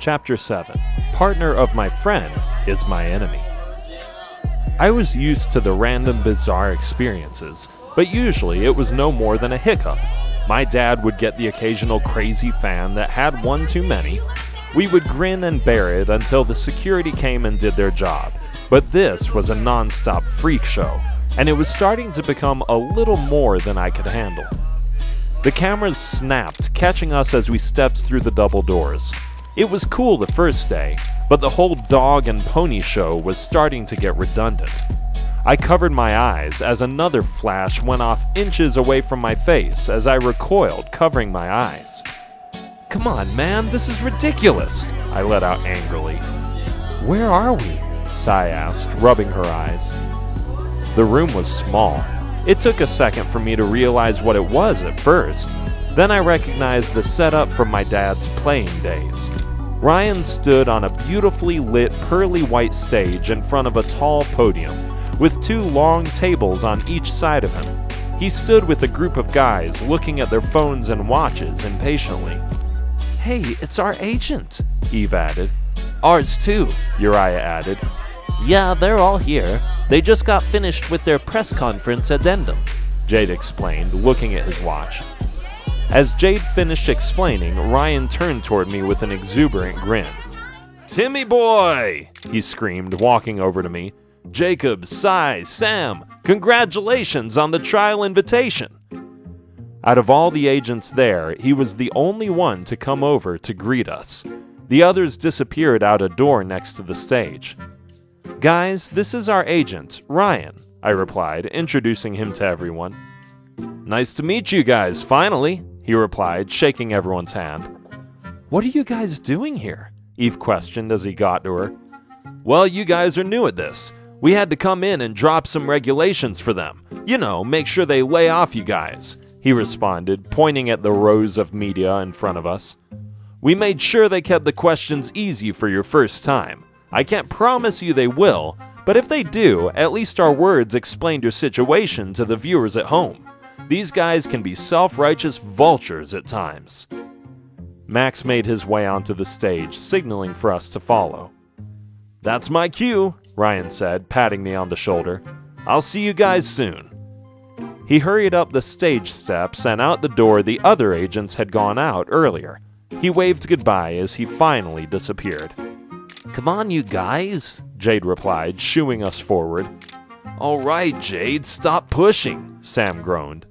Chapter 7. Partner of my friend is my enemy. I was used to the random bizarre experiences, but usually it was no more than a hiccup. My dad would get the occasional crazy fan that had one too many. We would grin and bear it until the security came and did their job. But this was a non-stop freak show, and it was starting to become a little more than I could handle. The cameras snapped, catching us as we stepped through the double doors. It was cool the first day, but the whole dog and pony show was starting to get redundant. I covered my eyes as another flash went off inches away from my face as I recoiled, covering my eyes. "Come on, man, this is ridiculous," I let out angrily. "Where are we?" Sai asked, rubbing her eyes. The room was small. It took a second for me to realize what it was at first. Then I recognized the setup from my dad's playing days. Ryan stood on a beautifully lit pearly white stage in front of a tall podium, with two long tables on each side of him. He stood with a group of guys looking at their phones and watches impatiently. "Hey, it's our agent," Eve added. "Ours too," Uriah added. "Yeah, they're all here. They just got finished with their press conference addendum," Jade explained, looking at his watch. As Jade finished explaining, Ryan turned toward me with an exuberant grin. "Timmy boy!" he screamed, walking over to me. "Jacob, Sai, Sam, congratulations on the trial invitation!" Out of all the agents there, he was the only one to come over to greet us. The others disappeared out a door next to the stage. "Guys, this is our agent, Ryan," I replied, introducing him to everyone. "Nice to meet you guys, finally," he replied, shaking everyone's hand. "What are you guys doing here?" Eve questioned as he got to her. "Well, you guys are new at this. We had to come in and drop some regulations for them. You know, make sure they lay off you guys," he responded, pointing at the rows of media in front of us. "We made sure they kept the questions easy for your first time. I can't promise you they will, but if they do, at least our words explained your situation to the viewers at home. These guys can be self-righteous vultures at times." Max made his way onto the stage, signaling for us to follow. "That's my cue," Ryan said, patting me on the shoulder. "I'll see you guys soon." He hurried up the stage steps and out the door the other agents had gone out earlier. He waved goodbye as he finally disappeared. "Come on, you guys," Jade replied, shooing us forward. "All right, Jade, stop pushing," Sam groaned.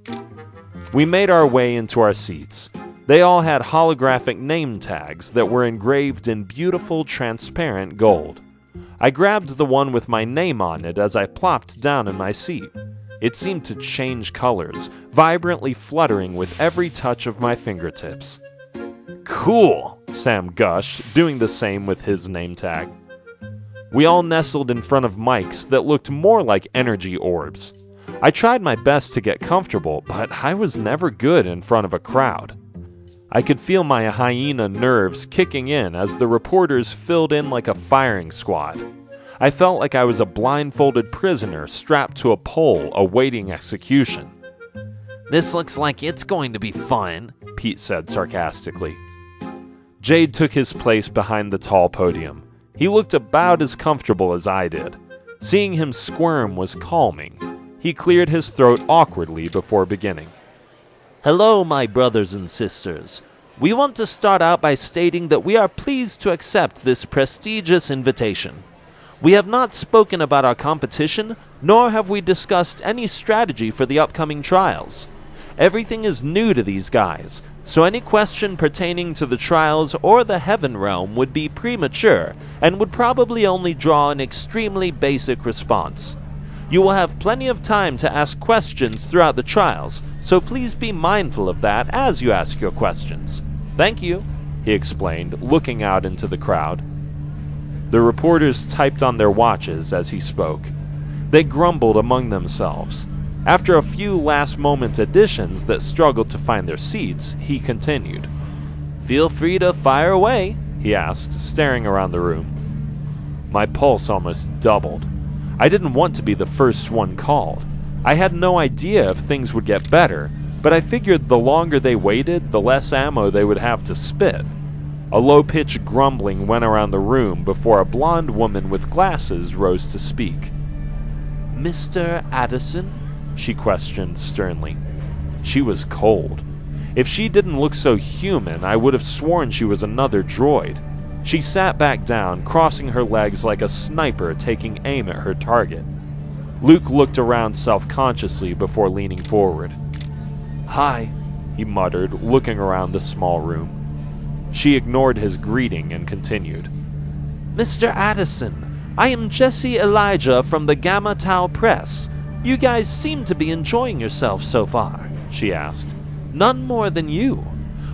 We made our way into our seats. They all had holographic name tags that were engraved in beautiful, transparent gold. I grabbed the one with my name on it as I plopped down in my seat. It seemed to change colors, vibrantly fluttering with every touch of my fingertips. "Cool," Sam gushed, doing the same with his name tag. We all nestled in front of mics that looked more like energy orbs. I tried my best to get comfortable, but I was never good in front of a crowd. I could feel my hyena nerves kicking in as the reporters filled in like a firing squad. I felt like I was a blindfolded prisoner strapped to a pole awaiting execution. "This looks like it's going to be fun," Pete said sarcastically. Jade took his place behind the tall podium. He looked about as comfortable as I did. Seeing him squirm was calming. He cleared his throat awkwardly before beginning. "Hello, my brothers and sisters. We want to start out by stating that we are pleased to accept this prestigious invitation. We have not spoken about our competition, nor have we discussed any strategy for the upcoming trials. Everything is new to these guys, so any question pertaining to the trials or the heaven realm would be premature and would probably only draw an extremely basic response. You will have plenty of time to ask questions throughout the trials, so please be mindful of that as you ask your questions. Thank you," he explained, looking out into the crowd. The reporters typed on their watches as he spoke. They grumbled among themselves. After a few last-moment additions that struggled to find their seats, he continued. "Feel free to fire away," he asked, staring around the room. My pulse almost doubled. I didn't want to be the first one called. I had no idea if things would get better, but I figured the longer they waited, the less ammo they would have to spit. A low-pitched grumbling went around the room before a blonde woman with glasses rose to speak. "Mr. Addison?" she questioned sternly. She was cold. If she didn't look so human, I would have sworn she was another droid. She sat back down, crossing her legs like a sniper taking aim at her target. Luke looked around self-consciously before leaning forward. "Hi," he muttered, looking around the small room. She ignored his greeting and continued. "Mr. Addison, I am Jesse Elijah from the Gamma Tau Press. You guys seem to be enjoying yourselves so far," she asked. "None more than you.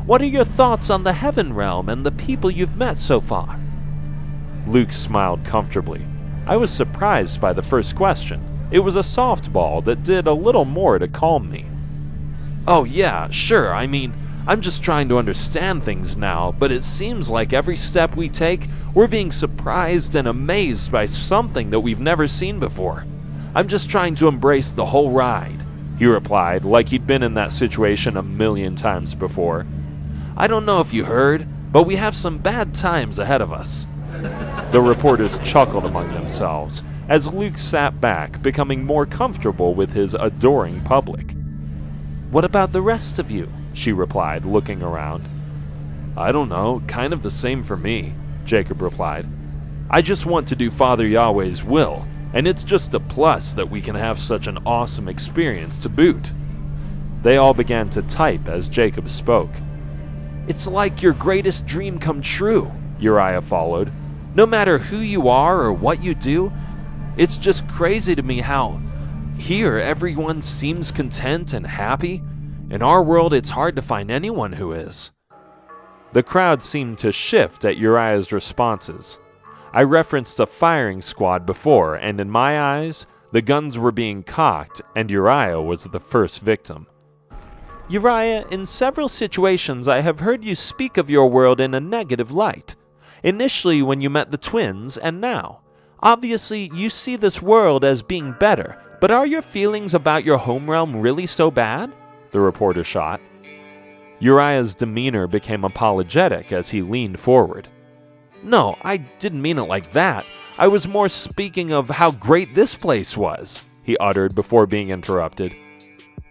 What are your thoughts on the Heaven Realm and the people you've met so far?" Luke smiled comfortably. I was surprised by the first question. It was a softball that did a little more to calm me. "Oh yeah, sure, I'm just trying to understand things now, but it seems like every step we take, we're being surprised and amazed by something that we've never seen before. I'm just trying to embrace the whole ride," he replied, like he'd been in that situation a million times before. "I don't know if you heard, but we have some bad times ahead of us." The reporters chuckled among themselves as Luke sat back, becoming more comfortable with his adoring public. "What about the rest of you?" she replied, looking around. "I don't know, kind of the same for me," Jacob replied. "I just want to do Father Yahweh's will, and it's just a plus that we can have such an awesome experience to boot." They all began to type as Jacob spoke. "It's like your greatest dream come true," Uriah followed. "No matter who you are or what you do, it's just crazy to me how here everyone seems content and happy. In our world, it's hard to find anyone who is." The crowd seemed to shift at Uriah's responses. I referenced a firing squad before, and in my eyes, the guns were being cocked, and Uriah was the first victim. "Uriah, in several situations I have heard you speak of your world in a negative light. Initially when you met the twins, and now. Obviously, you see this world as being better, but are your feelings about your home realm really so bad?" the reporter shot. Uriah's demeanor became apologetic as he leaned forward. "No, I didn't mean it like that. I was more speaking of how great this place was," he uttered before being interrupted.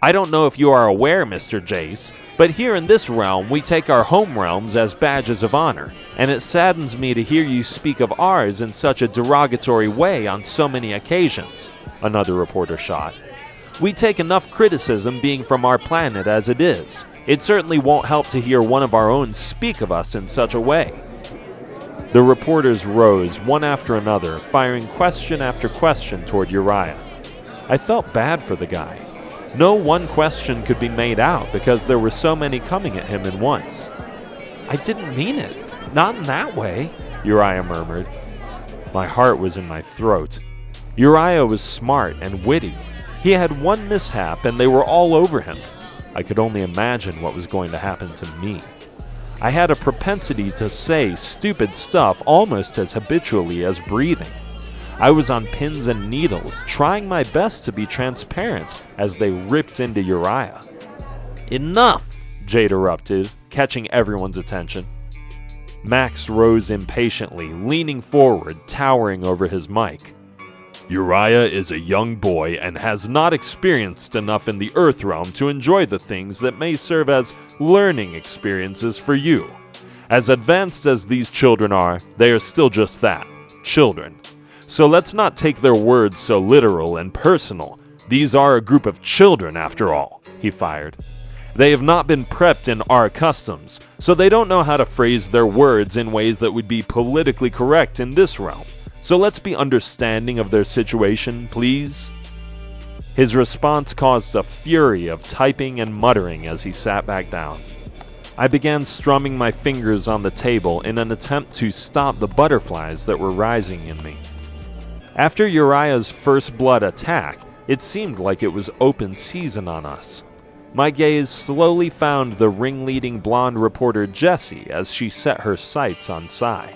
"I don't know if you are aware, Mr. Jace, but here in this realm we take our home realms as badges of honor, and it saddens me to hear you speak of ours in such a derogatory way on so many occasions," another reporter shot. "We take enough criticism being from our planet as it is. It certainly won't help to hear one of our own speak of us in such a way." The reporters rose one after another, firing question after question toward Uriah. I felt bad for the guy. No one question could be made out because there were so many coming at him at once. "I didn't mean it. Not in that way," Uriah murmured. My heart was in my throat. Uriah was smart and witty. He had one mishap and they were all over him. I could only imagine what was going to happen to me. I had a propensity to say stupid stuff almost as habitually as breathing. I was on pins and needles, trying my best to be transparent as they ripped into Uriah. "Enough!" Jade erupted, catching everyone's attention. Max rose impatiently, leaning forward, towering over his mic. "Uriah is a young boy and has not experienced enough in the Earth realm to enjoy the things that may serve as learning experiences for you. As advanced as these children are, they are still just that, children. So let's not take their words so literal and personal. These are a group of children, after all," he fired. "They have not been prepped in our customs, so they don't know how to phrase their words in ways that would be politically correct in this realm. So let's be understanding of their situation, please." His response caused a fury of typing and muttering as he sat back down. I began strumming my fingers on the table in an attempt to stop the butterflies that were rising in me. After Uriah's first blood attack, it seemed like it was open season on us. My gaze slowly found the ringleading blonde reporter Jessie as she set her sights on Sai.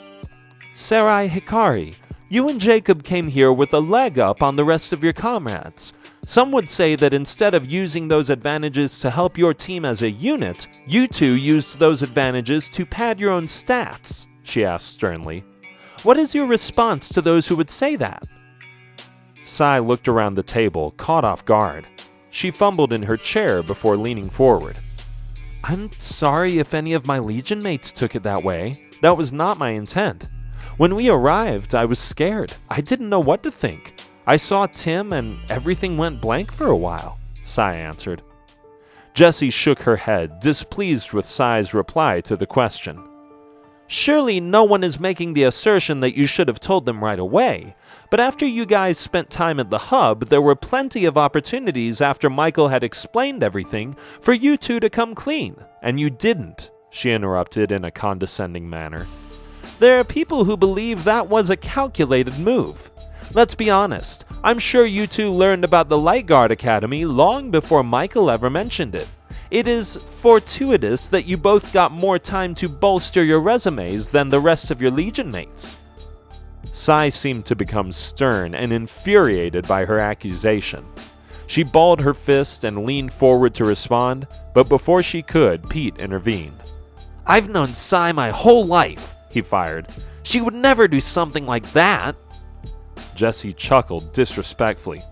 "Sarai Hikari, you and Jacob came here with a leg up on the rest of your comrades. Some would say that instead of using those advantages to help your team as a unit, you two used those advantages to pad your own stats, she asked sternly. What is your response to those who would say that? Sai looked around the table, caught off guard. She fumbled in her chair before leaning forward. I'm sorry if any of my Legion mates took it that way. That was not my intent. When we arrived, I was scared. I didn't know what to think. I saw Tim and everything went blank for a while, Sai answered. Jessie shook her head, displeased with Sai's reply to the question. Surely no one is making the assertion that you should have told them right away, but after you guys spent time at the hub, there were plenty of opportunities after Michael had explained everything for you two to come clean, and you didn't, she interrupted in a condescending manner. There are people who believe that was a calculated move. Let's be honest, I'm sure you two learned about the Light Guard Academy long before Michael ever mentioned it. It is fortuitous that you both got more time to bolster your resumes than the rest of your Legion mates. Sai seemed to become stern and infuriated by her accusation. She balled her fist and leaned forward to respond, but before she could, Pete intervened. I've known Sai my whole life, he fired. She would never do something like that. Jessie chuckled disrespectfully.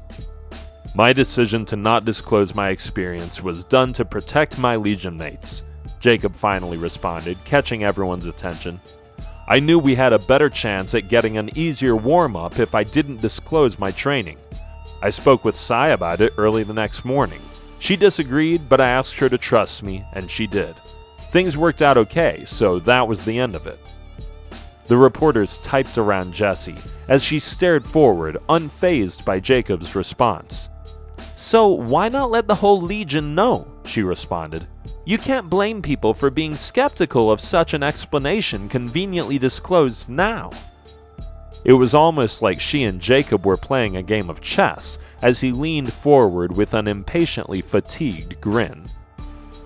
My decision to not disclose my experience was done to protect my Legion mates, Jacob finally responded, catching everyone's attention. I knew we had a better chance at getting an easier warm-up if I didn't disclose my training. I spoke with Sai about it early the next morning. She disagreed, but I asked her to trust me, and she did. Things worked out okay, so that was the end of it. The reporters typed around Jessie as she stared forward, unfazed by Jacob's response. So why not let the whole Legion know? She responded. You can't blame people for being skeptical of such an explanation conveniently disclosed now. It was almost like she and Jacob were playing a game of chess as he leaned forward with an impatiently fatigued grin.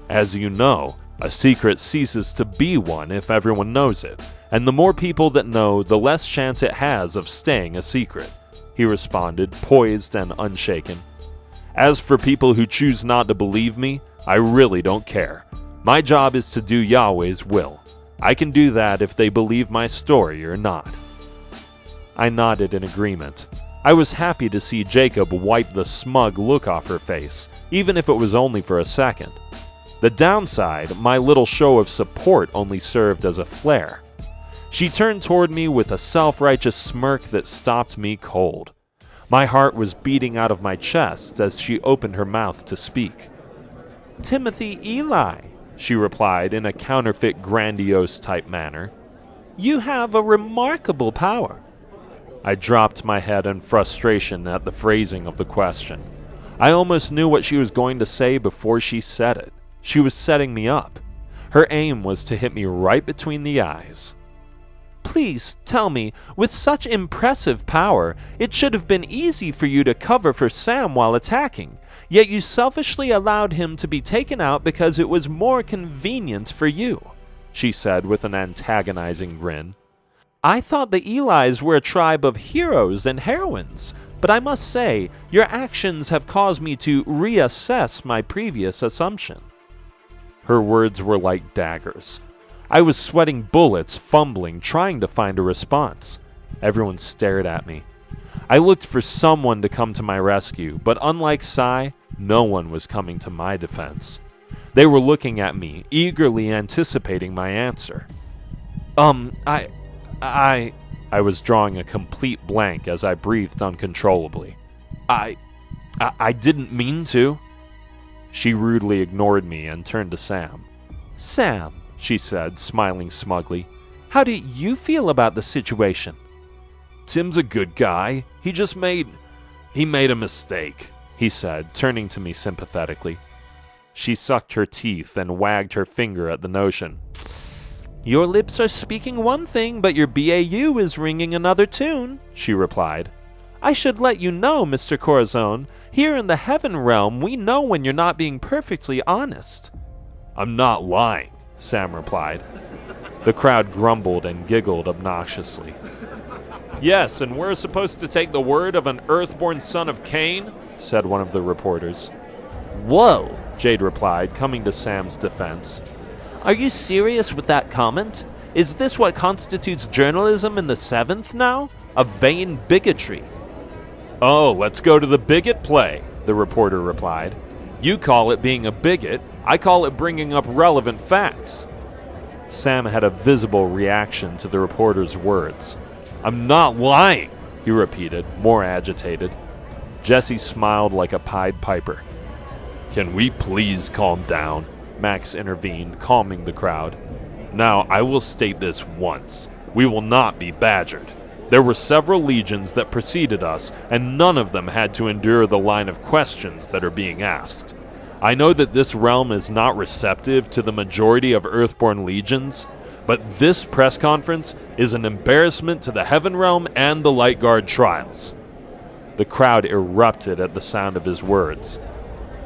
As you know, a secret ceases to be one if everyone knows it, and the more people that know, the less chance it has of staying a secret, he responded, poised and unshaken. As for people who choose not to believe me, I really don't care. My job is to do Yahweh's will. I can do that if they believe my story or not. I nodded in agreement. I was happy to see Jacob wipe the smug look off her face, even if it was only for a second. The downside, my little show of support only served as a flare. She turned toward me with a self-righteous smirk that stopped me cold. My heart was beating out of my chest as she opened her mouth to speak. Timothy Eli, she replied in a counterfeit grandiose type manner. You have a remarkable power. I dropped my head in frustration at the phrasing of the question. I almost knew what she was going to say before she said it. She was setting me up. Her aim was to hit me right between the eyes. Please tell me, with such impressive power, it should have been easy for you to cover for Sam while attacking, yet you selfishly allowed him to be taken out because it was more convenient for you, she said with an antagonizing grin. I thought the Elis were a tribe of heroes and heroines, but I must say, your actions have caused me to reassess my previous assumption. Her words were like daggers. I was sweating bullets, fumbling, trying to find a response. Everyone stared at me. I looked for someone to come to my rescue, but unlike Sai, no one was coming to my defense. They were looking at me, eagerly anticipating my answer. I was drawing a complete blank as I breathed uncontrollably. I didn't mean to. She rudely ignored me and turned to Sam. Sam, she said, smiling smugly, how do you feel about the situation? Tim's a good guy. He made a mistake, he said, turning to me sympathetically. She sucked her teeth and wagged her finger at the notion. Your lips are speaking one thing, but your BAU is ringing another tune, she replied. I should let you know, Mr. Corazon, here in the Heaven Realm, we know when you're not being perfectly honest. I'm not lying, Sam replied. The crowd grumbled and giggled obnoxiously. Yes, and we're supposed to take the word of an earthborn son of Cain? said one of the reporters. Whoa, Jade replied, coming to Sam's defense. Are you serious with that comment? Is this what constitutes journalism in the 7th now? A vain bigotry. Oh, let's go to the bigot play, the reporter replied. You call it being a bigot, I call it bringing up relevant facts. Sam had a visible reaction to the reporter's words. I'm not lying, he repeated, more agitated. Jesse smiled like a Pied Piper. Can we please calm down? Max intervened, calming the crowd. Now, I will state this once. We will not be badgered. There were several legions that preceded us, and none of them had to endure the line of questions that are being asked. I know that this realm is not receptive to the majority of Earthborn legions, but this press conference is an embarrassment to the Heaven Realm and the Light Guard trials. The crowd erupted at the sound of his words.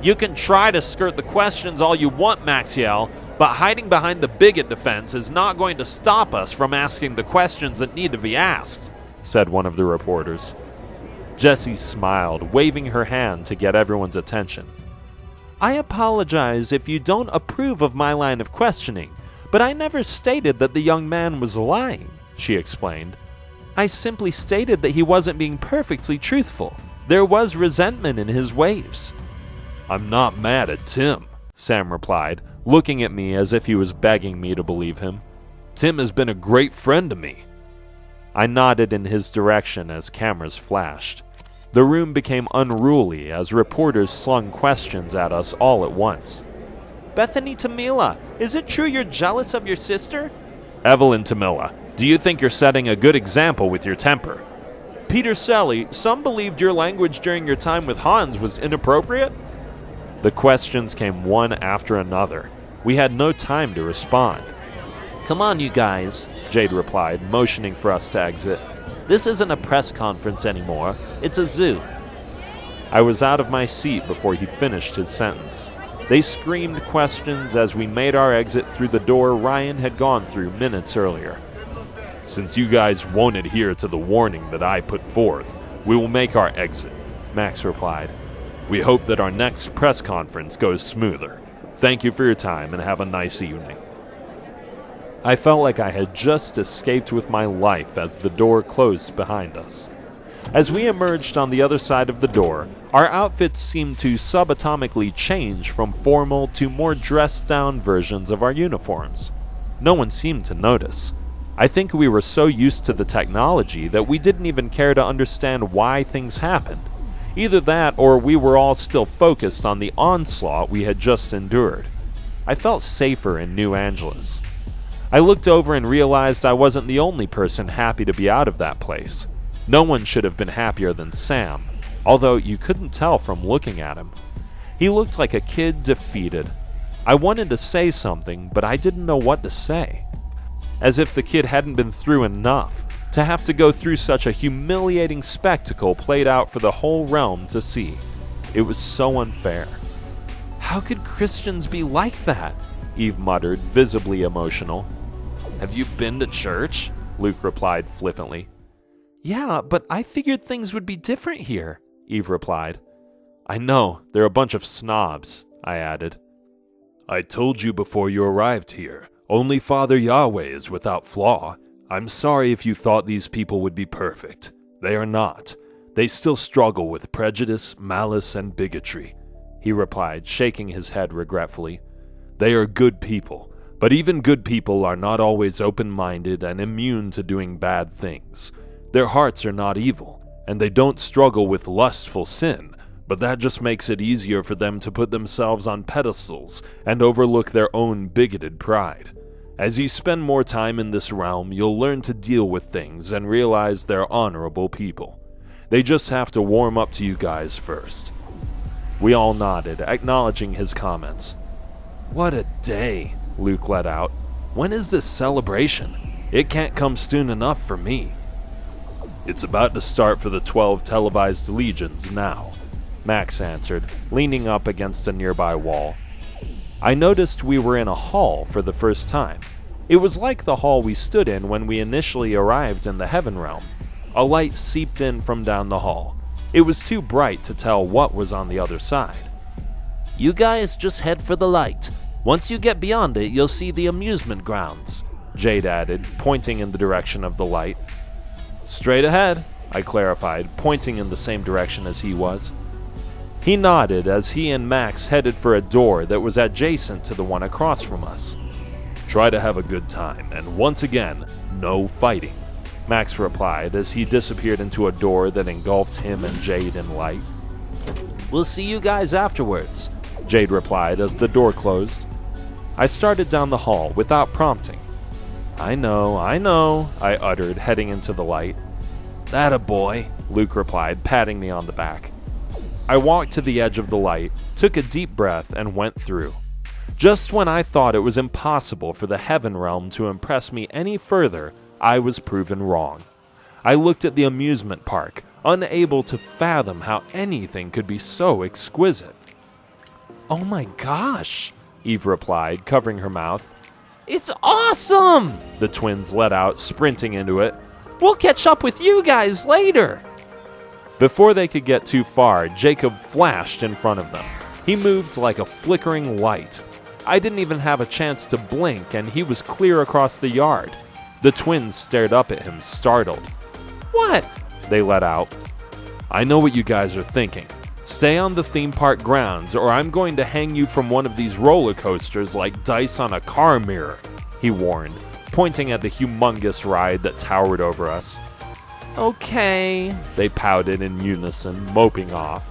You can try to skirt the questions all you want, Maxiel, but hiding behind the bigot defense is not going to stop us from asking the questions that need to be asked, said one of the reporters. Jessie smiled, waving her hand to get everyone's attention. I apologize if you don't approve of my line of questioning, but I never stated that the young man was lying, she explained. I simply stated that he wasn't being perfectly truthful. There was resentment in his waves. I'm not mad at Tim, Sam replied, looking at me as if he was begging me to believe him. Tim has been a great friend to me. I nodded in his direction as cameras flashed. The room became unruly as reporters slung questions at us all at once. Bethany Tamila, is it true you're jealous of your sister? Evelyn Tamila, do you think you're setting a good example with your temper? Peter Selly, some believed your language during your time with Hans was inappropriate? The questions came one after another. We had no time to respond. Come on, you guys, Jade replied, motioning for us to exit. This isn't a press conference anymore. It's a zoo. I was out of my seat before he finished his sentence. They screamed questions as we made our exit through the door Ryan had gone through minutes earlier. Since you guys won't adhere to the warning that I put forth, we will make our exit, Max replied. We hope that our next press conference goes smoother. Thank you for your time and have a nice evening. I felt like I had just escaped with my life as the door closed behind us. As we emerged on the other side of the door, our outfits seemed to subatomically change from formal to more dressed-down versions of our uniforms. No one seemed to notice. I think we were so used to the technology that we didn't even care to understand why things happened. Either that or we were all still focused on the onslaught we had just endured. I felt safer in New Angeles. I looked over and realized I wasn't the only person happy to be out of that place. No one should have been happier than Sam, although you couldn't tell from looking at him. He looked like a kid defeated. I wanted to say something, but I didn't know what to say. As if the kid hadn't been through enough to have to go through such a humiliating spectacle played out for the whole realm to see. It was so unfair. How could Christians be like that? Eve muttered, visibly emotional. Have you been to church? Luke replied flippantly. Yeah, but I figured things would be different here, Eve replied. I know, they're a bunch of snobs, I added. I told you before you arrived here, only Father Yahweh is without flaw. I'm sorry if you thought these people would be perfect. They are not. They still struggle with prejudice, malice, and bigotry, he replied, shaking his head regretfully. They are good people, but even good people are not always open-minded and immune to doing bad things. Their hearts are not evil, and they don't struggle with lustful sin, but that just makes it easier for them to put themselves on pedestals and overlook their own bigoted pride. As you spend more time in this realm, you'll learn to deal with things and realize they're honorable people. They just have to warm up to you guys first. We all nodded, acknowledging his comments. What a day, Luke let out. When is this celebration? It can't come soon enough for me. It's about to start for the 12 televised legions now, Max answered, leaning up against a nearby wall. I noticed we were in a hall for the first time. It was like the hall we stood in when we initially arrived in the Heaven Realm. A light seeped in from down the hall. It was too bright to tell what was on the other side. You guys just head for the light. Once you get beyond it, you'll see the amusement grounds, Jade added, pointing in the direction of the light. Straight ahead, I clarified, pointing in the same direction as he was. He nodded as he and Max headed for a door that was adjacent to the one across from us. Try to have a good time, and once again, no fighting, Max replied as he disappeared into a door that engulfed him and Jade in light. We'll see you guys afterwards, Jade replied as the door closed. I started down the hall without prompting. I know, I uttered, heading into the light. That boy, Luke replied, patting me on the back. I walked to the edge of the light, took a deep breath, and went through. Just when I thought it was impossible for the Heaven Realm to impress me any further, I was proven wrong. I looked at the amusement park, unable to fathom how anything could be so exquisite. Oh my gosh, Eve replied, covering her mouth. It's awesome, the twins let out, sprinting into it. We'll catch up with you guys later. Before they could get too far, Jacob flashed in front of them. He moved like a flickering light. I didn't even have a chance to blink, and he was clear across the yard. The twins stared up at him, startled. What? They let out. I know what you guys are thinking. Stay on the theme park grounds, or I'm going to hang you from one of these roller coasters like dice on a car mirror, he warned, pointing at the humongous ride that towered over us. Okay, they pouted in unison, moping off.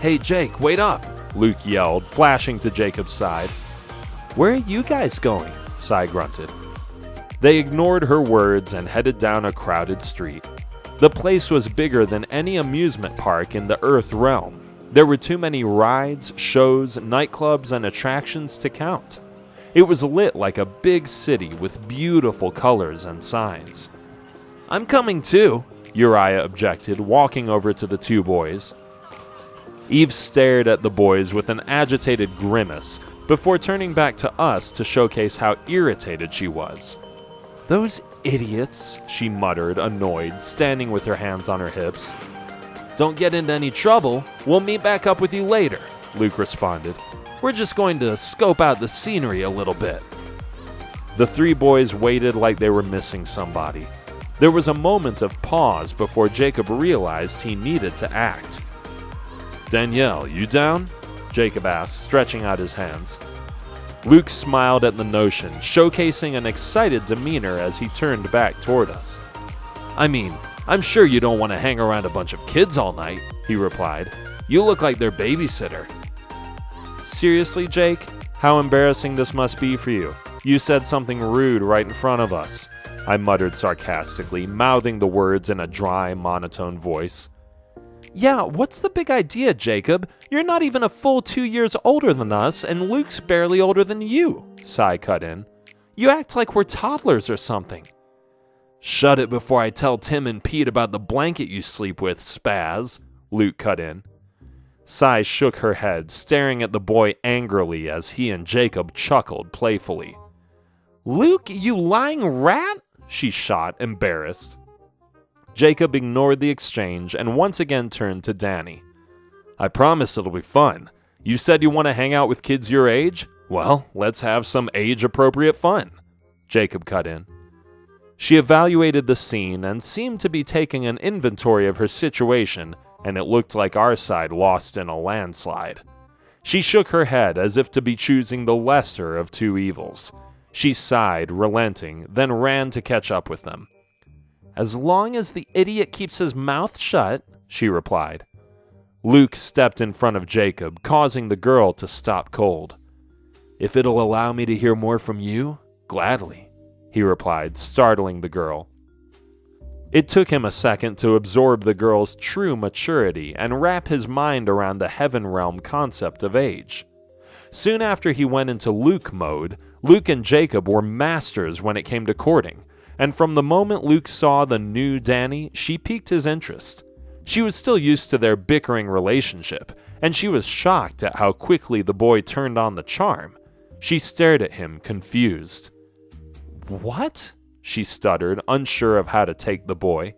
Hey Jake, wait up, Luke yelled, flashing to Jacob's side. Where are you guys going? Sai grunted. They ignored her words and headed down a crowded street. The place was bigger than any amusement park in the Earth realm. There were too many rides, shows, nightclubs, and attractions to count. It was lit like a big city with beautiful colors and signs. I'm coming too, Uriah objected, walking over to the two boys. Eve stared at the boys with an agitated grimace before turning back to us to showcase how irritated she was. Those idiots, she muttered, annoyed, standing with her hands on her hips. Don't get into any trouble. We'll meet back up with you later, Luke responded. We're just going to scope out the scenery a little bit. The three boys waited like they were missing somebody. There was a moment of pause before Jacob realized he needed to act. Danielle, you down? Jacob asked, stretching out his hands. Luke smiled at the notion, showcasing an excited demeanor as he turned back toward us. I mean, I'm sure you don't want to hang around a bunch of kids all night, he replied. You look like their babysitter. Seriously, Jake? How embarrassing this must be for you. You said something rude right in front of us, I muttered sarcastically, mouthing the words in a dry, monotone voice. Yeah, what's the big idea, Jacob? You're not even a full 2 years older than us, and Luke's barely older than you, Sai cut in. You act like we're toddlers or something. Shut it before I tell Tim and Pete about the blanket you sleep with, spaz, Luke cut in. Sai shook her head, staring at the boy angrily as he and Jacob chuckled playfully. Luke, you lying rat? She shot, embarrassed. Jacob ignored the exchange and once again turned to Danny. I promise it'll be fun. You said you want to hang out with kids your age? Well, let's have some age-appropriate fun, Jacob cut in. She evaluated the scene and seemed to be taking an inventory of her situation, and it looked like our side lost in a landslide. She shook her head as if to be choosing the lesser of two evils. She sighed, relenting, then ran to catch up with them. As long as the idiot keeps his mouth shut, she replied. Luke stepped in front of Jacob, causing the girl to stop cold. If it'll allow me to hear more from you, gladly, he replied, startling the girl. It took him a second to absorb the girl's true maturity and wrap his mind around the Heaven Realm concept of age. Soon after he went into Luke mode, Luke and Jacob were masters when it came to courting, and from the moment Luke saw the new Danny, she piqued his interest. She was still used to their bickering relationship, and she was shocked at how quickly the boy turned on the charm. She stared at him, confused. What? She stuttered, unsure of how to take the boy.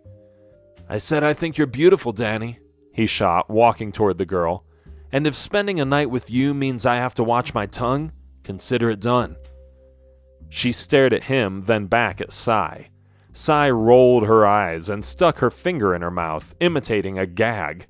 I said I think you're beautiful, Danny, he shot, walking toward the girl. "And if spending a night with you means I have to watch my tongue, consider it done." She stared at him, then back at Sai. Sai rolled her eyes and stuck her finger in her mouth, imitating a gag.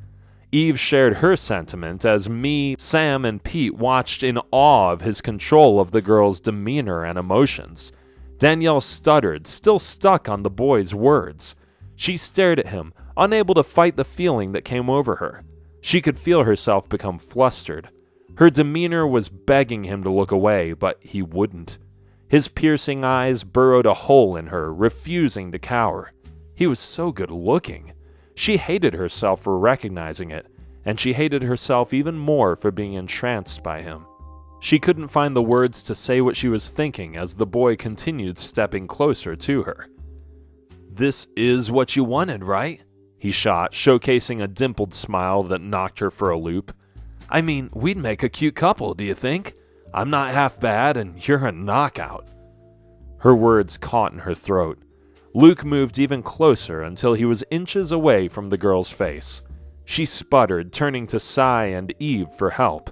Eve shared her sentiment as me, Sam, and Pete watched in awe of his control of the girl's demeanor and emotions. Danielle stuttered, still stuck on the boy's words. She stared at him, unable to fight the feeling that came over her. She could feel herself become flustered. Her demeanor was begging him to look away, but he wouldn't. His piercing eyes burrowed a hole in her, refusing to cower. He was so good looking. She hated herself for recognizing it, and she hated herself even more for being entranced by him. She couldn't find the words to say what she was thinking as the boy continued stepping closer to her. "This is what you wanted, right?" he shot, showcasing a dimpled smile that knocked her for a loop. "I mean, we'd make a cute couple, do you think? I'm not half bad, and you're a knockout." Her words caught in her throat. Luke moved even closer until he was inches away from the girl's face. She sputtered, turning to Sai and Eve for help.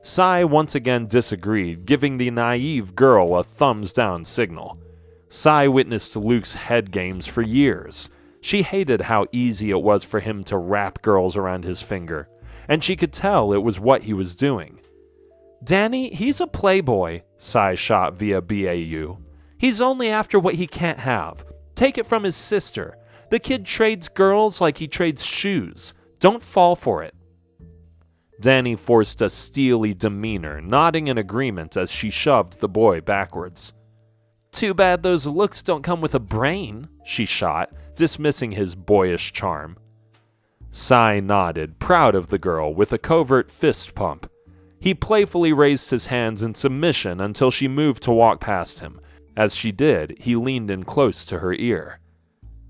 Sai once again disagreed, giving the naive girl a thumbs-down signal. Sai witnessed Luke's head games for years. She hated how easy it was for him to wrap girls around his finger, and she could tell it was what he was doing. "Danny, he's a playboy," Sai shot via BAU. "He's only after what he can't have. Take it from his sister. The kid trades girls like he trades shoes. Don't fall for it." Danny forced a steely demeanor, nodding in agreement as she shoved the boy backwards. "Too bad those looks don't come with a brain," she shot, dismissing his boyish charm. Sai nodded, proud of the girl, with a covert fist pump. He playfully raised his hands in submission until she moved to walk past him. As she did, he leaned in close to her ear.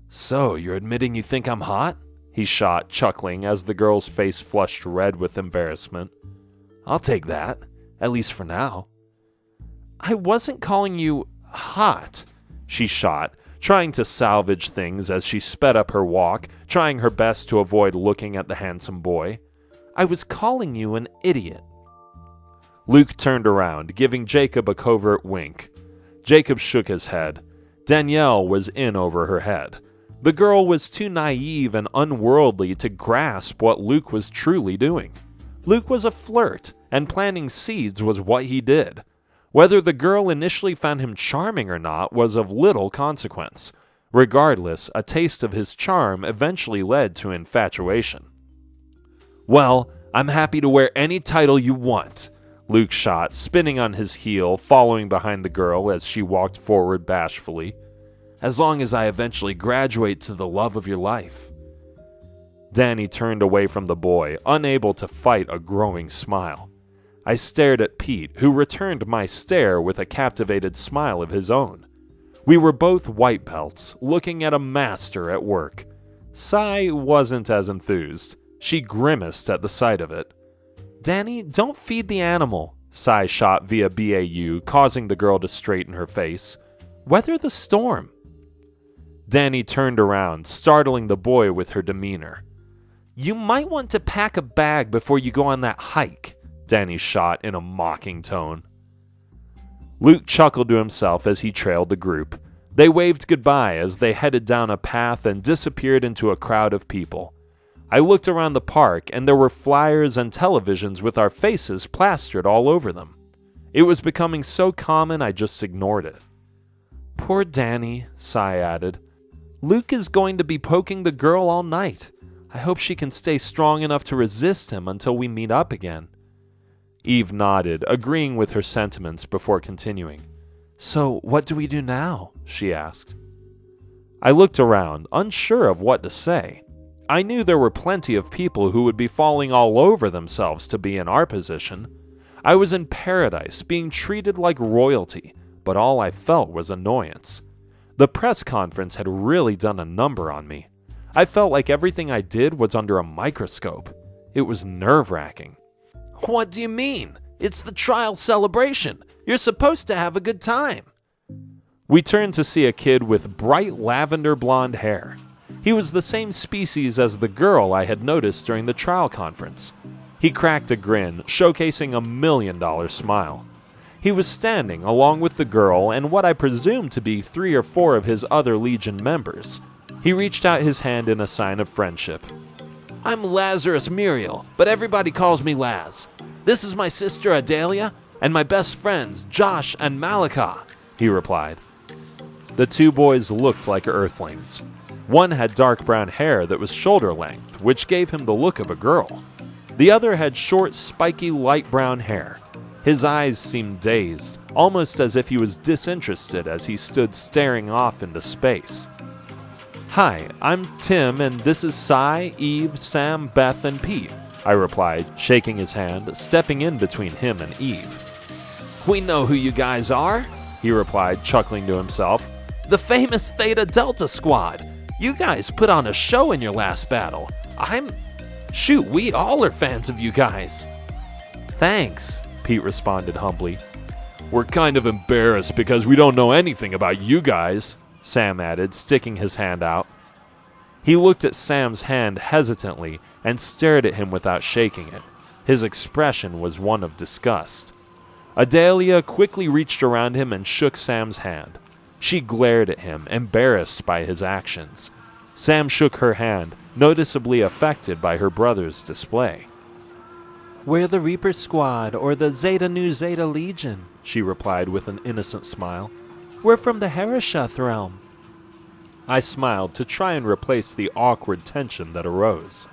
"So, you're admitting you think I'm hot?" he shot, chuckling as the girl's face flushed red with embarrassment. "I'll take that, at least for now." "I wasn't calling you hot," she shot, trying to salvage things as she sped up her walk, trying her best to avoid looking at the handsome boy. "I was calling you an idiot." Luke turned around, giving Jacob a covert wink. Jacob shook his head. Danielle was in over her head. The girl was too naive and unworldly to grasp what Luke was truly doing. Luke was a flirt, and planting seeds was what he did. Whether the girl initially found him charming or not was of little consequence. Regardless, a taste of his charm eventually led to infatuation. "Well, I'm happy to wear any title you want," Luke shot, spinning on his heel, following behind the girl as she walked forward bashfully. "As long as I eventually graduate to the love of your life." Danny turned away from the boy, unable to fight a growing smile. I stared at Pete, who returned my stare with a captivated smile of his own. We were both white belts, looking at a master at work. Sai wasn't as enthused. She grimaced at the sight of it. "Danny, don't feed the animal," Sai shot via BAU, causing the girl to straighten her face. "Weather the storm." Danny turned around, startling the boy with her demeanor. "You might want to pack a bag before you go on that hike," Danny shot in a mocking tone. Luke chuckled to himself as he trailed the group. They waved goodbye as they headed down a path and disappeared into a crowd of people. I looked around the park, and there were flyers and televisions with our faces plastered all over them. It was becoming so common I just ignored it. "Poor Danny," Sai added. "Luke is going to be poking the girl all night. I hope she can stay strong enough to resist him until we meet up again." Eve nodded, agreeing with her sentiments before continuing. "So, what do we do now?" she asked. I looked around, unsure of what to say. I knew there were plenty of people who would be falling all over themselves to be in our position. I was in paradise, being treated like royalty, but all I felt was annoyance. The press conference had really done a number on me. I felt like everything I did was under a microscope. It was nerve-wracking. "What do you mean? It's the trial celebration. You're supposed to have a good time." We turned to see a kid with bright lavender blonde hair. He was the same species as the girl I had noticed during the trial conference. He cracked a grin, showcasing a $1 million smile. He was standing along with the girl and what I presumed to be 3 or 4 of his other Legion members. He reached out his hand in a sign of friendship. "I'm Lazarus Muriel, but everybody calls me Laz. This is my sister Adalia, and my best friends Josh and Malika," he replied. The 2 boys looked like earthlings. One had dark brown hair that was shoulder length, which gave him the look of a girl. The other had short, spiky, light brown hair. His eyes seemed dazed, almost as if he was disinterested as he stood staring off into space. "Hi, I'm Tim, and this is Cy, Eve, Sam, Beth, and Pete," I replied, shaking his hand, stepping in between him and Eve. "We know who you guys are," he replied, chuckling to himself. "The famous Theta Delta Squad. You guys put on a show in your last battle. Shoot, we all are fans of you guys." "Thanks," Pete responded humbly. "We're kind of embarrassed because we don't know anything about you guys," Sam added, sticking his hand out. He looked at Sam's hand hesitantly and stared at him without shaking it. His expression was one of disgust. Adalia quickly reached around him and shook Sam's hand. She glared at him, embarrassed by his actions. Sam shook her hand, noticeably affected by her brother's display. "We're the Reaper Squad, or the Zeta Nu Zeta Legion," she replied with an innocent smile. "We're from the Harasheth realm." I smiled to try and replace the awkward tension that arose.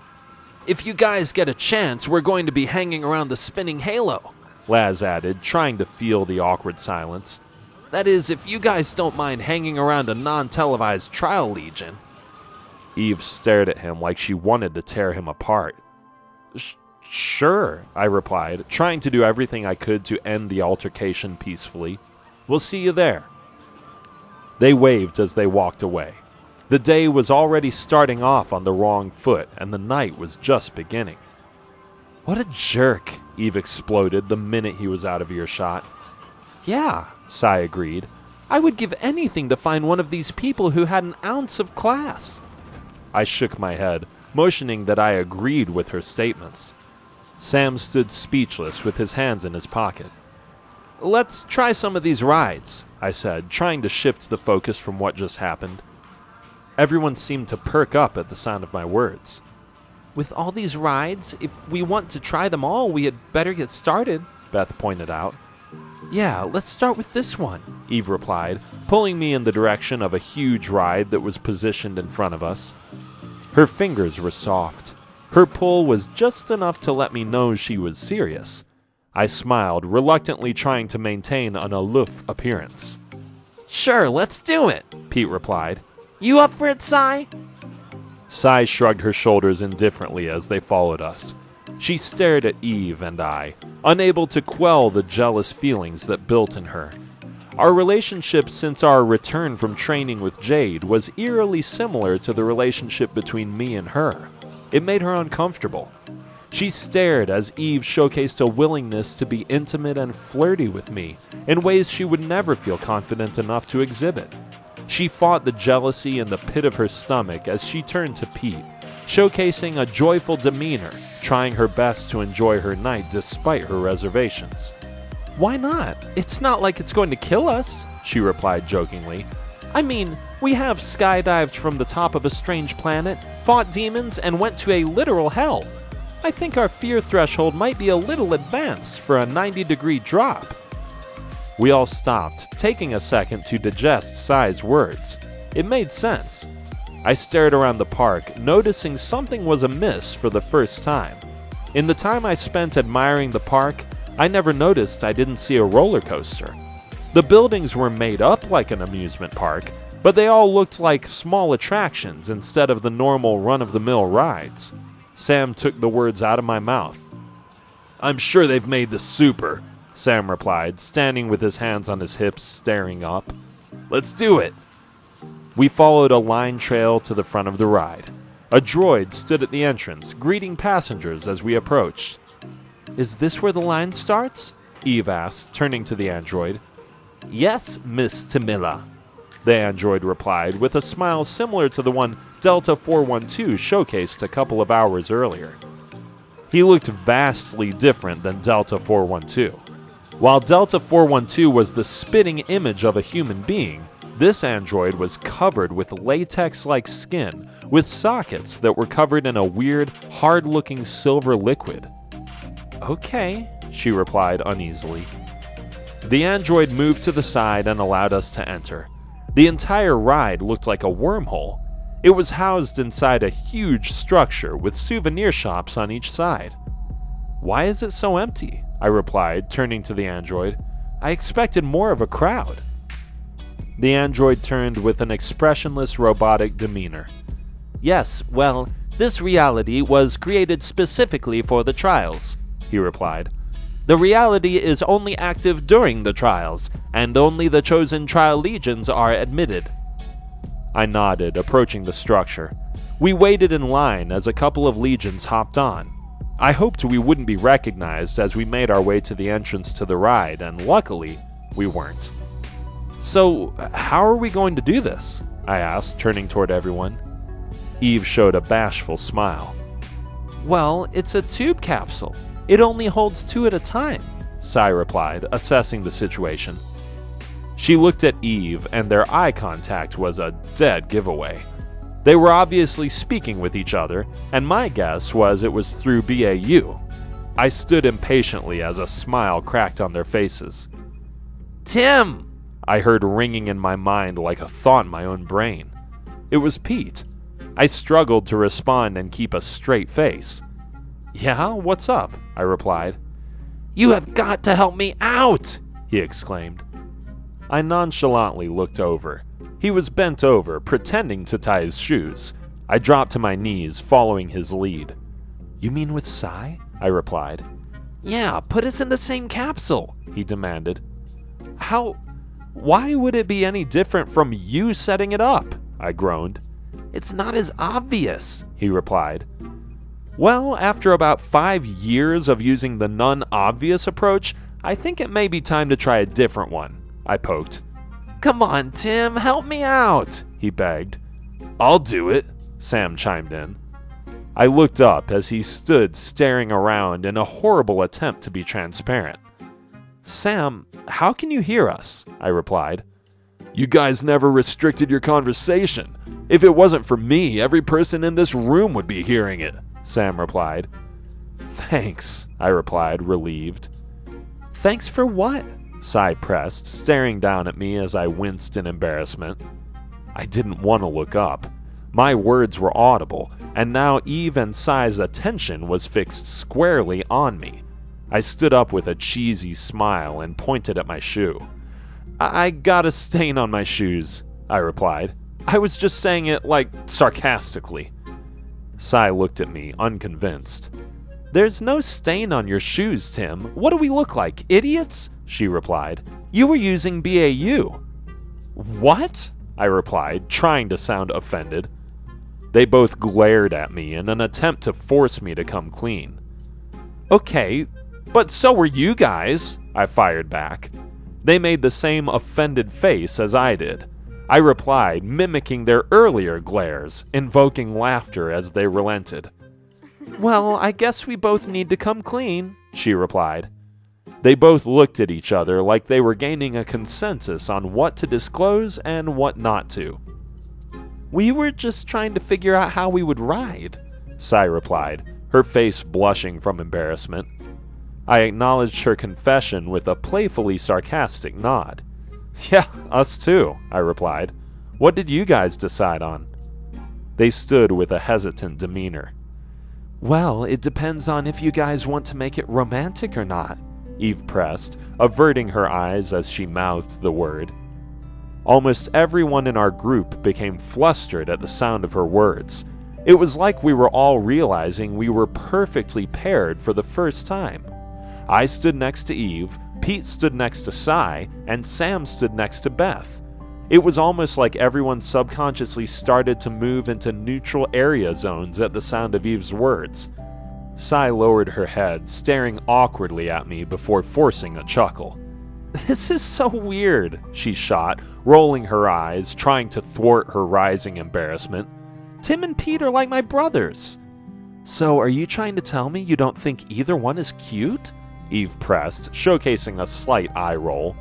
"If you guys get a chance, we're going to be hanging around the spinning halo," Laz added, trying to feel the awkward silence. "That is, if you guys don't mind hanging around a non-televised trial legion." Eve stared at him like she wanted to tear him apart. Sure, I replied, trying to do everything I could to end the altercation peacefully. "We'll see you there." They waved as they walked away. The day was already starting off on the wrong foot, and the night was just beginning. "What a jerk," Eve exploded the minute he was out of earshot. "Yeah," Sai agreed. "I would give anything to find one of these people who had an ounce of class." I shook my head, motioning that I agreed with her statements. Sam stood speechless with his hands in his pocket. "Let's try some of these rides," I said, trying to shift the focus from what just happened. Everyone seemed to perk up at the sound of my words. "With all these rides, if we want to try them all, we had better get started," Beth pointed out. "Yeah, let's start with this one," Eve replied, pulling me in the direction of a huge ride that was positioned in front of us. Her fingers were soft. Her pull was just enough to let me know she was serious. I smiled, reluctantly trying to maintain an aloof appearance. "Sure, let's do it," Pete replied. "You up for it, Sai?" Sai shrugged her shoulders indifferently as they followed us. She stared at Eve and I, unable to quell the jealous feelings that built in her. Our relationship since our return from training with Jade was eerily similar to the relationship between me and her. It made her uncomfortable. She stared as Eve showcased a willingness to be intimate and flirty with me in ways she would never feel confident enough to exhibit. She fought the jealousy in the pit of her stomach as she turned to Pete, showcasing a joyful demeanor, trying her best to enjoy her night despite her reservations. "Why not? It's not like it's going to kill us," she replied jokingly. "I mean, we have skydived from the top of a strange planet, fought demons, and went to a literal hell. I think our fear threshold might be a little advanced for a 90-degree drop." We all stopped, taking a second to digest Sai's words. It made sense. I stared around the park, noticing something was amiss for the first time. In the time I spent admiring the park, I never noticed I didn't see a roller coaster. The buildings were made up like an amusement park, but they all looked like small attractions instead of the normal run-of-the-mill rides. Sam took the words out of my mouth. "I'm sure they've made the super," Sam replied, standing with his hands on his hips, staring up. "Let's do it." We followed a line trail to the front of the ride. A droid stood at the entrance, greeting passengers as we approached. "Is this where the line starts?" Eve asked, turning to the android. "Yes, Miss Tamila." the android replied with a smile similar to the one Delta 412 showcased a couple of hours earlier. He looked vastly different than Delta 412. While Delta 412 was the spitting image of a human being, this android was covered with latex-like skin, with sockets that were covered in a weird, hard-looking silver liquid. "Okay," she replied uneasily. The android moved to the side and allowed us to enter. The entire ride looked like a wormhole. It was housed inside a huge structure with souvenir shops on each side. "Why is it so empty?" I replied, turning to the android. "I expected more of a crowd." The android turned with an expressionless robotic demeanor. "Yes, well, this reality was created specifically for the trials," he replied. "The reality is only active during the trials, and only the chosen trial legions are admitted." I nodded, approaching the structure. We waited in line as a couple of legions hopped on. I hoped we wouldn't be recognized as we made our way to the entrance to the ride, and luckily, we weren't. "So, how are we going to do this?" I asked, turning toward everyone. Eve showed a bashful smile. "Well, it's a tube capsule. It only holds 2 at a time," Sai replied, assessing the situation. She looked at Eve, and their eye contact was a dead giveaway. They were obviously speaking with each other, and my guess was it was through BAU. I stood impatiently as a smile cracked on their faces. "Tim!" I heard ringing in my mind like a thought in my own brain. It was Pete. I struggled to respond and keep a straight face. "Yeah, what's up?" I replied. "You have got to help me out!" he exclaimed. I nonchalantly looked over. He was bent over, pretending to tie his shoes. I dropped to my knees, following his lead. "You mean with Sai?" I replied. "Yeah, put us in the same capsule," he demanded. Why would it be any different from you setting it up?" I groaned. "It's not as obvious," he replied. "Well, after about 5 years of using the non-obvious approach, I think it may be time to try a different one," I poked. "Come on, Tim, help me out," he begged. "I'll do it," Sam chimed in. I looked up as he stood staring around in a horrible attempt to be transparent. "Sam, how can you hear us?" I replied. "You guys never restricted your conversation. If it wasn't for me, every person in this room would be hearing it," Sam replied. "Thanks," I replied, relieved. "Thanks for what?" Sai pressed, staring down at me as I winced in embarrassment. I didn't want to look up. My words were audible, and now Eve and Sai's attention was fixed squarely on me. I stood up with a cheesy smile and pointed at my shoe. I got a stain on my shoes," I replied. "I was just saying it, sarcastically." Sai looked at me, unconvinced. "There's no stain on your shoes, Tim. What do we look like, idiots?" she replied. "You were using BAU." "What?" I replied, trying to sound offended. They both glared at me in an attempt to force me to come clean. "Okay, but so were you guys," I fired back. They made the same offended face as I did. I replied, mimicking their earlier glares, invoking laughter as they relented. "Well, I guess we both need to come clean," she replied. They both looked at each other like they were gaining a consensus on what to disclose and what not to. "We were just trying to figure out how we would ride," Sai replied, her face blushing from embarrassment. I acknowledged her confession with a playfully sarcastic nod. "Yeah, us too," I replied. "What did you guys decide on?" They stood with a hesitant demeanor. "Well, it depends on if you guys want to make it romantic or not," Eve pressed, averting her eyes as she mouthed the word. Almost everyone in our group became flustered at the sound of her words. It was like we were all realizing we were perfectly paired for the first time. I stood next to Eve, Pete stood next to Sai, and Sam stood next to Beth. It was almost like everyone subconsciously started to move into neutral area zones at the sound of Eve's words. Sai lowered her head, staring awkwardly at me before forcing a chuckle. This is so weird, she shot, rolling her eyes, trying to thwart her rising embarrassment. Tim and Pete are like my brothers. So are you trying to tell me you don't think either one is cute? Eve pressed, showcasing a slight eye roll.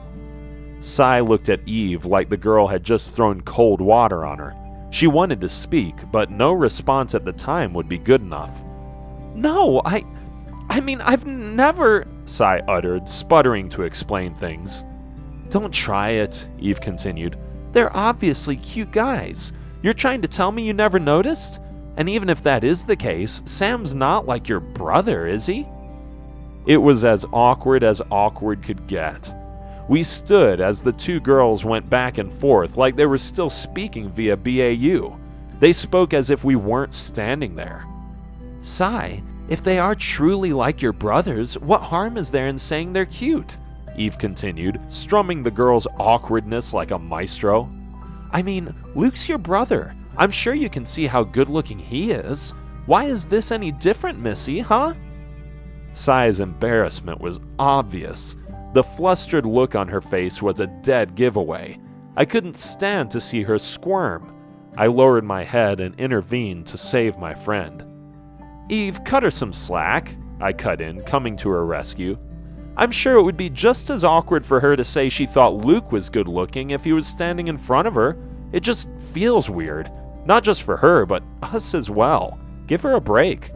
Sai looked at Eve like the girl had just thrown cold water on her. She wanted to speak, but no response at the time would be good enough. No, I mean, I've never, Sai uttered, sputtering to explain things. Don't try it, Eve continued. They're obviously cute guys. You're trying to tell me you never noticed? And even if that is the case, Sam's not like your brother, is he? It was as awkward could get. We stood as the two girls went back and forth like they were still speaking via BAU. They spoke as if we weren't standing there. Sai, if they are truly like your brothers, what harm is there in saying they're cute? Eve continued, strumming the girl's awkwardness like a maestro. I mean, Luke's your brother. I'm sure you can see how good-looking he is. Why is this any different, Missy, huh? Sai's embarrassment was obvious. The flustered look on her face was a dead giveaway. I couldn't stand to see her squirm. I lowered my head and intervened to save my friend. Eve, cut her some slack, I cut in, coming to her rescue. I'm sure it would be just as awkward for her to say she thought Luke was good-looking if he was standing in front of her. It just feels weird. Not just for her, but us as well. Give her a break.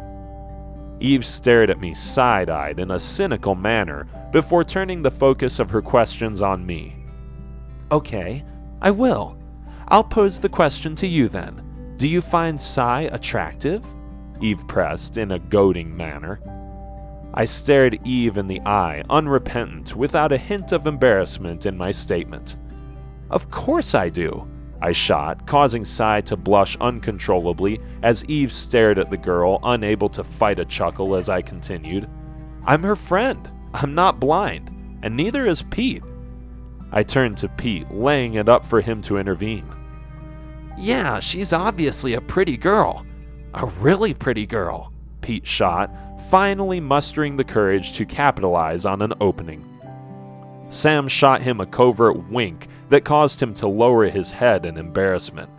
Eve stared at me side-eyed in a cynical manner before turning the focus of her questions on me. Okay, I will. I'll pose the question to you then. Do you find Sai attractive? Eve pressed in a goading manner. I stared Eve in the eye, unrepentant, without a hint of embarrassment in my statement. Of course I do, I shot, causing Sai to blush uncontrollably as Eve stared at the girl, unable to fight a chuckle as I continued. I'm her friend. I'm not blind, and neither is Pete. I turned to Pete, laying it up for him to intervene. Yeah, she's obviously a pretty girl. A really pretty girl, Pete shot, finally mustering the courage to capitalize on an opening. Sam shot him a covert wink that caused him to lower his head in embarrassment.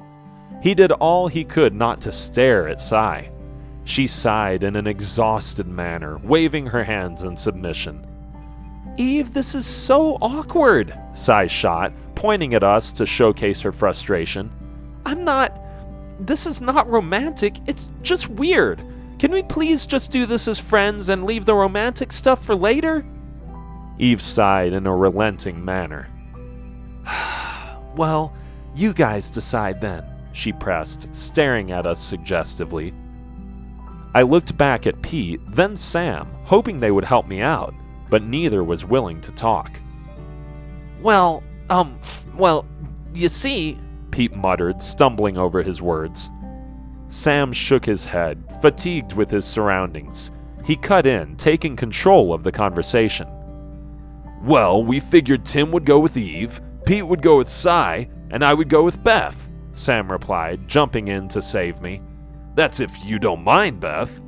He did all he could not to stare at Sai. She sighed in an exhausted manner, waving her hands in submission. Eve, this is so awkward, Sai shot, pointing at us to showcase her frustration. This is not romantic, it's just weird. Can we please just do this as friends and leave the romantic stuff for later? Eve sighed in a relenting manner. Well, you guys decide then, she pressed, staring at us suggestively. I looked back at Pete, then Sam, hoping they would help me out, but neither was willing to talk. Well, you see, Pete muttered, stumbling over his words. Sam shook his head, fatigued with his surroundings. He cut in, taking control of the conversation. Well, we figured Tim would go with Eve, Pete would go with Sai, and I would go with Beth, Sam replied, jumping in to save me. That's if you don't mind, Beth.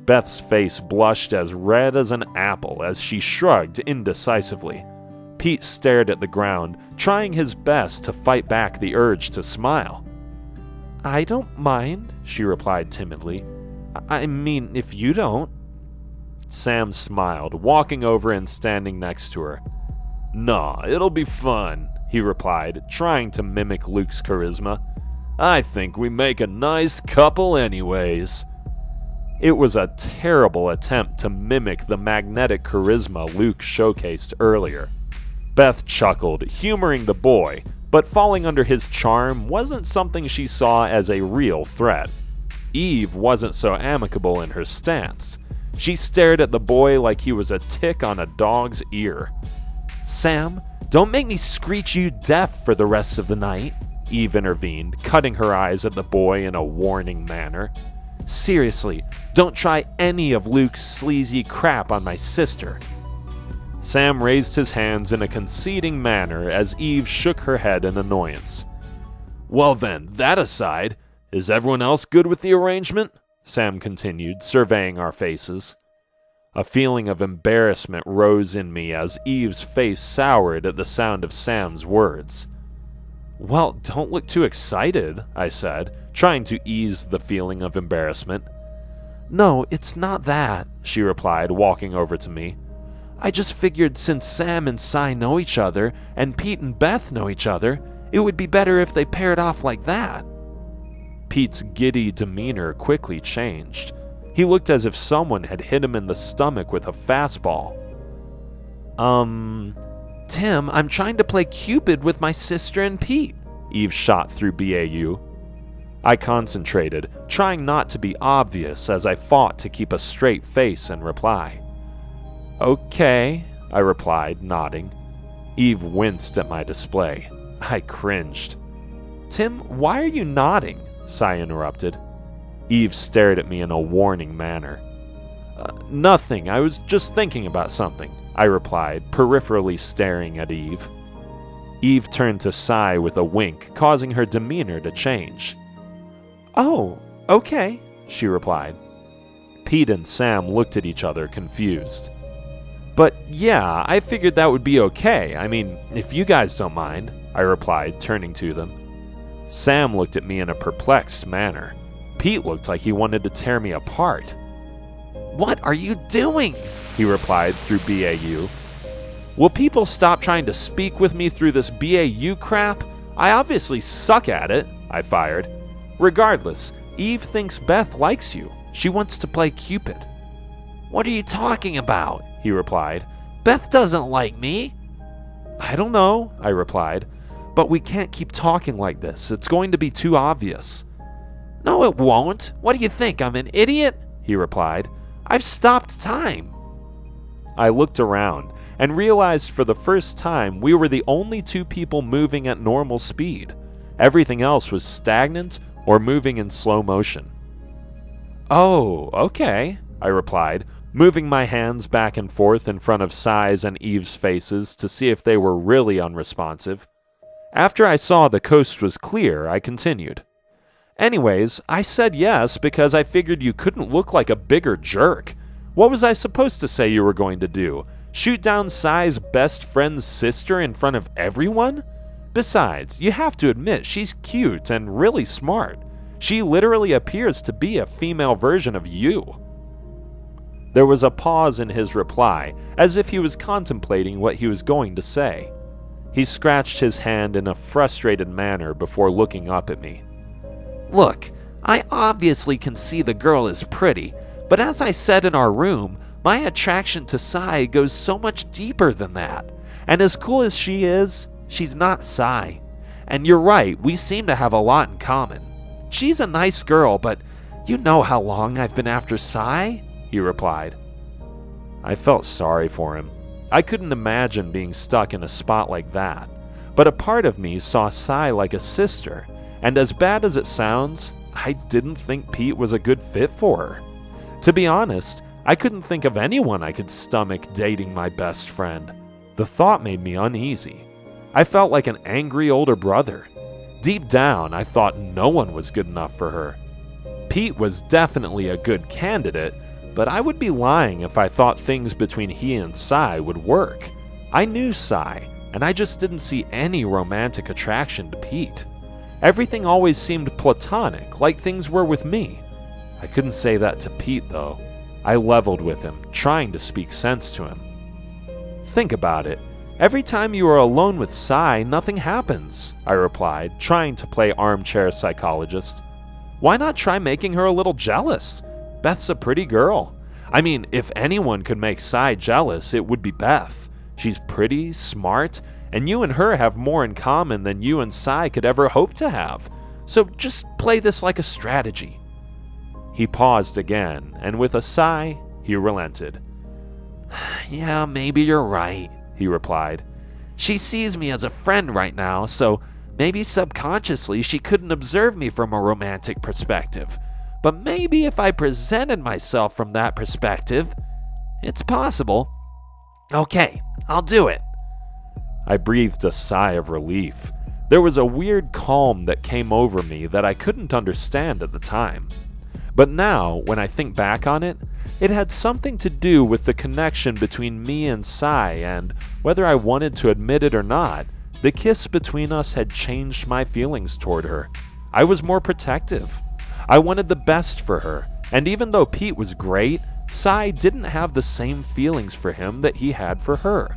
Beth's face blushed as red as an apple as she shrugged indecisively. Pete stared at the ground, trying his best to fight back the urge to smile. I don't mind, she replied timidly. I mean, if you don't. Sam smiled, walking over and standing next to her. Nah, it'll be fun, he replied, trying to mimic Luke's charisma. I think we make a nice couple anyways. It was a terrible attempt to mimic the magnetic charisma Luke showcased earlier. Beth chuckled, humoring the boy, but falling under his charm wasn't something she saw as a real threat. Eve wasn't so amicable in her stance. She stared at the boy like he was a tick on a dog's ear. Sam, don't make me screech you deaf for the rest of the night, Eve intervened, cutting her eyes at the boy in a warning manner. Seriously, don't try any of Luke's sleazy crap on my sister. Sam raised his hands in a conceding manner as Eve shook her head in annoyance. Well then, that aside, is everyone else good with the arrangement? Sam continued, surveying our faces. A feeling of embarrassment rose in me as Eve's face soured at the sound of Sam's words. "Well, don't look too excited," I said, trying to ease the feeling of embarrassment. "No, it's not that," she replied, walking over to me. "I just figured since Sam and Cy know each other, and Pete and Beth know each other, it would be better if they paired off like that." Pete's giddy demeanor quickly changed. He looked as if someone had hit him in the stomach with a fastball. Tim, I'm trying to play Cupid with my sister and Pete," Eve shot through BAU. I concentrated, trying not to be obvious as I fought to keep a straight face and reply. "Okay," I replied, nodding. Eve winced at my display. I cringed. "Tim, why are you nodding?" Cy interrupted. Eve stared at me in a warning manner. Nothing, I was just thinking about something," I replied, peripherally staring at Eve. Eve turned to Cy with a wink, causing her demeanor to change. "Oh, okay," she replied. Pete and Sam looked at each other, confused. "But yeah, I figured that would be okay. I mean, if you guys don't mind," I replied, turning to them. Sam looked at me in a perplexed manner. Pete looked like he wanted to tear me apart. "What are you doing?" he replied through BAU. "Will people stop trying to speak with me through this BAU crap? I obviously suck at it," I fired. "Regardless, Eve thinks Beth likes you. She wants to play Cupid." "What are you talking about?" he replied. "Beth doesn't like me." "I don't know," I replied. "But we can't keep talking like this. It's going to be too obvious." "No, it won't. What do you think, I'm an idiot?" he replied. "I've stopped time." I looked around and realized for the first time we were the only two people moving at normal speed. Everything else was stagnant or moving in slow motion. "Oh, okay," I replied, moving my hands back and forth in front of Cy's and Eve's faces to see if they were really unresponsive. After I saw the coast was clear, I continued. "Anyways, I said yes because I figured you couldn't look like a bigger jerk. What was I supposed to say you were going to do? Shoot down Cy's best friend's sister in front of everyone? Besides, you have to admit she's cute and really smart. She literally appears to be a female version of you." There was a pause in his reply, as if he was contemplating what he was going to say. He scratched his hand in a frustrated manner before looking up at me. "Look, I obviously can see the girl is pretty, but as I said in our room, my attraction to Cy goes so much deeper than that. And as cool as she is, she's not Cy. And you're right, we seem to have a lot in common. She's a nice girl, but you know how long I've been after Cy," he replied. I felt sorry for him. I couldn't imagine being stuck in a spot like that, but a part of me saw Cy like a sister, and as bad as it sounds, I didn't think Pete was a good fit for her. To be honest, I couldn't think of anyone I could stomach dating my best friend. The thought made me uneasy. I felt like an angry older brother. Deep down, I thought no one was good enough for her. Pete was definitely a good candidate, but I would be lying if I thought things between he and Cy would work. I knew Cy, and I just didn't see any romantic attraction to Pete. Everything always seemed platonic, like things were with me. I couldn't say that to Pete, though. I leveled with him, trying to speak sense to him. "Think about it. Every time you are alone with Cy, nothing happens," I replied, trying to play armchair psychologist. "Why not try making her a little jealous? Beth's a pretty girl. I mean, if anyone could make Cy jealous, it would be Beth. She's pretty, smart, and you and her have more in common than you and Cy could ever hope to have. So just play this like a strategy." He paused again, and with a sigh, he relented. "Yeah, maybe you're right," he replied. "She sees me as a friend right now, so maybe subconsciously she couldn't observe me from a romantic perspective. But maybe if I presented myself from that perspective, it's possible. Okay, I'll do it." I breathed a sigh of relief. There was a weird calm that came over me that I couldn't understand at the time. But now, when I think back on it, it had something to do with the connection between me and Sai, and whether I wanted to admit it or not, the kiss between us had changed my feelings toward her. I was more protective. I wanted the best for her, and even though Pete was great, Sai didn't have the same feelings for him that he had for her.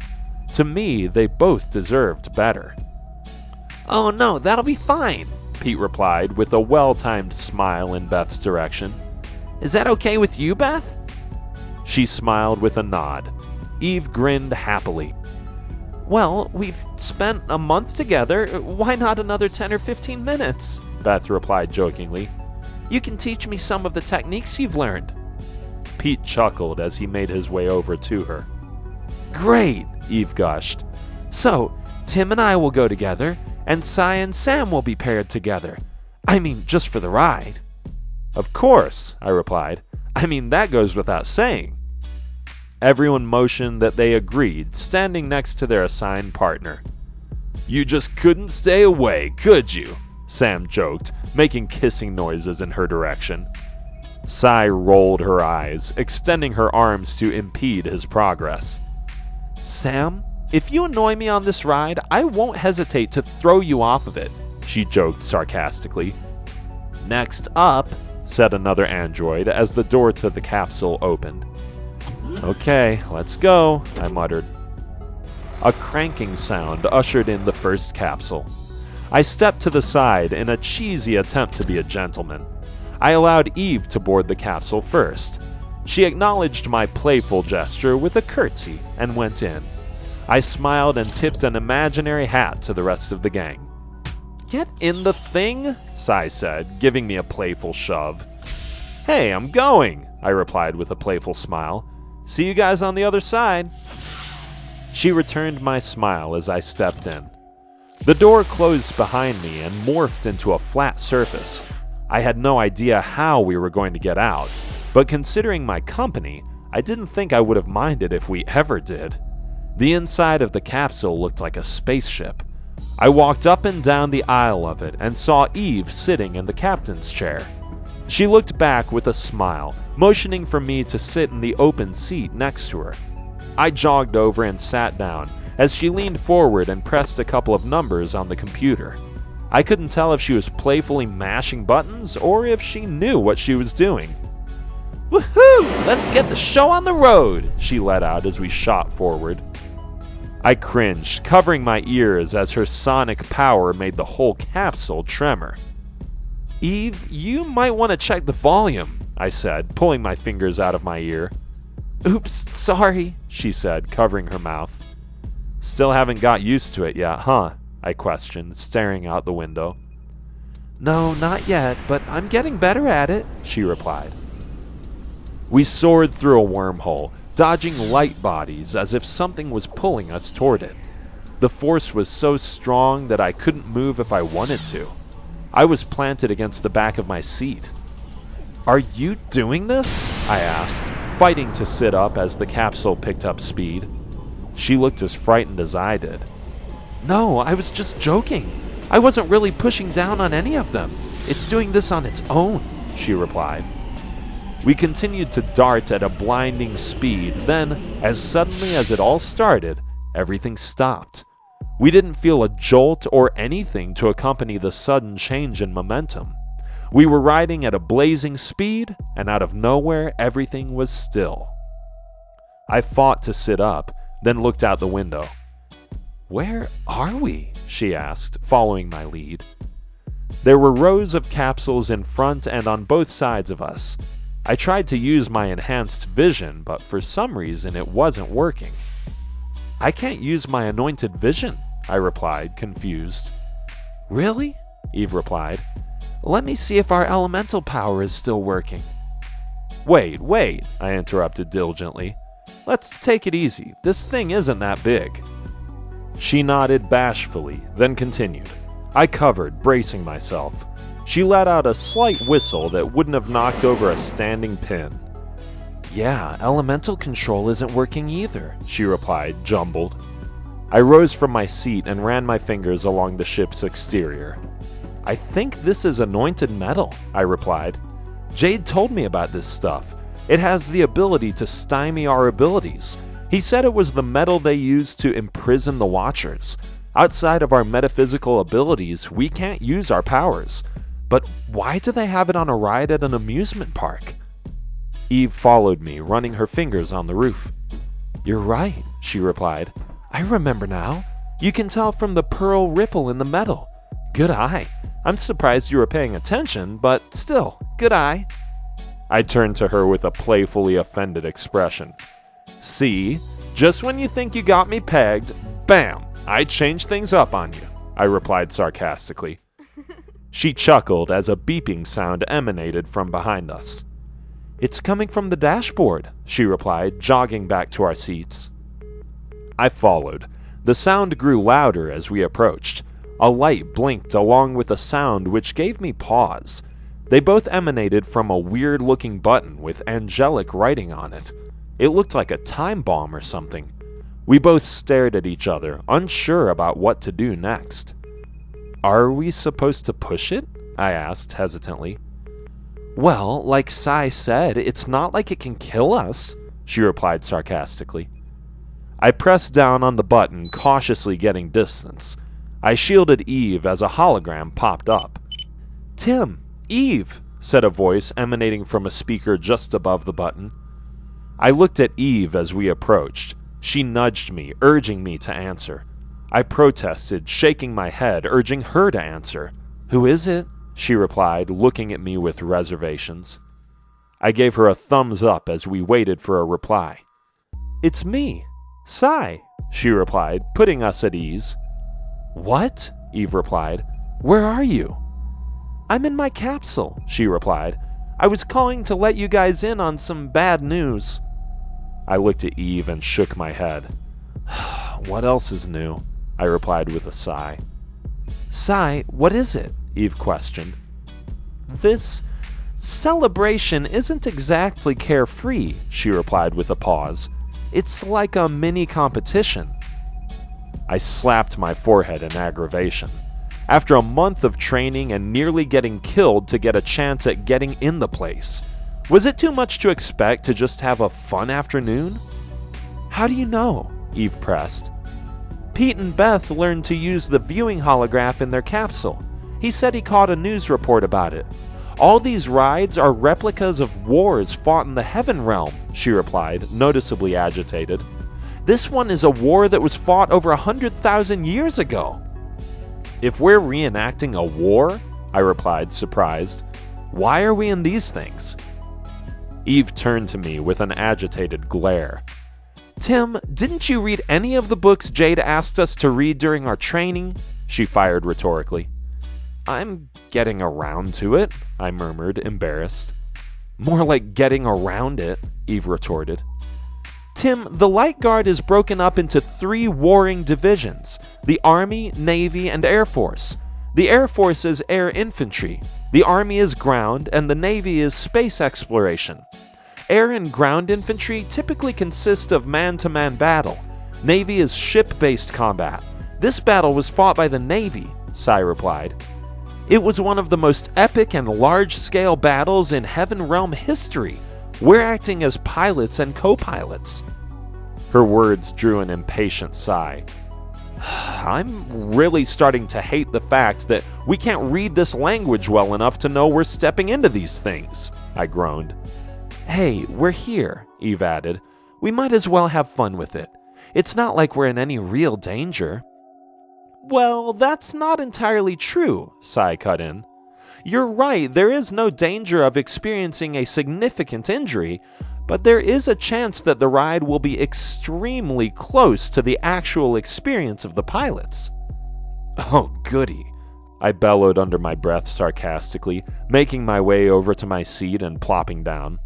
To me, they both deserved better. "Oh no, that'll be fine," Pete replied with a well-timed smile in Beth's direction. "Is that okay with you, Beth?" She smiled with a nod. Eve grinned happily. "Well, we've spent a month together. Why not another 10 or 15 minutes?" Beth replied jokingly. "You can teach me some of the techniques you've learned." Pete chuckled as he made his way over to her. "Great," Eve gushed. "So, Tim and I will go together, and Sai and Sam will be paired together. I mean, just for the ride." "Of course," I replied. "I mean, that goes without saying." Everyone motioned that they agreed, standing next to their assigned partner. "You just couldn't stay away, could you?" Sam joked, making kissing noises in her direction. Sai rolled her eyes, extending her arms to impede his progress. "Sam, if you annoy me on this ride, I won't hesitate to throw you off of it," she joked sarcastically. "Next up," said another android as the door to the capsule opened. "Okay, let's go," I muttered. A cranking sound ushered in the first capsule. I stepped to the side in a cheesy attempt to be a gentleman. I allowed Eve to board the capsule first. She acknowledged my playful gesture with a curtsy and went in. I smiled and tipped an imaginary hat to the rest of the gang. "Get in the thing," Sai said, giving me a playful shove. "Hey, I'm going," I replied with a playful smile. "See you guys on the other side." She returned my smile as I stepped in. The door closed behind me and morphed into a flat surface. I had no idea how we were going to get out, but considering my company, I didn't think I would have minded if we ever did. The inside of the capsule looked like a spaceship. I walked up and down the aisle of it and saw Eve sitting in the captain's chair. She looked back with a smile, motioning for me to sit in the open seat next to her. I jogged over and sat down as she leaned forward and pressed a couple of numbers on the computer. I couldn't tell if she was playfully mashing buttons or if she knew what she was doing. "Woohoo! Let's get the show on the road!" she let out as we shot forward. I cringed, covering my ears as her sonic power made the whole capsule tremor. "Eve, you might want to check the volume," I said, pulling my fingers out of my ear. "Oops, sorry," she said, covering her mouth. "Still haven't got used to it yet, huh?" I questioned, staring out the window. "No, not yet, but I'm getting better at it," she replied. We soared through a wormhole, dodging light bodies as if something was pulling us toward it. The force was so strong that I couldn't move if I wanted to. I was planted against the back of my seat. "Are you doing this?" I asked, fighting to sit up as the capsule picked up speed. She looked as frightened as I did. "No, I was just joking. I wasn't really pushing down on any of them. It's doing this on its own," she replied. We continued to dart at a blinding speed, then, as suddenly as it all started, everything stopped. We didn't feel a jolt or anything to accompany the sudden change in momentum. We were riding at a blazing speed, and out of nowhere, everything was still. I fought to sit up, then looked out the window. "Where are we?" she asked, following my lead. There were rows of capsules in front and on both sides of us. I tried to use my enhanced vision, but for some reason it wasn't working. "I can't use my anointed vision," I replied, confused. "Really?" Eve replied. "Let me see if our elemental power is still working." Wait, I interrupted diligently. "Let's take it easy. This thing isn't that big." She nodded bashfully, then continued. I covered, bracing myself. She let out a slight whistle that wouldn't have knocked over a standing pin. "Yeah, elemental control isn't working either," she replied, jumbled. I rose from my seat and ran my fingers along the ship's exterior. "I think this is anointed metal," I replied. Jade told me about this stuff. It has the ability to stymie our abilities. He said it was the metal they use to imprison the Watchers. Outside of our metaphysical abilities, we can't use our powers. But why do they have it on a ride at an amusement park? Eve followed me, running her fingers on the roof. You're right, she replied. I remember now. You can tell from the pearl ripple in the metal. Good eye. I'm surprised you were paying attention, but still, good eye. I turned to her with a playfully offended expression. See, just when you think you got me pegged, bam, I changed things up on you, I replied sarcastically. She chuckled as a beeping sound emanated from behind us. It's coming from the dashboard, she replied, jogging back to our seats. I followed. The sound grew louder as we approached. A light blinked along with a sound which gave me pause. They both emanated from a weird-looking button with angelic writing on it. It looked like a time bomb or something. We both stared at each other, unsure about what to do next. Are we supposed to push it? I asked hesitantly. Well, like Sai said, it's not like it can kill us, she replied sarcastically. I pressed down on the button, cautiously getting distance. I shielded Eve as a hologram popped up. Tim, Eve, said a voice emanating from a speaker just above the button. I looked at Eve as we approached. She nudged me, urging me to answer. I protested, shaking my head, urging her to answer. Who is it? She replied, looking at me with reservations. I gave her a thumbs up as we waited for a reply. It's me, Sai, she replied, putting us at ease. What? Eve replied. Where are you? I'm in my capsule, she replied. I was calling to let you guys in on some bad news. I looked at Eve and shook my head. What else is new? I replied with a sigh. Sai, what is it? Eve questioned. This celebration isn't exactly carefree, she replied with a pause. It's like a mini competition. I slapped my forehead in aggravation. After a month of training and nearly getting killed to get a chance at getting in the place, was it too much to expect to just have a fun afternoon? How do you know? Eve pressed. Pete and Beth learned to use the viewing holograph in their capsule. He said he caught a news report about it. All these rides are replicas of wars fought in the Heaven Realm, she replied, noticeably agitated. This one is a war that was fought over 100,000 years ago. If we're reenacting a war, I replied, surprised, why are we in these things? Eve turned to me with an agitated glare. Tim, didn't you read any of the books Jade asked us to read during our training? She fired rhetorically. I'm getting around to it, I murmured, embarrassed. More like getting around it, Eve retorted. Tim, the Light Guard is broken up into 3 warring divisions, the Army, Navy, and Air Force. The Air Force is air infantry, the Army is ground, and the Navy is space exploration. Air and ground infantry typically consist of man-to-man battle. Navy is ship-based combat. This battle was fought by the Navy, Sai replied. It was one of the most epic and large-scale battles in Heaven Realm history. We're acting as pilots and co-pilots. Her words drew an impatient sigh. I'm really starting to hate the fact that we can't read this language well enough to know we're stepping into these things, I groaned. Hey, we're here, Eve added. We might as well have fun with it. It's not like we're in any real danger. Well, that's not entirely true, Sai cut in. You're right, there is no danger of experiencing a significant injury, but there is a chance that the ride will be extremely close to the actual experience of the pilots. Oh, goody, I bellowed under my breath sarcastically, making my way over to my seat and plopping down.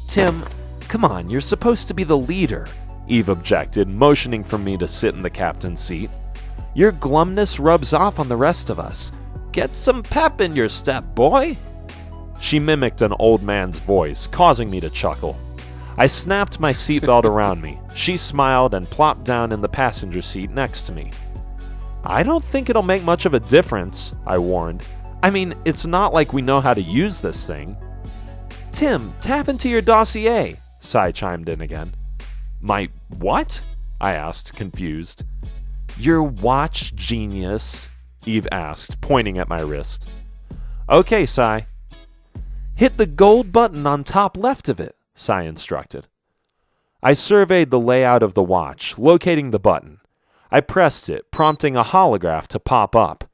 Tim, come on, you're supposed to be the leader, Eve objected, motioning for me to sit in the captain's seat. Your glumness rubs off on the rest of us. Get some pep in your step, boy. She mimicked an old man's voice, causing me to chuckle. I snapped my seatbelt around me. She smiled and plopped down in the passenger seat next to me. I don't think it'll make much of a difference, I warned. I mean, it's not like we know how to use this thing. Tim, tap into your dossier, Sai chimed in again. My what? I asked, confused. Your watch, genius, Eve asked, pointing at my wrist. Okay, Sai. Hit the gold button on top left of it, Sai instructed. I surveyed the layout of the watch, locating the button. I pressed it, prompting a holograph to pop up.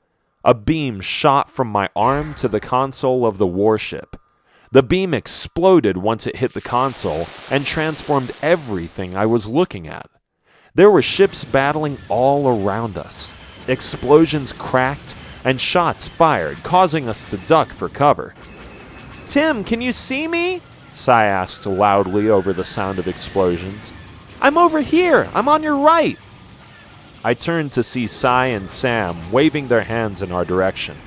A beam shot from my arm to the console of the warship. The beam exploded once it hit the console and transformed everything I was looking at. There were ships battling all around us. Explosions cracked and shots fired, causing us to duck for cover. Tim, can you see me? Sai asked loudly over the sound of explosions. I'm over here. I'm on your right. I turned to see Sai and Sam waving their hands in our direction.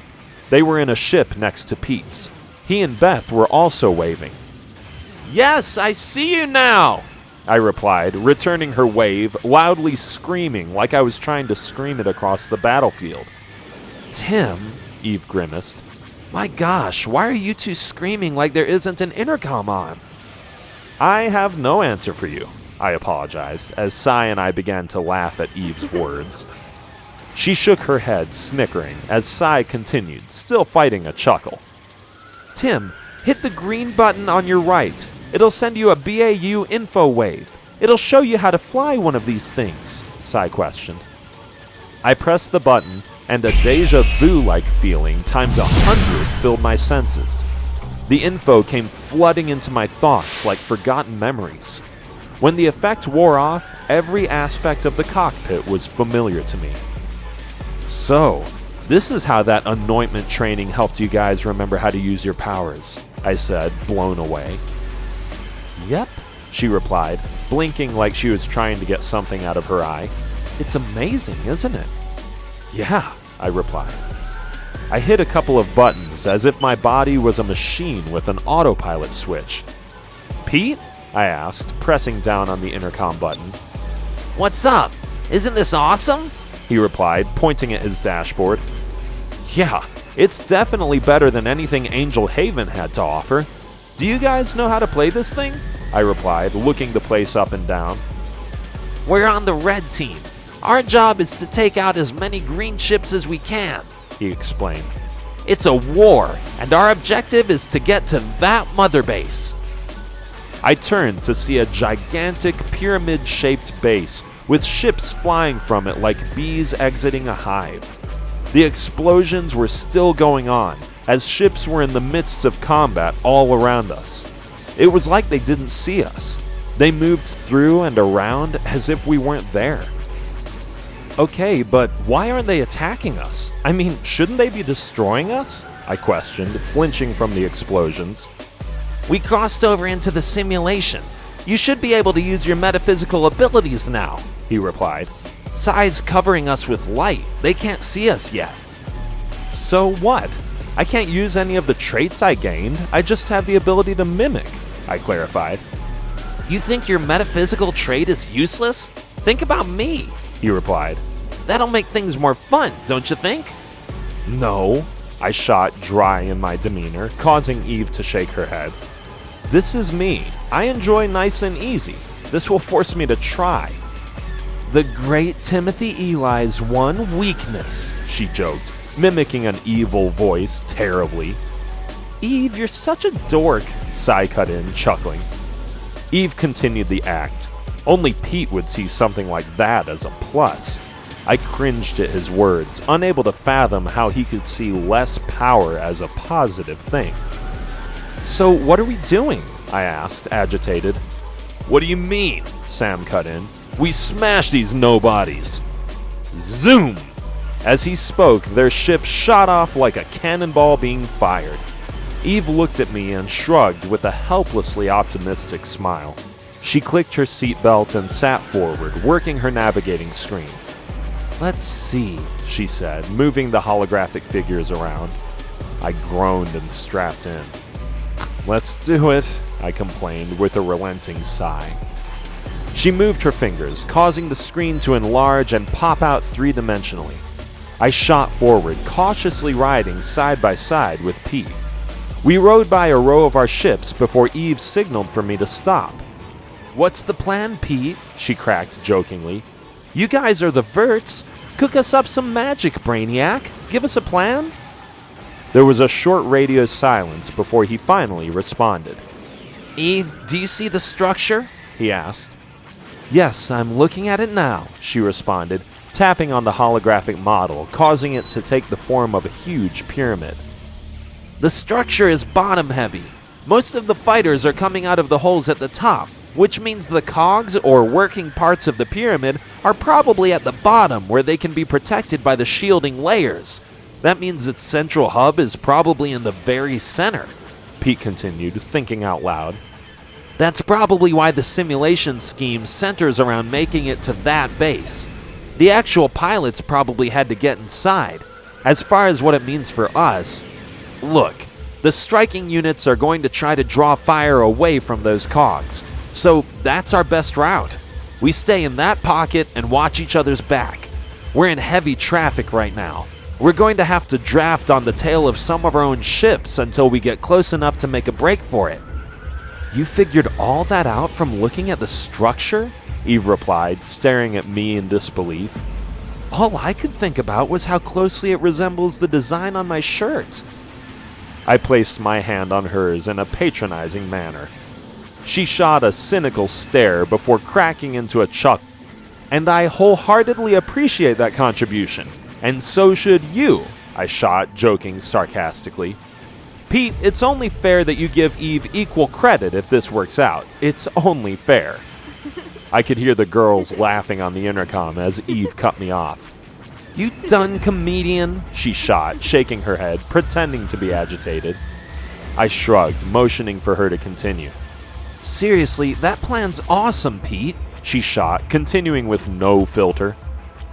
They were in a ship next to Pete's. He and Beth were also waving. Yes, I see you now, I replied, returning her wave, loudly screaming like I was trying to scream it across the battlefield. Tim, Eve grimaced. My gosh, why are you two screaming like there isn't an intercom on? I have no answer for you, I apologized, as Sai and I began to laugh at Eve's words. She shook her head, snickering, as Sai continued, still fighting a chuckle. Tim, hit the green button on your right. It'll send you a BAU info wave. It'll show you how to fly one of these things, Sai questioned. I pressed the button, and a deja vu-like feeling times 100 filled my senses. The info came flooding into my thoughts like forgotten memories. When the effect wore off, every aspect of the cockpit was familiar to me. So, this is how that anointment training helped you guys remember how to use your powers, I said, blown away. Yep, she replied, blinking like she was trying to get something out of her eye. It's amazing, isn't it? Yeah, I replied. I hit a couple of buttons as if my body was a machine with an autopilot switch. Pete? I asked, pressing down on the intercom button. What's up? Isn't this awesome? He replied, pointing at his dashboard. Yeah, it's definitely better than anything Angel Haven had to offer. Do you guys know how to play this thing? I replied, looking the place up and down. We're on the red team. Our job is to take out as many green ships as we can, he explained. It's a war, and our objective is to get to that mother base. I turned to see a gigantic pyramid-shaped base with ships flying from it like bees exiting a hive. The explosions were still going on, as ships were in the midst of combat all around us. It was like they didn't see us. They moved through and around as if we weren't there. Okay, but why aren't they attacking us? I mean, shouldn't they be destroying us? I questioned, flinching from the explosions. We crossed over into the simulation. You should be able to use your metaphysical abilities now, he replied. Sai's covering us with light. They can't see us yet. So what? I can't use any of the traits I gained. I just have the ability to mimic, I clarified. You think your metaphysical trait is useless? Think about me, he replied. That'll make things more fun, don't you think? No, I shot, dry in my demeanor, causing Eve to shake her head. This is me. I enjoy nice and easy. This will force me to try. The great Timothy Eli's one weakness, she joked, mimicking an evil voice terribly. Eve, you're such a dork, Sai cut in, chuckling. Eve continued the act. Only Pete would see something like that as a plus. I cringed at his words, unable to fathom how he could see less power as a positive thing. So what are we doing? I asked, agitated. What do you mean? Sam cut in. We smash these nobodies. Zoom! As he spoke, their ship shot off like a cannonball being fired. Eve looked at me and shrugged with a helplessly optimistic smile. She clicked her seatbelt and sat forward, working her navigating screen. Let's see, she said, moving the holographic figures around. I groaned and strapped in. Let's do it, I complained with a relenting sigh. She moved her fingers, causing the screen to enlarge and pop out three-dimensionally. I shot forward, cautiously riding side by side with Pete. We rode by a row of our ships before Eve signaled for me to stop. "What's the plan, Pete?" she cracked jokingly. "You guys are the Verts. Cook us up some magic, Brainiac. Give us a plan?" There was a short radio silence before he finally responded. "Eve, do you see the structure?" he asked. "Yes, I'm looking at it now," she responded, tapping on the holographic model, causing it to take the form of a huge pyramid. "The structure is bottom-heavy. Most of the fighters are coming out of the holes at the top, which means the cogs or working parts of the pyramid are probably at the bottom where they can be protected by the shielding layers. That means its central hub is probably in the very center," Pete continued, thinking out loud. "That's probably why the simulation scheme centers around making it to that base. The actual pilots probably had to get inside. As far as what it means for us, look, the striking units are going to try to draw fire away from those cogs. So that's our best route. We stay in that pocket and watch each other's back. We're in heavy traffic right now. We're going to have to draft on the tail of some of our own ships until we get close enough to make a break for it." "You figured all that out from looking at the structure?" Eve replied, staring at me in disbelief. "All I could think about was how closely it resembles the design on my shirt." I placed my hand on hers in a patronizing manner. She shot a cynical stare before cracking into a chuckle, and I wholeheartedly appreciate that contribution. "And so should you," I shot, joking sarcastically. "Pete, it's only fair that you give Eve equal credit if this works out. It's only fair." I could hear the girls laughing on the intercom as Eve cut me off. "You done, comedian?" she shot, shaking her head, pretending to be agitated. I shrugged, motioning for her to continue. "Seriously, that plan's awesome, Pete," she shot, continuing with no filter.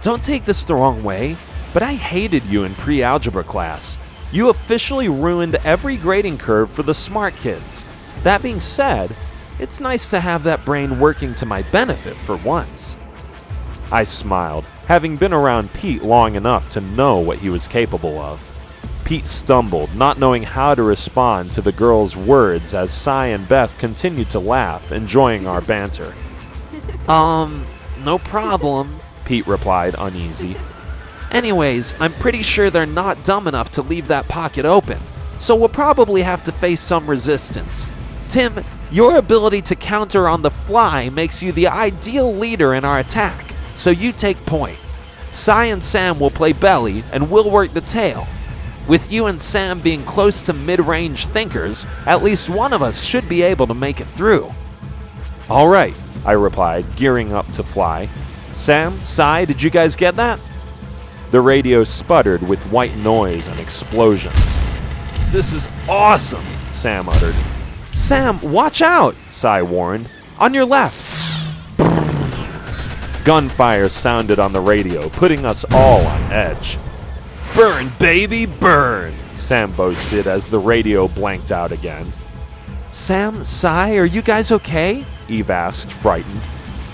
"Don't take this the wrong way, but I hated you in pre-algebra class. You officially ruined every grading curve for the smart kids. That being said, it's nice to have that brain working to my benefit for once." I smiled, having been around Pete long enough to know what he was capable of. Pete stumbled, not knowing how to respond to the girls' words as Cy and Beth continued to laugh, enjoying our banter. No problem," Pete replied, uneasy. "Anyways, I'm pretty sure they're not dumb enough to leave that pocket open, so we'll probably have to face some resistance. Tim, your ability to counter on the fly makes you the ideal leader in our attack, so you take point. Cy and Sam will play belly, and we'll work the tail. With you and Sam being close to mid-range thinkers, at least one of us should be able to make it through." "All right," I replied, gearing up to fly. "Sam, Cy, did you guys get that?" The radio sputtered with white noise and explosions. "This is awesome," Sam uttered. "Sam, watch out," Cy warned. "On your left." Gunfire sounded on the radio, putting us all on edge. "Burn, baby, burn," Sam boasted as the radio blanked out again. "Sam, Cy, are you guys okay?" Eve asked, frightened.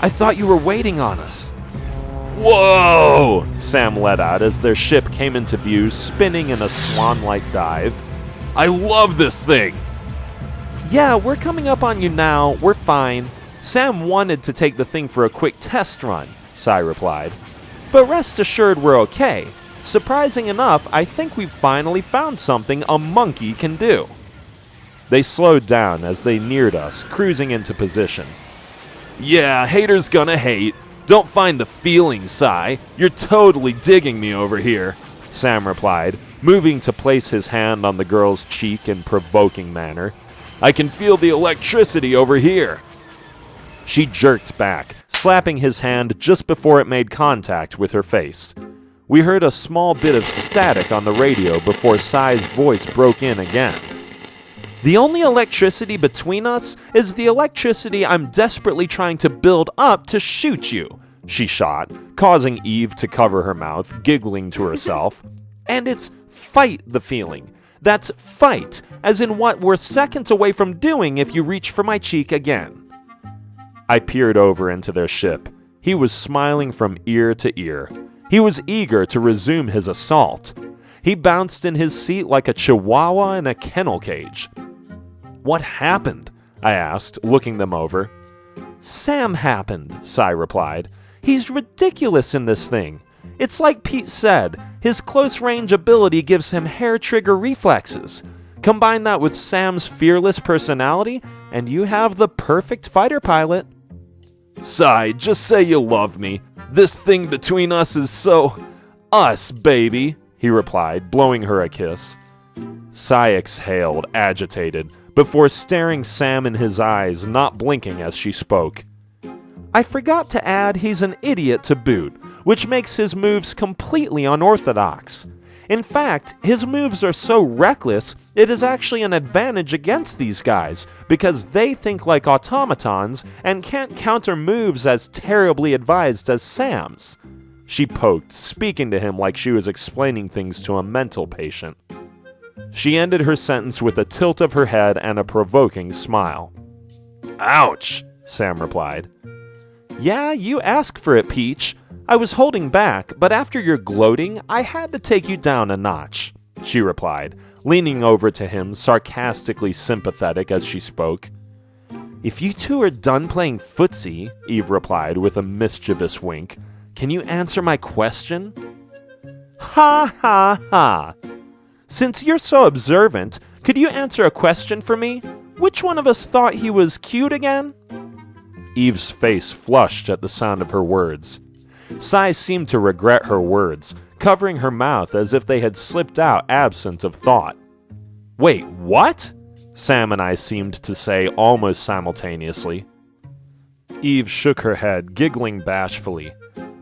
"I thought you were waiting on us." "Whoa!" Sam let out as their ship came into view, spinning in a swan-like dive. "I love this thing!" "Yeah, we're coming up on you now. We're fine. Sam wanted to take the thing for a quick test run," Cy replied. "But rest assured we're okay. Surprising enough, I think we've finally found something a monkey can do." They slowed down as they neared us, cruising into position. "Yeah, haters gonna hate. Don't find the feeling, Cy. You're totally digging me over here," Sam replied, moving to place his hand on the girl's cheek in provoking manner. "I can feel the electricity over here." She jerked back, slapping his hand just before it made contact with her face. We heard a small bit of static on the radio before Cy's voice broke in again. "The only electricity between us is the electricity I'm desperately trying to build up to shoot you," she shot, causing Eve to cover her mouth, giggling to herself. "And it's fight the feeling. That's fight, as in what we're seconds away from doing if you reach for my cheek again." I peered over into their ship. He was smiling from ear to ear. He was eager to resume his assault. He bounced in his seat like a chihuahua in a kennel cage. "What happened?" I asked, looking them over. "Sam happened," Sai replied. "He's ridiculous in this thing. It's like Pete said, his close-range ability gives him hair-trigger reflexes. Combine that with Sam's fearless personality, and you have the perfect fighter pilot." "Sai, just say you love me. This thing between us is so... us, baby," he replied, blowing her a kiss. Sai exhaled, agitated, before staring Sam in his eyes, not blinking as she spoke. "I forgot to add he's an idiot to boot, which makes his moves completely unorthodox. In fact, his moves are so reckless, it is actually an advantage against these guys, because they think like automatons and can't counter moves as terribly advised as Sam's," she poked, speaking to him like she was explaining things to a mental patient. She ended her sentence with a tilt of her head and a provoking smile. "Ouch," Sam replied. "Yeah, you asked for it, Peach. I was holding back, but after your gloating, I had to take you down a notch," she replied, leaning over to him, sarcastically sympathetic as she spoke. "If you two are done playing footsie," Eve replied with a mischievous wink, "can you answer my question?" "Ha ha ha! Since you're so observant, could you answer a question for me? Which one of us thought he was cute again?" Eve's face flushed at the sound of her words. Sai seemed to regret her words, covering her mouth as if they had slipped out absent of thought. "Wait, what?" Sam and I seemed to say almost simultaneously. Eve shook her head, giggling bashfully.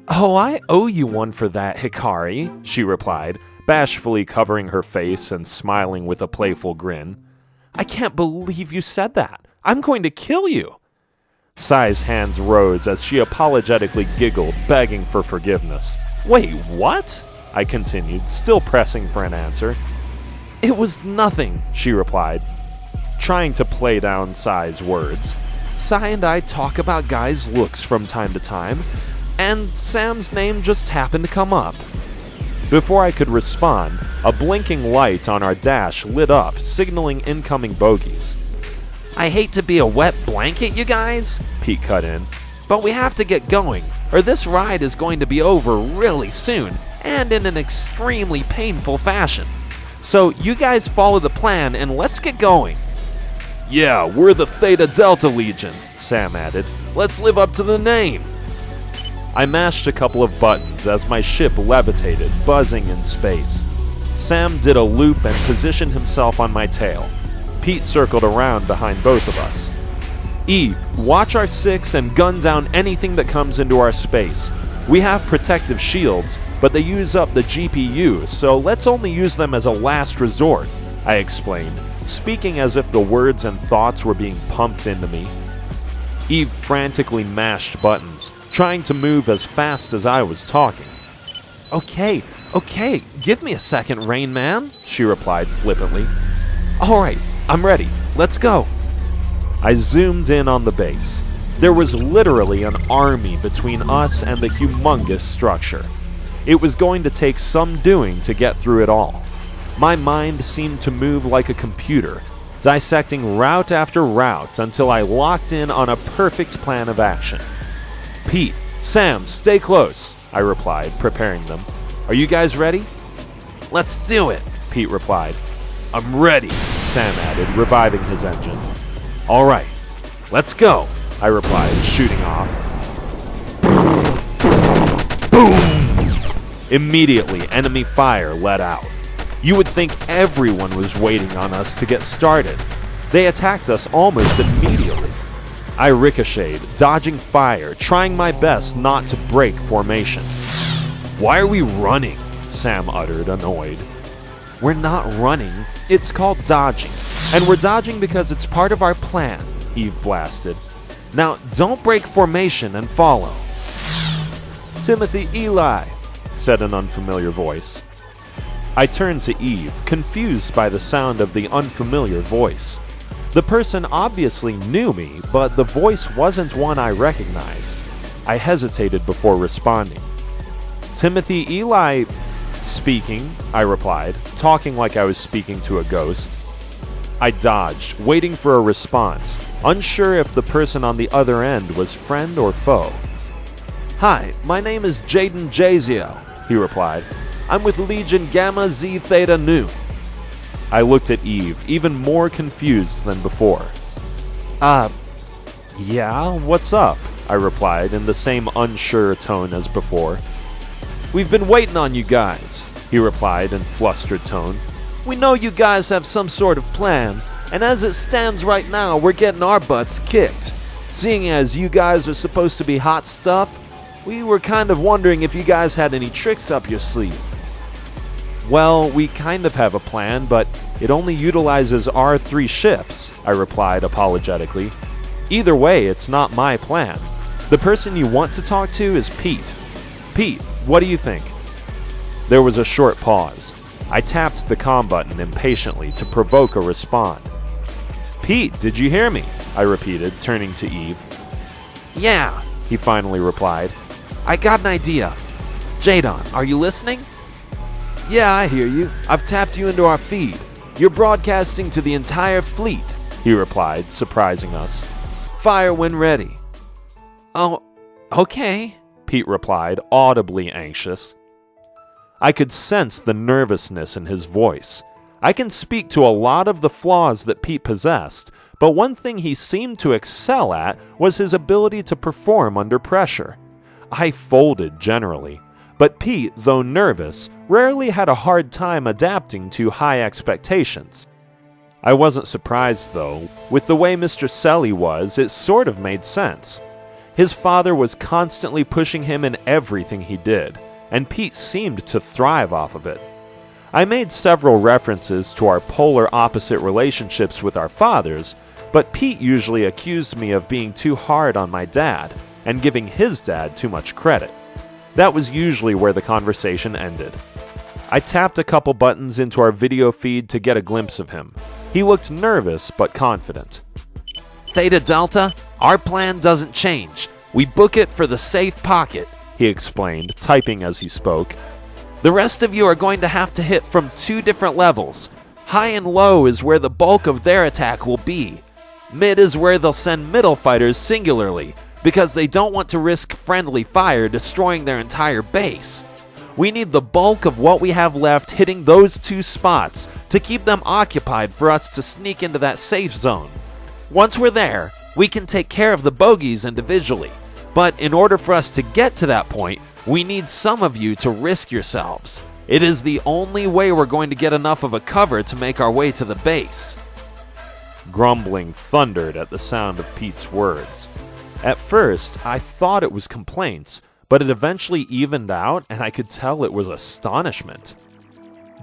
"Oh, I owe you one for that, Hikari," she replied, bashfully covering her face and smiling with a playful grin. "I can't believe you said that. I'm going to kill you." Sai's hands rose as she apologetically giggled, begging for forgiveness. "Wait, what?" I continued, still pressing for an answer. "It was nothing," she replied, trying to play down Sai's words. "Sai and I talk about guys' looks from time to time, and Sam's name just happened to come up." Before I could respond, a blinking light on our dash lit up, signaling incoming bogies. "I hate to be a wet blanket, you guys," Pete cut in, "but we have to get going, or this ride is going to be over really soon, and in an extremely painful fashion. So you guys follow the plan and let's get going." "Yeah, we're the Theta Delta Legion," Sam added. "Let's live up to the name." I mashed a couple of buttons as my ship levitated, buzzing in space. Sam did a loop and positioned himself on my tail. Pete circled around behind both of us. "Eve, watch our 6 and gun down anything that comes into our space. We have protective shields, but they use up the GPU, so let's only use them as a last resort," I explained, speaking as if the words and thoughts were being pumped into me. Eve frantically mashed buttons, trying to move as fast as I was talking. Okay, give me a second, Rain Man," she replied flippantly. "All right, I'm ready. Let's go." I zoomed in on the base. There was literally an army between us and the humongous structure. It was going to take some doing to get through it all. My mind seemed to move like a computer, dissecting route after route until I locked in on a perfect plan of action. "Pete, Sam, stay close," I replied, preparing them. "Are you guys ready?" "Let's do it," Pete replied. "I'm ready," Sam added, reviving his engine. "All right, let's go," I replied, shooting off. Boom! Immediately, enemy fire let out. You would think everyone was waiting on us to get started. They attacked us almost immediately. I ricocheted, dodging fire, trying my best not to break formation. "Why are we running?" Sam uttered, annoyed. "We're not running. It's called dodging. And we're dodging because it's part of our plan," Eve blasted. "Now, don't break formation and follow." "Timothy Eli," said an unfamiliar voice. I turned to Eve, confused by the sound of the unfamiliar voice. The person obviously knew me, but the voice wasn't one I recognized. I hesitated before responding. "Timothy Eli, Speaking, I replied, talking like I was speaking to a ghost. I dodged, waiting for a response, unsure if the person on the other end was friend or foe. Hi, my name is Jaden Jazio, he replied. I'm with Legion Gamma Z Theta Nu. I looked at Eve, even more confused than before. Yeah, what's up? I replied in the same unsure tone as before. We've been waiting on you guys, he replied in flustered tone. We know you guys have some sort of plan, and as it stands right now, we're getting our butts kicked. Seeing as you guys are supposed to be hot stuff, we were kind of wondering if you guys had any tricks up your sleeve. Well, we kind of have a plan, but it only utilizes our 3 ships, I replied apologetically. Either way, it's not my plan. The person you want to talk to is Pete. Pete, what do you think? There was a short pause. I tapped the comm button impatiently to provoke a response. Pete, did you hear me? I repeated, turning to Eve. Yeah, he finally replied. I got an idea. Jadon, are you listening? Yeah, I hear you. I've tapped you into our feed. You're broadcasting to the entire fleet, he replied, surprising us. Fire when ready. Oh, okay, Pete replied, audibly anxious. I could sense the nervousness in his voice. I can speak to a lot of the flaws that Pete possessed, but one thing he seemed to excel at was his ability to perform under pressure. I folded generally, but Pete, though nervous, rarely had a hard time adapting to high expectations. I wasn't surprised, though. With the way Mr. Selly was, it sort of made sense. His father was constantly pushing him in everything he did, and Pete seemed to thrive off of it. I made several references to our polar opposite relationships with our fathers, but Pete usually accused me of being too hard on my dad and giving his dad too much credit. That was usually where the conversation ended. I tapped a couple buttons into our video feed to get a glimpse of him. He looked nervous but confident. Theta Delta, our plan doesn't change. We book it for the safe pocket, he explained, typing as he spoke. The rest of you are going to have to hit from 2 different levels. High and low is where the bulk of their attack will be. Mid is where they'll send middle fighters singularly, because they don't want to risk friendly fire destroying their entire base. We need the bulk of what we have left hitting those 2 spots to keep them occupied for us to sneak into that safe zone. Once we're there, we can take care of the bogeys individually, but in order for us to get to that point, we need some of you to risk yourselves. It is the only way we're going to get enough of a cover to make our way to the base. Grumbling thundered at the sound of Pete's words. At first, I thought it was complaints, but it eventually evened out and I could tell it was astonishment.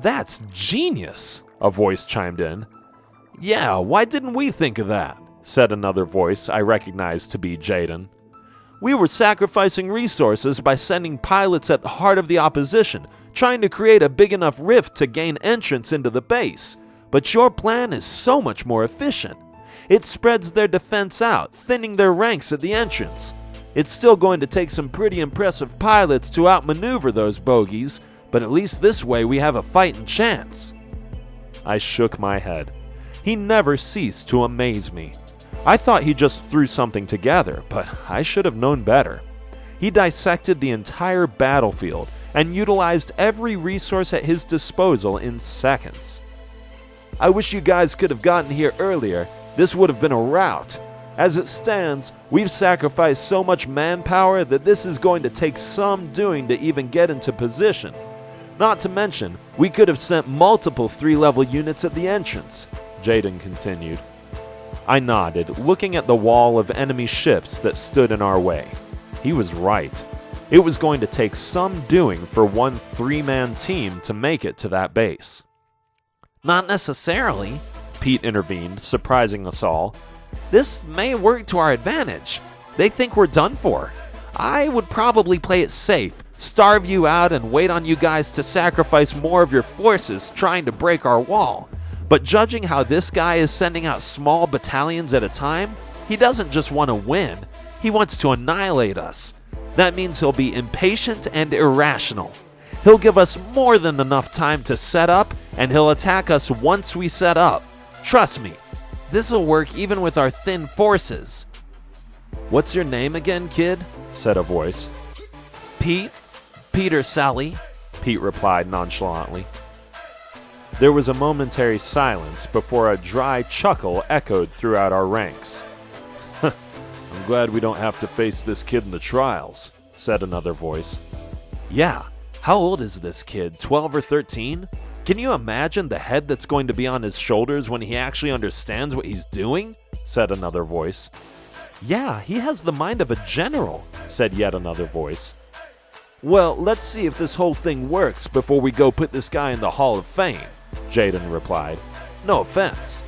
That's genius, a voice chimed in. Yeah, why didn't we think of that? Said another voice I recognized to be Jaden. We were sacrificing resources by sending pilots at the heart of the opposition, trying to create a big enough rift to gain entrance into the base. But your plan is so much more efficient. It spreads their defense out, thinning their ranks at the entrance. It's still going to take some pretty impressive pilots to outmaneuver those bogeys, but at least this way we have a fighting chance. I shook my head. He never ceased to amaze me. I thought he just threw something together, but I should have known better. He dissected the entire battlefield and utilized every resource at his disposal in seconds. I wish you guys could have gotten here earlier. This would have been a rout. As it stands, we've sacrificed so much manpower that this is going to take some doing to even get into position. Not to mention, we could have sent multiple 3-level units at the entrance, Jaden continued. I nodded, looking at the wall of enemy ships that stood in our way. He was right. It was going to take some doing for one 3-man team to make it to that base. Not necessarily, Pete intervened, surprising us all. This may work to our advantage. They think we're done for. I would probably play it safe, starve you out and wait on you guys to sacrifice more of your forces trying to break our wall. But judging how this guy is sending out small battalions at a time, he doesn't just want to win, he wants to annihilate us. That means he'll be impatient and irrational. He'll give us more than enough time to set up, and he'll attack us once we set up. Trust me, this'll work even with our thin forces." "What's your name again, kid?" said a voice. "Pete? Peter Sally," Pete replied nonchalantly. There was a momentary silence before a dry chuckle echoed throughout our ranks. "I'm glad we don't have to face this kid in the trials," said another voice. "Yeah, how old is this kid, 12 or 13? Can you imagine the head that's going to be on his shoulders when he actually understands what he's doing?" said another voice. "Yeah, he has the mind of a general," said yet another voice. "Well, let's see if this whole thing works before we go put this guy in the Hall of Fame," Jaden replied. "No offense."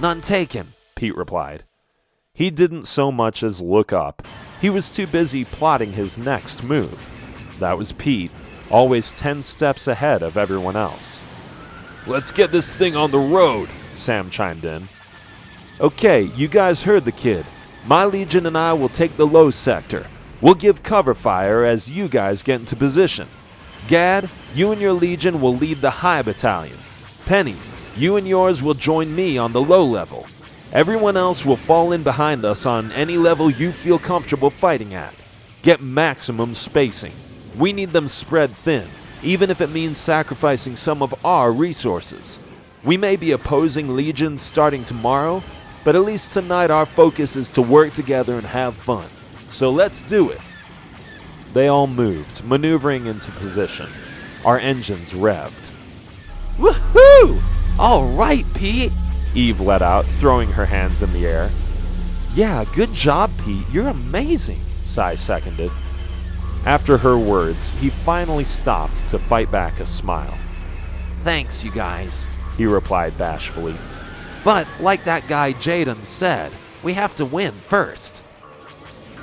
"None taken," Pete replied. He didn't so much as look up. He was too busy plotting his next move. That was Pete, always 10 steps ahead of everyone else. "Let's get this thing on the road," Sam chimed in. "Okay, you guys heard the kid. My Legion and I will take the low sector. We'll give cover fire as you guys get into position. Gad, you and your Legion will lead the high battalion. Penny, you and yours will join me on the low level. Everyone else will fall in behind us on any level you feel comfortable fighting at. Get maximum spacing. We need them spread thin, even if it means sacrificing some of our resources. We may be opposing legions starting tomorrow, but at least tonight our focus is to work together and have fun. So let's do it." They all moved, maneuvering into position. Our engines revved. "Woohoo! All right, Pete," Eve let out, throwing her hands in the air. "Yeah, good job, Pete. You're amazing," Sai seconded. After her words, he finally stopped to fight back a smile. "Thanks, you guys," he replied bashfully. "But like that guy Jaden said, we have to win first."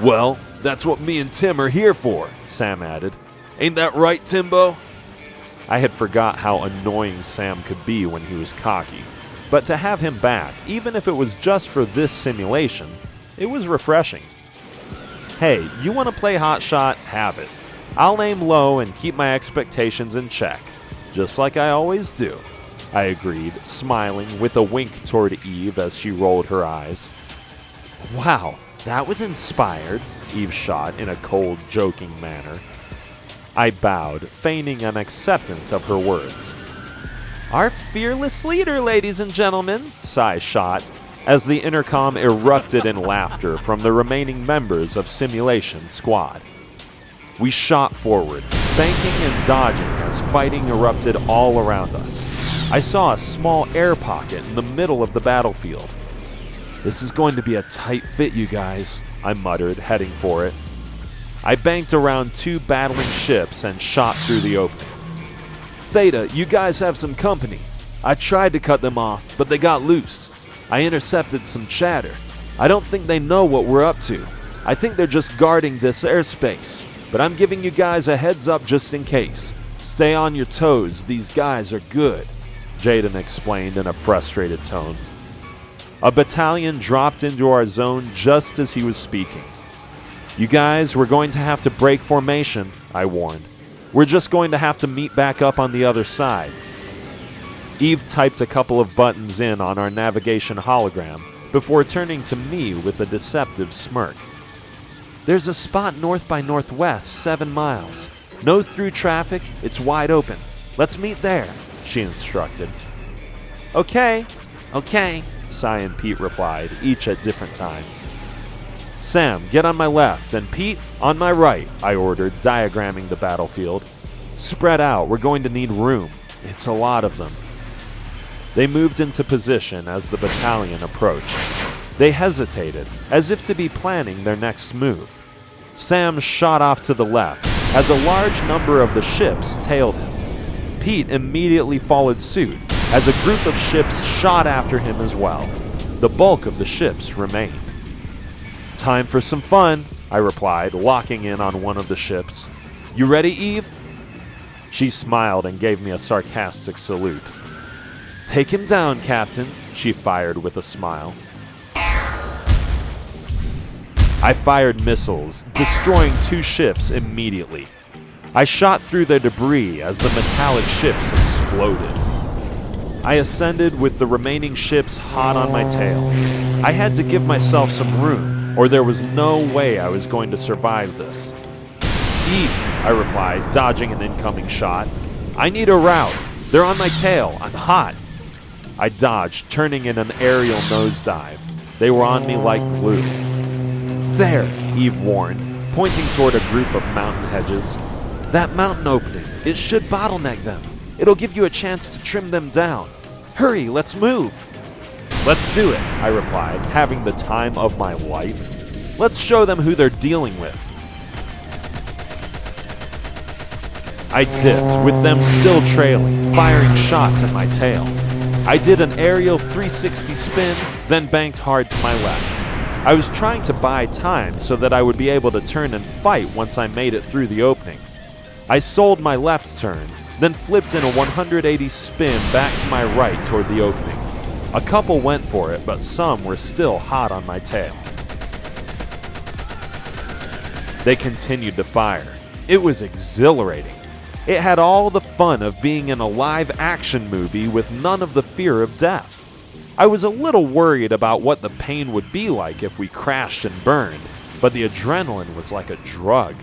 "Well, that's what me and Tim are here for," Sam added. "Ain't that right, Timbo?" I had forgot how annoying Sam could be when he was cocky, but to have him back, even if it was just for this simulation, it was refreshing. "Hey, you want to play hot shot? Have it. I'll aim low and keep my expectations in check, just like I always do," I agreed, smiling with a wink toward Eve as she rolled her eyes. "Wow, that was inspired," Eve shot in a cold, joking manner. I bowed, feigning an acceptance of her words. "Our fearless leader, ladies and gentlemen," Sai shot, as the intercom erupted in laughter from the remaining members of Simulation Squad. We shot forward, banking and dodging as fighting erupted all around us. I saw a small air pocket in the middle of the battlefield. "This is going to be a tight fit, you guys," I muttered, heading for it. I banked around 2 battling ships and shot through the opening. "Theta, you guys have some company. I tried to cut them off, but they got loose. I intercepted some chatter. I don't think they know what we're up to. I think they're just guarding this airspace, but I'm giving you guys a heads up just in case. Stay on your toes, these guys are good," Jaden explained in a frustrated tone. A battalion dropped into our zone just as he was speaking. "You guys, we're going to have to break formation," I warned. "We're just going to have to meet back up on the other side." Eve typed a couple of buttons in on our navigation hologram before turning to me with a deceptive smirk. "There's a spot north by northwest, 7 miles. No through traffic, it's wide open. Let's meet there," she instructed. Okay, Sai and Pete replied, each at different times. "Sam, get on my left, and Pete, on my right," I ordered, diagramming the battlefield. "Spread out, we're going to need room. It's a lot of them." They moved into position as the battalion approached. They hesitated, as if to be planning their next move. Sam shot off to the left, as a large number of the ships tailed him. Pete immediately followed suit, as a group of ships shot after him as well. The bulk of the ships remained. "Time for some fun," I replied, locking in on one of the ships. "You ready, Eve?" She smiled and gave me a sarcastic salute. "Take him down, Captain," she fired with a smile. I fired missiles, destroying 2 ships immediately. I shot through the debris as the metallic ships exploded. I ascended with the remaining ships hot on my tail. I had to give myself some room, or there was no way I was going to survive this. "Eve," I replied, dodging an incoming shot. "I need a route. They're on my tail. I'm hot." I dodged, turning in an aerial nosedive. They were on me like glue. "There," Eve warned, pointing toward a group of mountain hedges. "That mountain opening. It should bottleneck them. It'll give you a chance to trim them down. Hurry, let's move." "Let's do it," I replied, having the time of my life. "Let's show them who they're dealing with." I dipped, with them still trailing, firing shots at my tail. I did an aerial 360 spin, then banked hard to my left. I was trying to buy time so that I would be able to turn and fight once I made it through the opening. I sold my left turn, then flipped in a 180 spin back to my right toward the opening. A couple went for it, but some were still hot on my tail. They continued to fire. It was exhilarating. It had all the fun of being in a live action movie with none of the fear of death. I was a little worried about what the pain would be like if we crashed and burned, but the adrenaline was like a drug.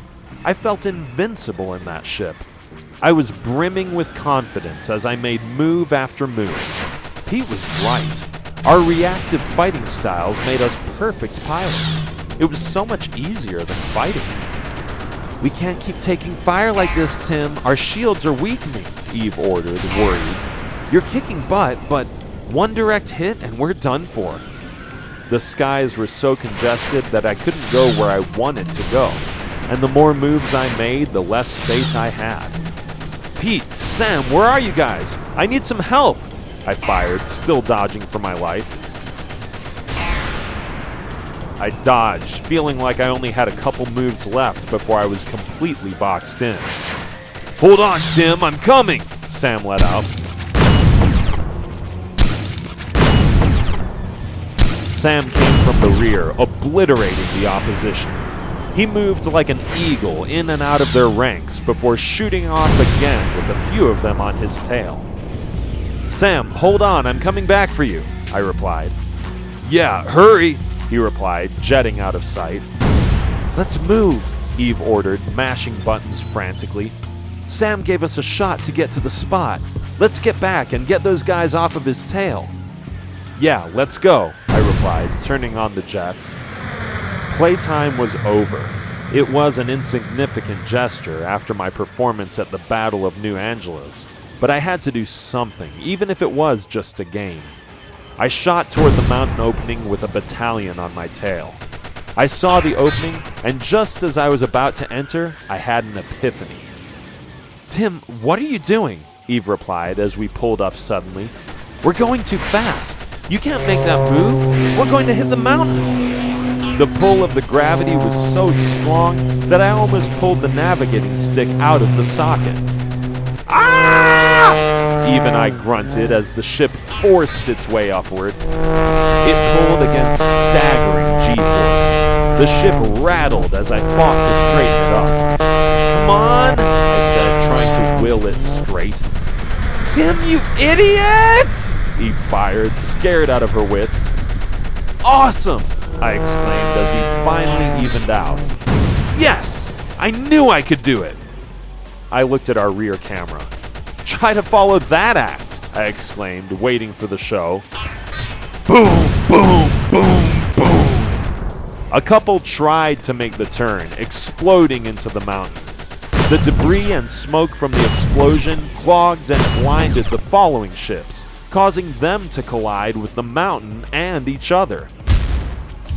I felt invincible in that ship. I was brimming with confidence as I made move after move. Pete was right. Our reactive fighting styles made us perfect pilots. It was so much easier than fighting. "We can't keep taking fire like this, Tim. Our shields are weakening," Eve ordered, worried. "You're kicking butt, but one direct hit and we're done for." The skies were so congested that I couldn't go where I wanted to go, and the more moves I made, the less space I had. "Pete, Sam, where are you guys? I need some help," I fired, still dodging for my life. I dodged, feeling like I only had a couple moves left before I was completely boxed in. "Hold on, Tim, I'm coming," Sam let out. Sam came from the rear, obliterating the opposition. He moved like an eagle in and out of their ranks before shooting off again with a few of them on his tail. "Sam, hold on, I'm coming back for you," I replied. "Yeah, hurry," he replied, jetting out of sight. "Let's move," Eve ordered, mashing buttons frantically. "Sam gave us a shot to get to the spot. Let's get back and get those guys off of his tail." "Yeah, let's go," I replied, turning on the jets. Playtime was over. It was an insignificant gesture after my performance at the Battle of New Angeles, but I had to do something, even if it was just a game. I shot toward the mountain opening with a battalion on my tail. I saw the opening, and just as I was about to enter, I had an epiphany. "Tim, what are you doing?" Eve replied as we pulled up suddenly. "We're going too fast. You can't make that move. We're going to hit the mountain." The pull of the gravity was so strong that I almost pulled the navigating stick out of the socket. "Ah!" Eve and I grunted as the ship forced its way upward. It pulled against staggering G-force. The ship rattled as I fought to straighten it up. "Come on," I said, trying to will it straight. "Tim, you idiot!" Eve fired, scared out of her wits. "Awesome!" I exclaimed as we finally evened out. "Yes! I knew I could do it!" I looked at our rear camera. "Try to follow that act," I exclaimed, waiting for the show. Boom, boom, boom, boom. A couple tried to make the turn, exploding into the mountain. The debris and smoke from the explosion clogged and blinded the following ships, causing them to collide with the mountain and each other.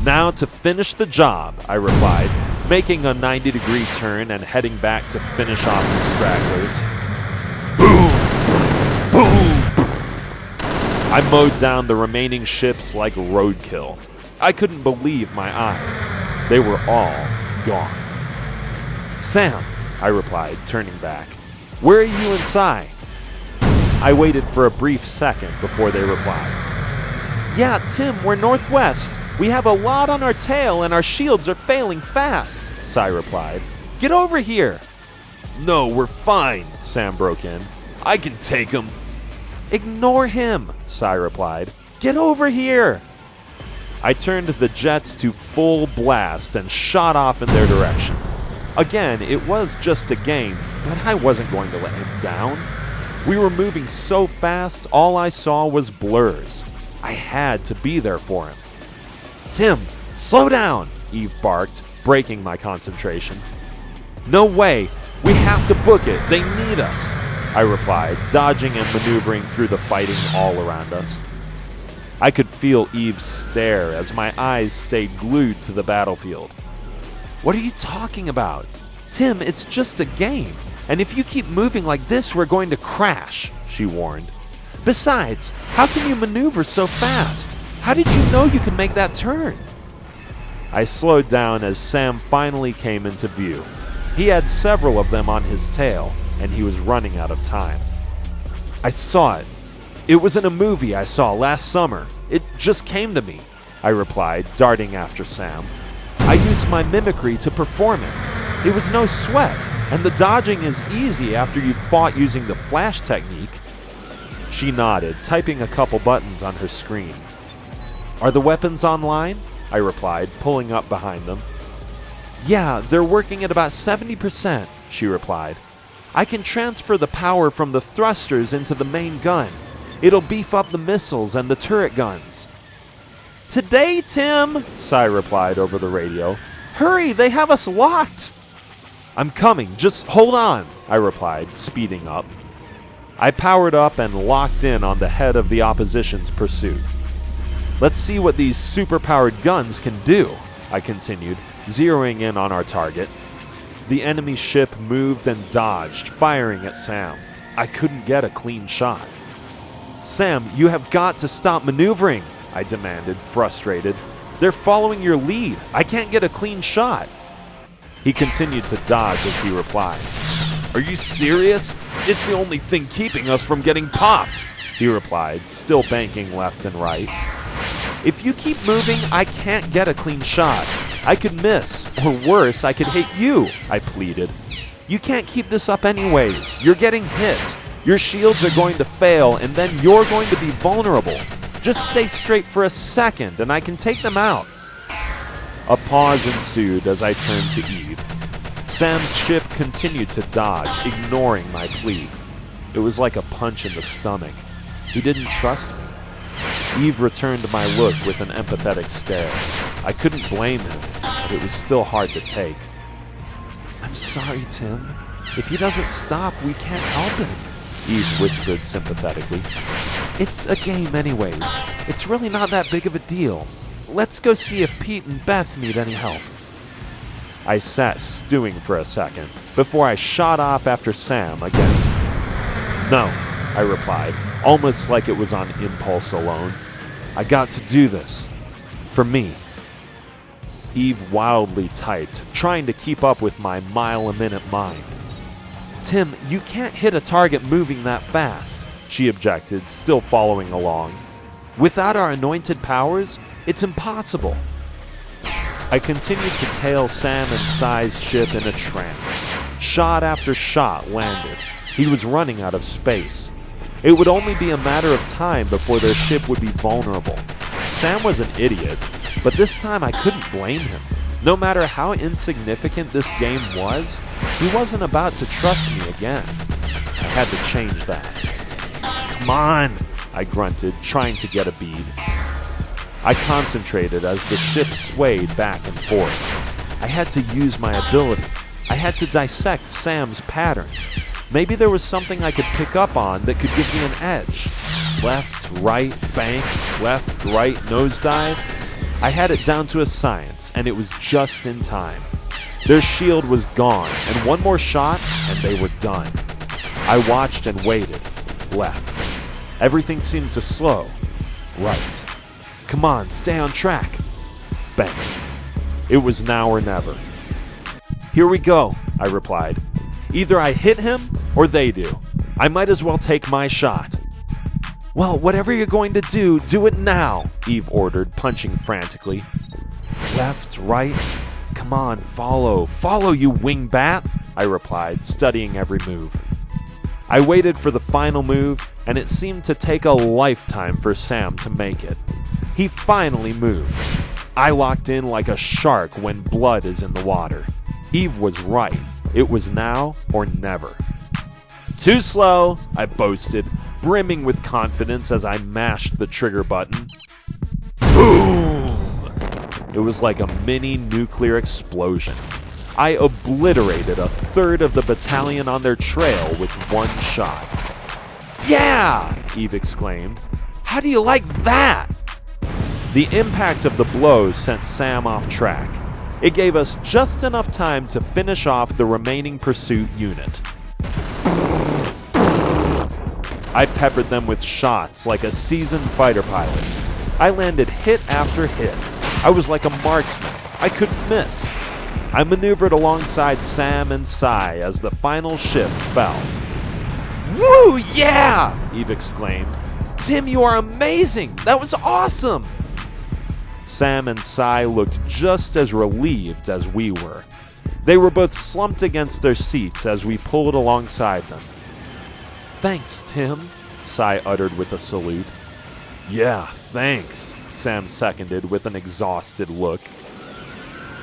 "Now to finish the job," I replied, making a 90-degree turn and heading back to finish off the stragglers. Boom! Boom! I mowed down the remaining ships like roadkill. I couldn't believe my eyes. They were all gone. "Sam," I replied, turning back. "Where are you and Si?" I waited for a brief second before they replied. "Yeah, Tim, we're northwest. We have a lot on our tail and our shields are failing fast," Si replied. "Get over here." No, we're fine, Sam broke in. I can take him. Ignore him, Sai replied. Get over here. I turned the jets to full blast and shot off in their direction. Again, it was just a game, but I wasn't going to let him down. We were moving so fast, all I saw was blurs. I had to be there for him. Tim, slow down, Eve barked, breaking my concentration. No way, we have to book it, they need us, I replied, dodging and maneuvering through the fighting all around us. I could feel Eve's stare as my eyes stayed glued to the battlefield. What are you talking about? Tim, it's just a game, and if you keep moving like this, we're going to crash, she warned. Besides, how can you maneuver so fast? How did you know you could make that turn? I slowed down as Sam finally came into view. He had several of them on his tail, and he was running out of time. I saw it. It was in a movie I saw last summer. It just came to me, I replied, darting after Sam. I used my mimicry to perform it. It was no sweat, and the dodging is easy after you've fought using the flash technique. She nodded, typing a couple buttons on her screen. Are the weapons online? I replied, pulling up behind them. Yeah, they're working at about 70%, she replied. I can transfer the power from the thrusters into the main gun. It'll beef up the missiles and the turret guns. Today, Tim, Sai replied over the radio. Hurry, they have us locked. I'm coming, just hold on, I replied, speeding up. I powered up and locked in on the head of the opposition's pursuit. Let's see what these super-powered guns can do, I continued, zeroing in on our target. The enemy ship moved and dodged, firing at Sam. I couldn't get a clean shot. Sam, you have got to stop maneuvering, I demanded, frustrated. They're following your lead. I can't get a clean shot. He continued to dodge as he replied. Are you serious? It's the only thing keeping us from getting popped, he replied, still banking left and right. If you keep moving, I can't get a clean shot. I could miss, or worse, I could hit you, I pleaded. You can't keep this up anyways. You're getting hit. Your shields are going to fail, and then you're going to be vulnerable. Just stay straight for a second, and I can take them out. A pause ensued as I turned to Eve. Sam's ship continued to dodge, ignoring my plea. It was like a punch in the stomach. He didn't trust me. Eve returned my look with an empathetic stare. I couldn't blame him, but it was still hard to take. I'm sorry, Tim. If he doesn't stop, we can't help him, Eve whispered sympathetically. It's a game anyways. It's really not that big of a deal. Let's go see if Pete and Beth need any help. I sat stewing for a second before I shot off after Sam again. No, I replied, almost like it was on impulse alone. I got to do this. For me. Eve wildly typed, trying to keep up with my mile-a-minute mind. Tim, you can't hit a target moving that fast, she objected, still following along. Without our anointed powers, it's impossible. I continued to tail Sam and Sai's ship in a trance. Shot after shot landed. He was running out of space. It would only be a matter of time before their ship would be vulnerable. Sam was an idiot, but this time I couldn't blame him. No matter how insignificant this game was, he wasn't about to trust me again. I had to change that. Come on, I grunted, trying to get a bead. I concentrated as the ship swayed back and forth. I had to use my ability. I had to dissect Sam's pattern. Maybe there was something I could pick up on that could give me an edge. Left, right, bank, left, right, nosedive. I had it down to a science, and it was just in time. Their shield was gone, and one more shot, and they were done. I watched and waited. Left. Everything seemed to slow. Right. Come on, stay on track. Bang. It was now or never. Here we go, I replied. Either I hit him, or they do. I might as well take my shot. Well, whatever you're going to do it now, Eve ordered, punching frantically. Left, right. Come on, follow, you wingbat, I replied, studying every move. I waited for the final move, and it seemed to take a lifetime for Sam to make it. He finally moved. I locked in like a shark when blood is in the water. Eve was right. It was now or never. Too slow, I boasted, brimming with confidence as I mashed the trigger button. Boom! It was like a mini nuclear explosion. I obliterated a third of the battalion on their trail with one shot. Yeah! Eve exclaimed. How do you like that? The impact of the blow sent Sam off track. It gave us just enough time to finish off the remaining pursuit unit. I peppered them with shots like a seasoned fighter pilot. I landed hit after hit. I was like a marksman. I couldn't miss. I maneuvered alongside Sam and Sai as the final shift fell. Woo, yeah! Eve exclaimed. Tim, you are amazing! That was awesome! Sam and Sai looked just as relieved as we were. They were both slumped against their seats as we pulled alongside them. Thanks, Tim, Sai uttered with a salute. Yeah, thanks, Sam seconded with an exhausted look.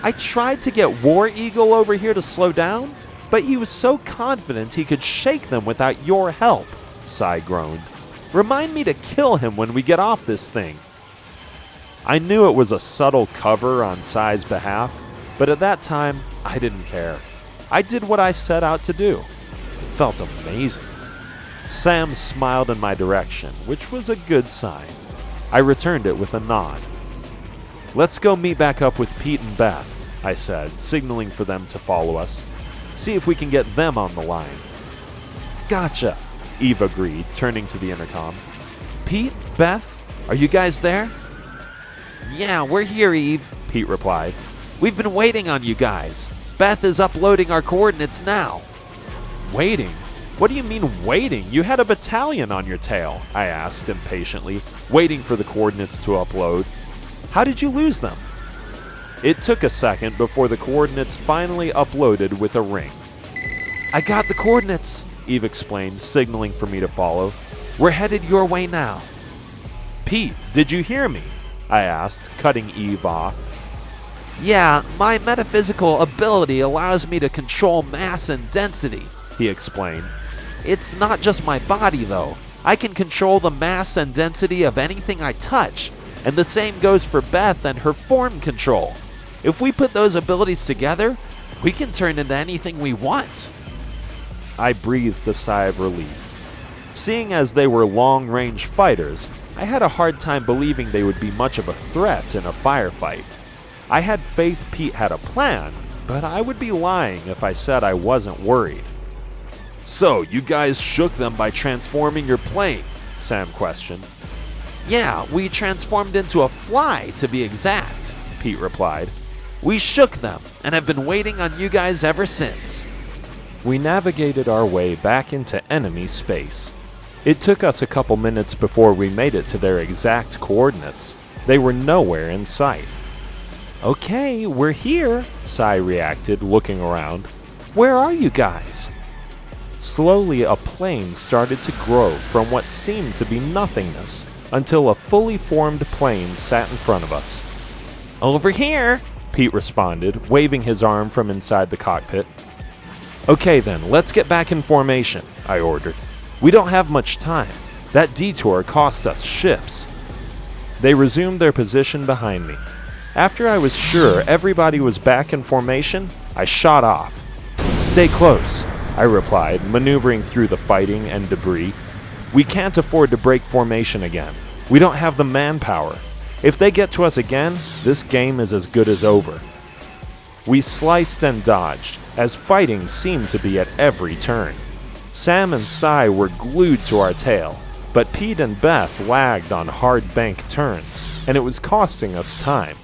I tried to get War Eagle over here to slow down, but he was so confident he could shake them without your help, Sai groaned. Remind me to kill him when we get off this thing. I knew it was a subtle cover on Sai's behalf, but at that time, I didn't care. I did what I set out to do. It felt amazing. Sam smiled in my direction, which was a good sign. I returned it with a nod. Let's go meet back up with Pete and Beth, I said, signaling for them to follow us. See if we can get them on the line. Gotcha, Eve agreed, turning to the intercom. Pete, Beth, are you guys there? Yeah, we're here, Eve, Pete replied. We've been waiting on you guys. Beth is uploading our coordinates now. Waiting? What do you mean waiting? You had a battalion on your tail, I asked impatiently, waiting for the coordinates to upload. How did you lose them? It took a second before the coordinates finally uploaded with a ring. I got the coordinates, Eve explained, signaling for me to follow. We're headed your way now. Pete, did you hear me? I asked, cutting Eve off. Yeah, my metaphysical ability allows me to control mass and density, he explained. It's not just my body, though. I can control the mass and density of anything I touch, and the same goes for Beth and her form control. If we put those abilities together, we can turn into anything we want. I breathed a sigh of relief. Seeing as they were long-range fighters, I had a hard time believing they would be much of a threat in a firefight. I had faith Pete had a plan, but I would be lying if I said I wasn't worried. So, you guys shook them by transforming your plane? Sam questioned. Yeah, we transformed into a fly, to be exact, Pete replied. We shook them, and have been waiting on you guys ever since. We navigated our way back into enemy space. It took us a couple minutes before we made it to their exact coordinates. They were nowhere in sight. Okay, we're here, Sai reacted, looking around. Where are you guys? Slowly, a plane started to grow from what seemed to be nothingness until a fully formed plane sat in front of us. Over here, Pete responded, waving his arm from inside the cockpit. Okay then, let's get back in formation, I ordered. We don't have much time. That detour cost us ships. They resumed their position behind me. After I was sure everybody was back in formation, I shot off. Stay close, I replied, maneuvering through the fighting and debris. We can't afford to break formation again. We don't have the manpower. If they get to us again, this game is as good as over. We sliced and dodged, as fighting seemed to be at every turn. Sam and Sai were glued to our tail, but Pete and Beth lagged on hard bank turns, and it was costing us time.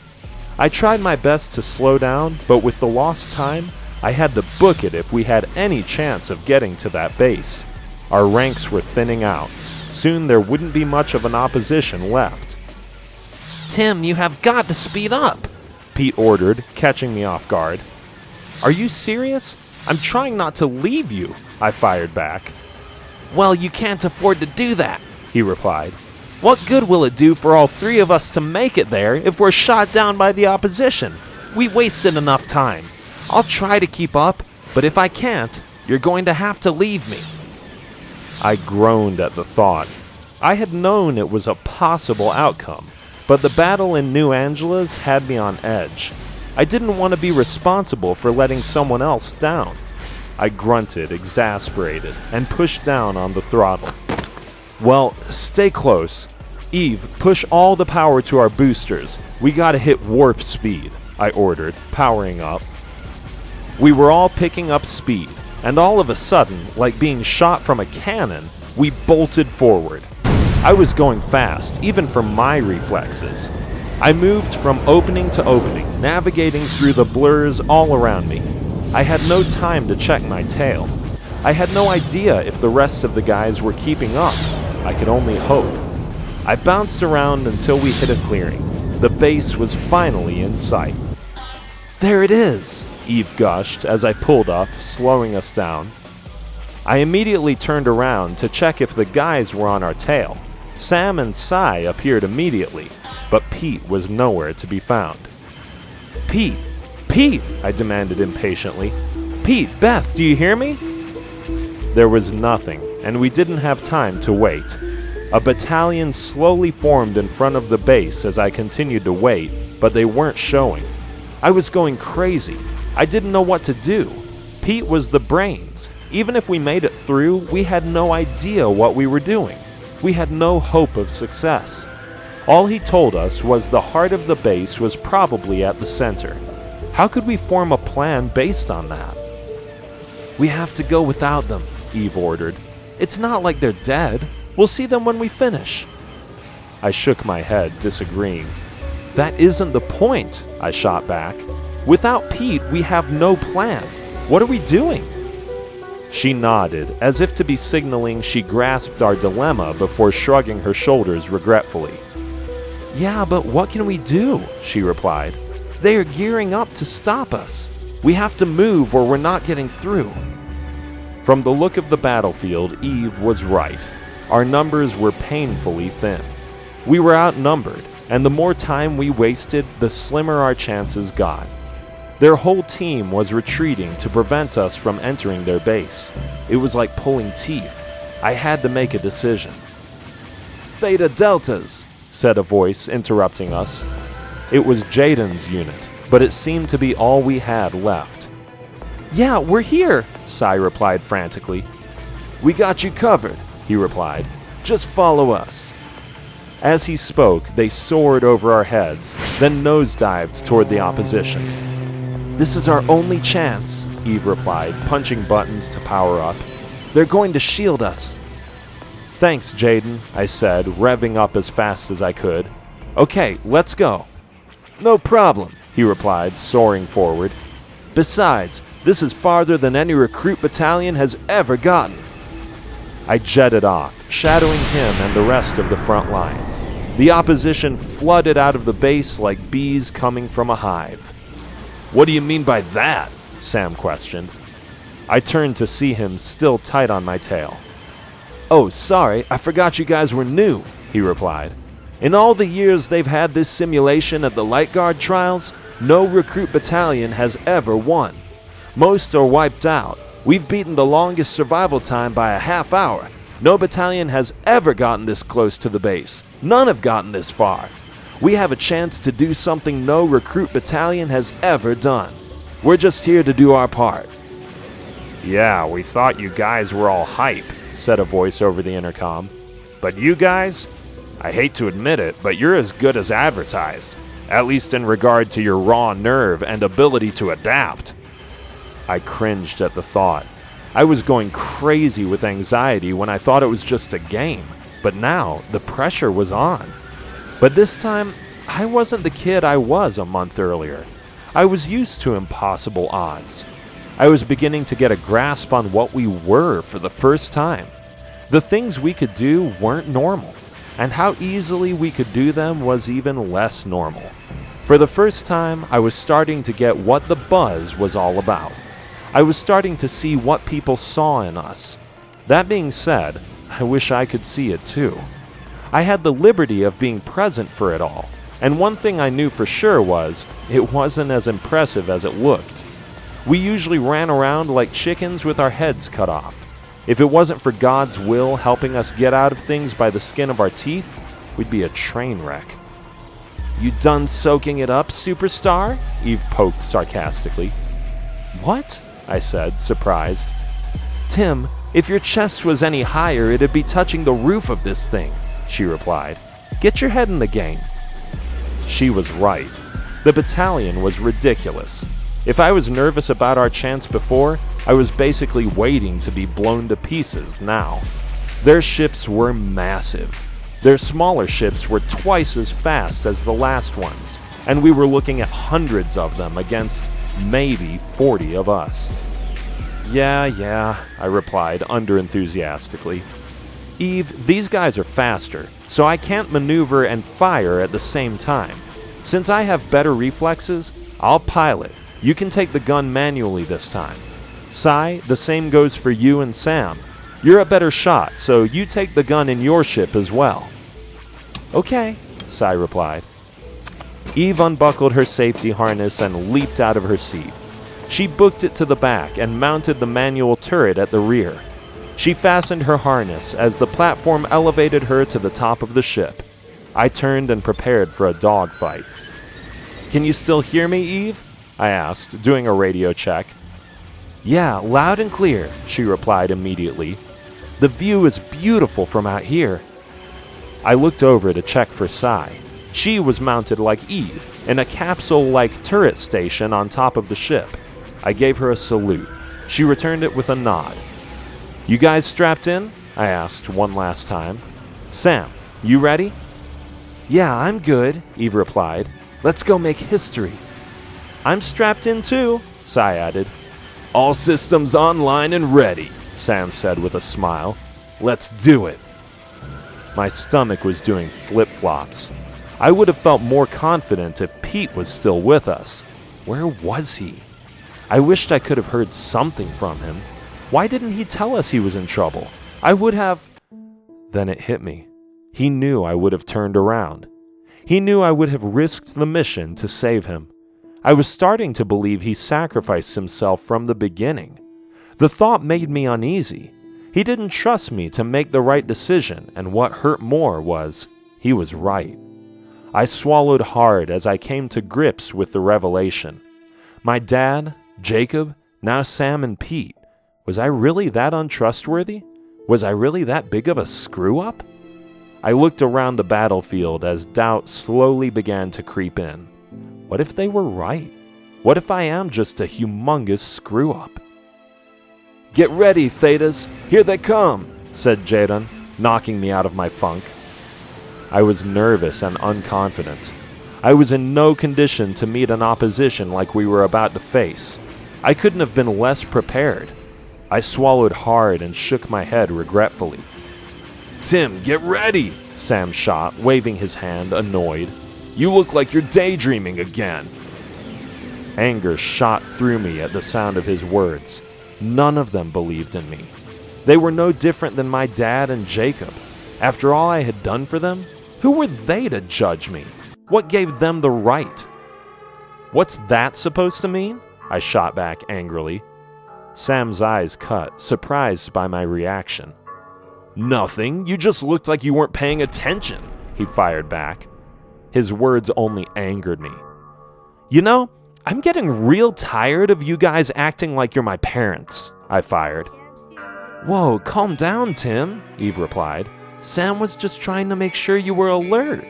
I tried my best to slow down, but with the lost time, I had to book it if we had any chance of getting to that base. Our ranks were thinning out. Soon there wouldn't be much of an opposition left. Tim, you have got to speed up, Pete ordered, catching me off guard. Are you serious? I'm trying not to leave you, I fired back. Well, you can't afford to do that, He replied. What good will it do for all three of us to make it there if we're shot down by the opposition? We've wasted enough time. I'll try to keep up, but if I can't, you're going to have to leave me. I groaned at the thought. I had known it was a possible outcome, but the battle in New Angeles had me on edge. I didn't want to be responsible for letting someone else down. I grunted, exasperated, and pushed down on the throttle. Well, stay close. Eve, push all the power to our boosters. We gotta hit warp speed, I ordered, powering up. We were all picking up speed, and all of a sudden, like being shot from a cannon, we bolted forward. I was going fast, even for my reflexes. I moved from opening to opening, navigating through the blurs all around me. I had no time to check my tail. I had no idea if the rest of the guys were keeping up. I could only hope. I bounced around until we hit a clearing. The base was finally in sight. There it is, Eve gushed as I pulled up, slowing us down. I immediately turned around to check if the guys were on our tail. Sam and Cy appeared immediately, but Pete was nowhere to be found. Pete! Pete! I demanded impatiently. Pete, Beth, do you hear me? There was nothing, and we didn't have time to wait. A battalion slowly formed in front of the base as I continued to wait, but they weren't showing. I was going crazy. I didn't know what to do. Pete was the brains. Even if we made it through, we had no idea what we were doing. We had no hope of success. All he told us was the heart of the base was probably at the center. How could we form a plan based on that? We have to go without them, Eve ordered. It's not like they're dead. We'll see them when we finish. I shook my head, disagreeing. That isn't the point, I shot back. Without Pete, we have no plan. What are we doing? She nodded, as if to be signaling she grasped our dilemma before shrugging her shoulders regretfully. Yeah, but what can we do? She replied. They are gearing up to stop us. We have to move or we're not getting through. From the look of the battlefield, Eve was right. Our numbers were painfully thin. We were outnumbered, and the more time we wasted, the slimmer our chances got. Their whole team was retreating to prevent us from entering their base. It was like pulling teeth. I had to make a decision. Theta Deltas, said a voice interrupting us. It was Jaden's unit, but it seemed to be all we had left. Yeah, we're here, Cy replied frantically. We got you covered, he replied. Just follow us. As he spoke, they soared over our heads, then nosedived toward the opposition. This is our only chance, Eve replied, punching buttons to power up. They're going to shield us. Thanks, Jaden, I said, revving up as fast as I could. Okay, let's go. No problem, he replied, soaring forward. Besides, this is farther than any recruit battalion has ever gotten. I jetted off, shadowing him and the rest of the front line. The opposition flooded out of the base like bees coming from a hive. What do you mean by that? Sam questioned. I turned to see him still tight on my tail. Oh, sorry, I forgot you guys were new, he replied. In all the years they've had this simulation at the Light Guard trials, no recruit battalion has ever won. Most are wiped out. We've beaten the longest survival time by a half hour. No battalion has ever gotten this close to the base. None have gotten this far. We have a chance to do something no recruit battalion has ever done. We're just here to do our part. Yeah, we thought you guys were all hype, said a voice over the intercom. But you guys, I hate to admit it, but you're as good as advertised, at least in regard to your raw nerve and ability to adapt. I cringed at the thought. I was going crazy with anxiety when I thought it was just a game, but now the pressure was on. But this time, I wasn't the kid I was a month earlier. I was used to impossible odds. I was beginning to get a grasp on what we were for the first time. The things we could do weren't normal, and how easily we could do them was even less normal. For the first time, I was starting to get what the buzz was all about. I was starting to see what people saw in us. That being said, I wish I could see it too. I had the liberty of being present for it all, and one thing I knew for sure was it wasn't as impressive as it looked. We usually ran around like chickens with our heads cut off. If it wasn't for God's will helping us get out of things by the skin of our teeth, we'd be a train wreck. "You done soaking it up, superstar?" Eve poked sarcastically. "What?" I said, surprised. "Tim, if your chest was any higher, it'd be touching the roof of this thing," she replied. "Get your head in the game." She was right. The battalion was ridiculous. If I was nervous about our chance before, I was basically waiting to be blown to pieces now. Their ships were massive. Their smaller ships were twice as fast as the last ones, and we were looking at hundreds of them against maybe 40 of us. Yeah, I replied underenthusiastically. "Eve, these guys are faster, so I can't maneuver and fire at the same time. Since I have better reflexes, I'll pilot. You can take the gun manually this time. Sai, the same goes for you and Sam. You're a better shot, so you take the gun in your ship as well." "Okay," Sai replied. Eve unbuckled her safety harness and leaped out of her seat. She booked it to the back and mounted the manual turret at the rear. She fastened her harness as the platform elevated her to the top of the ship. I turned and prepared for a dogfight. "Can you still hear me, Eve?" I asked, doing a radio check. "Yeah, loud and clear," she replied immediately. "The view is beautiful from out here." I looked over to check for Sai. She was mounted like Eve, in a capsule-like turret station on top of the ship. I gave her a salute. She returned it with a nod. "You guys strapped in?" I asked one last time. "Sam, you ready?" "Yeah, I'm good," Eve replied. "Let's go make history." "I'm strapped in too," Sai added. "All systems online and ready," Sam said with a smile. "Let's do it." My stomach was doing flip-flops. I would have felt more confident if Pete was still with us. Where was he? I wished I could have heard something from him. Why didn't he tell us he was in trouble? I would have... Then it hit me. He knew I would have turned around. He knew I would have risked the mission to save him. I was starting to believe he sacrificed himself from the beginning. The thought made me uneasy. He didn't trust me to make the right decision, and what hurt more was, he was right. I swallowed hard as I came to grips with the revelation. My dad, Jacob, now Sam and Pete. Was I really that untrustworthy? Was I really that big of a screw-up? I looked around the battlefield as doubt slowly began to creep in. What if they were right? What if I am just a humongous screw-up? "Get ready, Thetas! Here they come!" said Jaden, knocking me out of my funk. I was nervous and unconfident. I was in no condition to meet an opposition like we were about to face. I couldn't have been less prepared. I swallowed hard and shook my head regretfully. "Tim, get ready!" Sam shot, waving his hand, annoyed. "You look like you're daydreaming again." Anger shot through me at the sound of his words. None of them believed in me. They were no different than my dad and Jacob. After all I had done for them, who were they to judge me? What gave them the right? "What's that supposed to mean?" I shot back angrily. Sam's eyes cut, surprised by my reaction. "Nothing. You just looked like you weren't paying attention," he fired back. His words only angered me. "You know, I'm getting real tired of you guys acting like you're my parents," I fired. "Whoa, calm down, Tim," Eve replied. "Sam was just trying to make sure you were alert."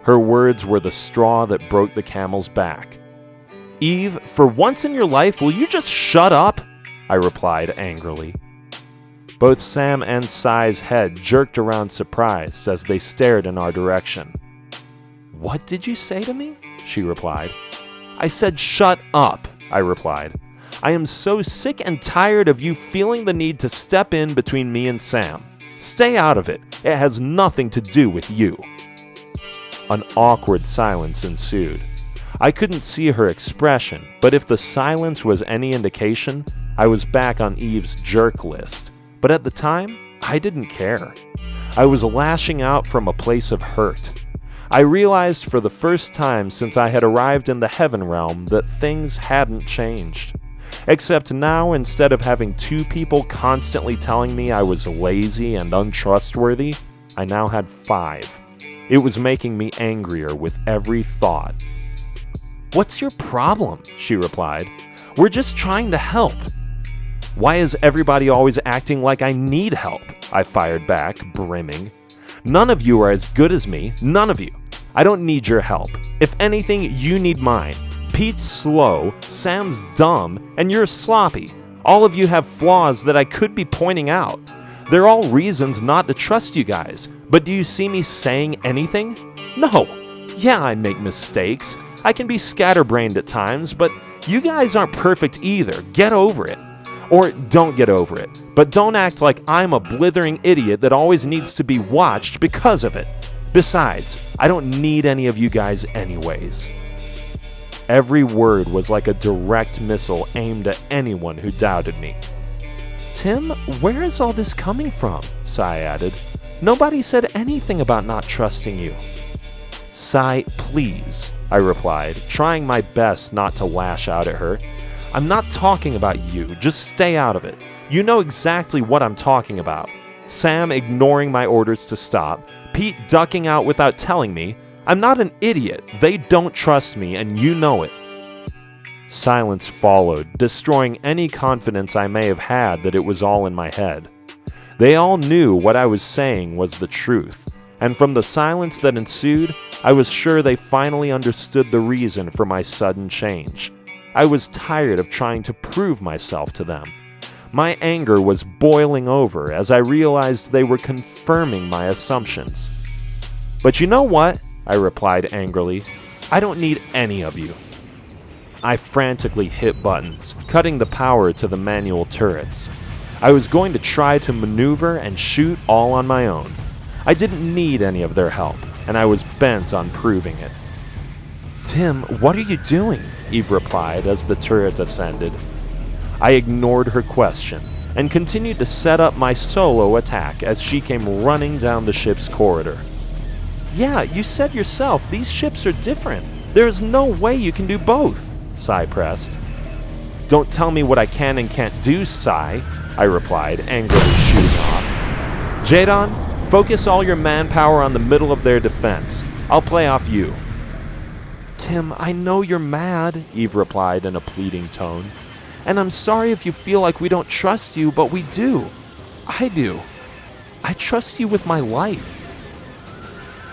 Her words were the straw that broke the camel's back. "Eve, for once in your life, will you just shut up?" I replied angrily. Both Sam and Sai's head jerked around surprised as they stared in our direction. "What did you say to me?" she replied. "I said shut up," I replied. "I am so sick and tired of you feeling the need to step in between me and Sam. Stay out of it. It has nothing to do with you." An awkward silence ensued. I couldn't see her expression, but if the silence was any indication, I was back on Eve's jerk list. But at the time, I didn't care. I was lashing out from a place of hurt. I realized for the first time since I had arrived in the heaven realm that things hadn't changed. Except now, instead of having two people constantly telling me I was lazy and untrustworthy, I now had 5. It was making me angrier with every thought. "What's your problem?" she replied. "We're just trying to help." "Why is everybody always acting like I need help?" I fired back, brimming. "None of you are as good as me, none of you. I don't need your help. If anything, you need mine. Pete's slow, Sam's dumb, and you're sloppy. All of you have flaws that I could be pointing out. They're all reasons not to trust you guys, but do you see me saying anything? No. Yeah, I make mistakes. I can be scatterbrained at times, but you guys aren't perfect either. Get over it. Or don't get over it, but don't act like I'm a blithering idiot that always needs to be watched because of it. Besides, I don't need any of you guys anyways." Every word was like a direct missile aimed at anyone who doubted me. "Tim, where is all this coming from?" Sai added. "Nobody said anything about not trusting you." "Sai, please," I replied, trying my best not to lash out at her. "I'm not talking about you, just stay out of it. You know exactly what I'm talking about. Sam ignoring my orders to stop, Pete ducking out without telling me. I'm not an idiot, they don't trust me, and you know it." Silence followed, destroying any confidence I may have had that it was all in my head. They all knew what I was saying was the truth, and from the silence that ensued, I was sure they finally understood the reason for my sudden change. I was tired of trying to prove myself to them. My anger was boiling over as I realized they were confirming my assumptions. "But you know what?" I replied angrily. "I don't need any of you." I frantically hit buttons, cutting the power to the manual turrets. I was going to try to maneuver and shoot all on my own. I didn't need any of their help, and I was bent on proving it. "Tim, what are you doing?" Eve replied as the turret ascended. I ignored her question and continued to set up my solo attack as she came running down the ship's corridor. "Yeah, you said yourself, these ships are different. There is no way you can do both," Sai pressed. "Don't tell me what I can and can't do, Sai," I replied, angrily shooting off. "Jadon, focus all your manpower on the middle of their defense. I'll play off you." "Tim, I know you're mad," Eve replied in a pleading tone. "And I'm sorry if you feel like we don't trust you, but we do. I do. I trust you with my life."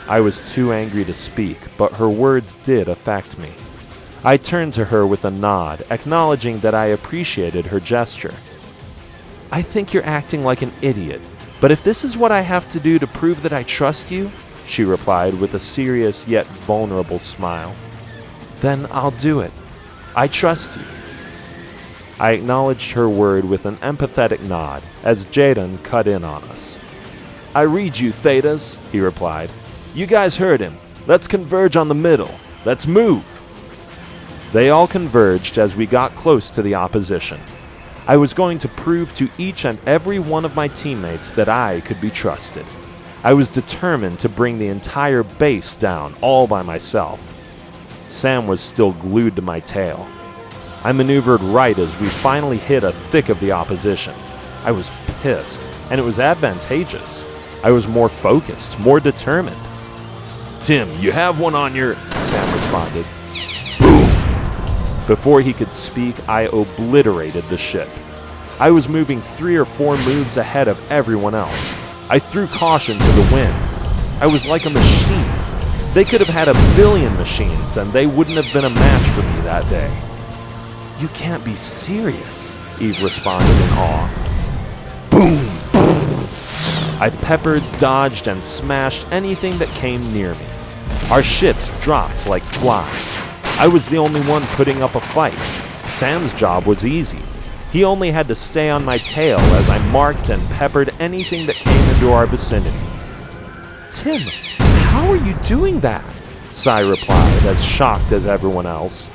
I was too angry to speak, but her words did affect me. I turned to her with a nod, acknowledging that I appreciated her gesture. "I think you're acting like an idiot, but if this is what I have to do to prove that I trust you," she replied with a serious yet vulnerable smile, "then I'll do it. I trust you." I acknowledged her word with an empathetic nod as Jadon cut in on us. "I read you, Thetas," he replied. "You guys heard him. Let's converge on the middle. Let's move." They all converged as we got close to the opposition. I was going to prove to each and every one of my teammates that I could be trusted. I was determined to bring the entire base down all by myself. Sam was still glued to my tail. I maneuvered right as we finally hit a thick of the opposition. I was pissed, and it was advantageous. I was more focused, more determined. "Tim, you have one on your..." Sam responded. Boom! Before he could speak, I obliterated the ship. I was moving 3 or 4 moves ahead of everyone else. I threw caution to the wind. I was like a machine. They could have had 1 billion machines, and they wouldn't have been a match for me that day. "You can't be serious," Eve responded in awe. Boom! Boom! I peppered, dodged, and smashed anything that came near me. Our ships dropped like flies. I was the only one putting up a fight. Sam's job was easy. He only had to stay on my tail as I marked and peppered anything that came into our vicinity. "Tim, how are you doing that?" Sai replied, as shocked as everyone else.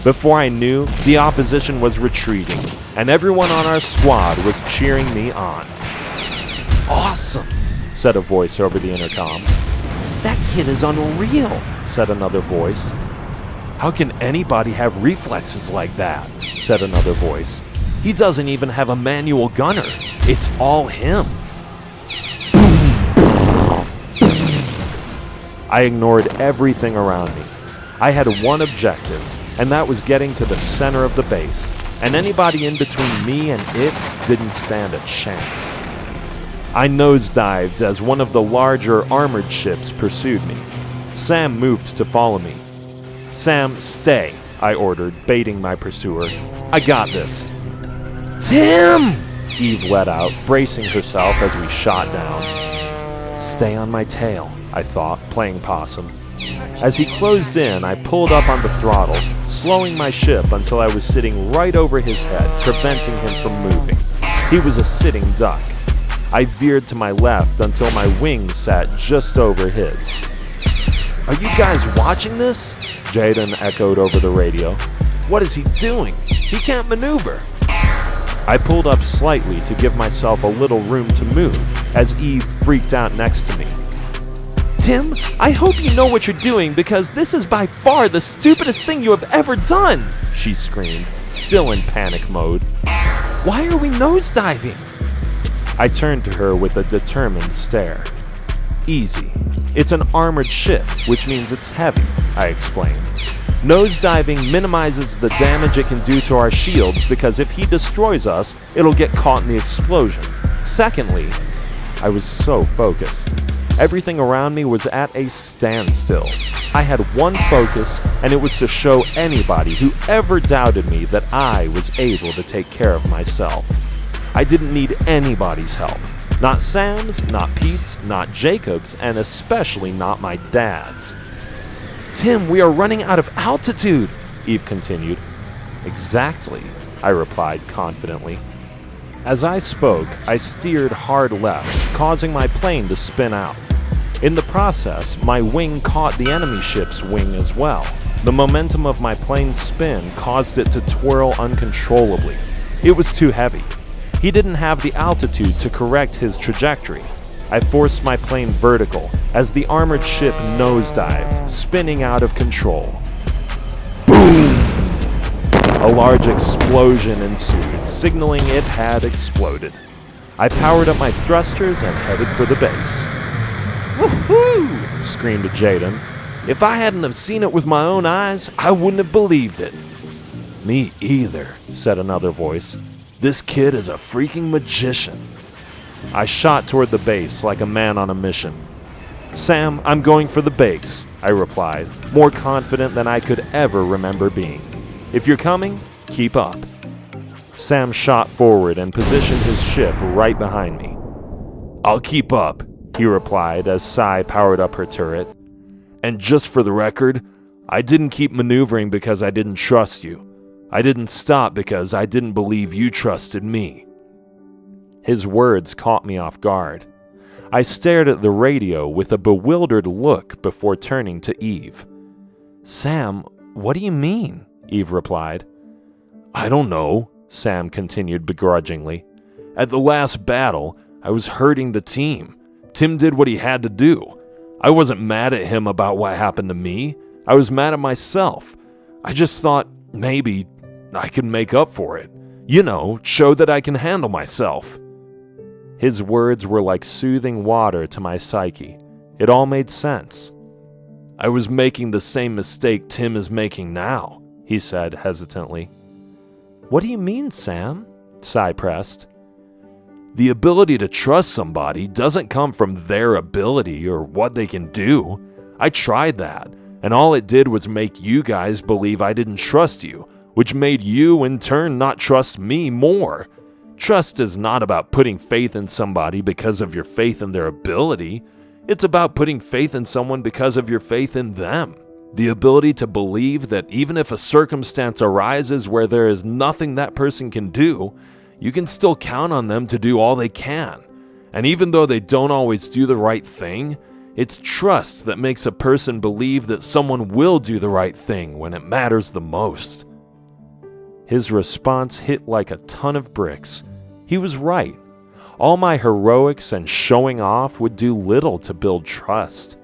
Before I knew, the opposition was retreating, and everyone on our squad was cheering me on. Awesome, said a voice over the intercom. that kid is unreal, Said another voice. How can anybody have reflexes like that? Said another voice. He doesn't even have a manual gunner. It's all him. I ignored everything around me. I had one objective, and that was getting to the center of the base, and anybody in between me and it didn't stand a chance. I nosedived as one of the larger armored ships pursued me. Sam moved to follow me. "Sam, stay," I ordered, baiting my pursuer. "I got this." Tim! Eve let out, bracing herself as we shot down. "Stay on my tail," I thought, playing possum. As he closed in, I pulled up on the throttle, slowing my ship until I was sitting right over his head, preventing him from moving. He was a sitting duck. I veered to my left until my wings sat just over his. Are you guys watching this? Jaden echoed over the radio. What is he doing? He can't maneuver. I pulled up slightly to give myself a little room to move as Eve freaked out next to me. Tim, I hope you know what you're doing because this is by far the stupidest thing you have ever done, she screamed, still in panic mode. Why are we nosediving? I turned to her with a determined stare. Easy. It's an armored ship, which means it's heavy, I explained. Nosediving minimizes the damage it can do to our shields because if he destroys us, it'll get caught in the explosion. Secondly, I was so focused. Everything around me was at a standstill. I had one focus, and it was to show anybody who ever doubted me that I was able to take care of myself. I didn't need anybody's help. Not Sam's, not Pete's, not Jacob's, and especially not my dad's. Tim, we are running out of altitude, Eve continued. Exactly, I replied confidently. As I spoke, I steered hard left, causing my plane to spin out. In the process, my wing caught the enemy ship's wing as well. The momentum of my plane's spin caused it to twirl uncontrollably. It was too heavy. He didn't have the altitude to correct his trajectory. I forced my plane vertical as the armored ship nosedived, spinning out of control. Boom! A large explosion ensued, signaling it had exploded. I powered up my thrusters and headed for the base. Woohoo! Screamed Jaden. If I hadn't have seen it with my own eyes, I wouldn't have believed it. Me either, said another voice. This kid is a freaking magician. I shot toward the base like a man on a mission. Sam, I'm going for the base, I replied, more confident than I could ever remember being. If you're coming, keep up. Sam shot forward and positioned his ship right behind me. I'll keep up, he replied as Sai powered up her turret. And just for the record, I didn't keep maneuvering because I didn't trust you. I didn't stop because I didn't believe you trusted me. His words caught me off guard. I stared at the radio with a bewildered look before turning to Eve. Sam, what do you mean? Eve replied. I don't know, Sam continued begrudgingly. At the last battle, I was hurting the team. Tim did what he had to do. I wasn't mad at him about what happened to me. I was mad at myself. I just thought maybe I could make up for it. You know, show that I can handle myself. His words were like soothing water to my psyche. It all made sense. I was making the same mistake Tim is making now, he said hesitantly. What do you mean, Sam? Sai pressed. The ability to trust somebody doesn't come from their ability or what they can do. I tried that, and all it did was make you guys believe I didn't trust you, which made you in turn not trust me more. Trust is not about putting faith in somebody because of your faith in their ability. It's about putting faith in someone because of your faith in them. The ability to believe that even if a circumstance arises where there is nothing that person can do, you can still count on them to do all they can. And even though they don't always do the right thing, it's trust that makes a person believe that someone will do the right thing when it matters the most. His response hit like a ton of bricks. He was right. All my heroics and showing off would do little to build trust.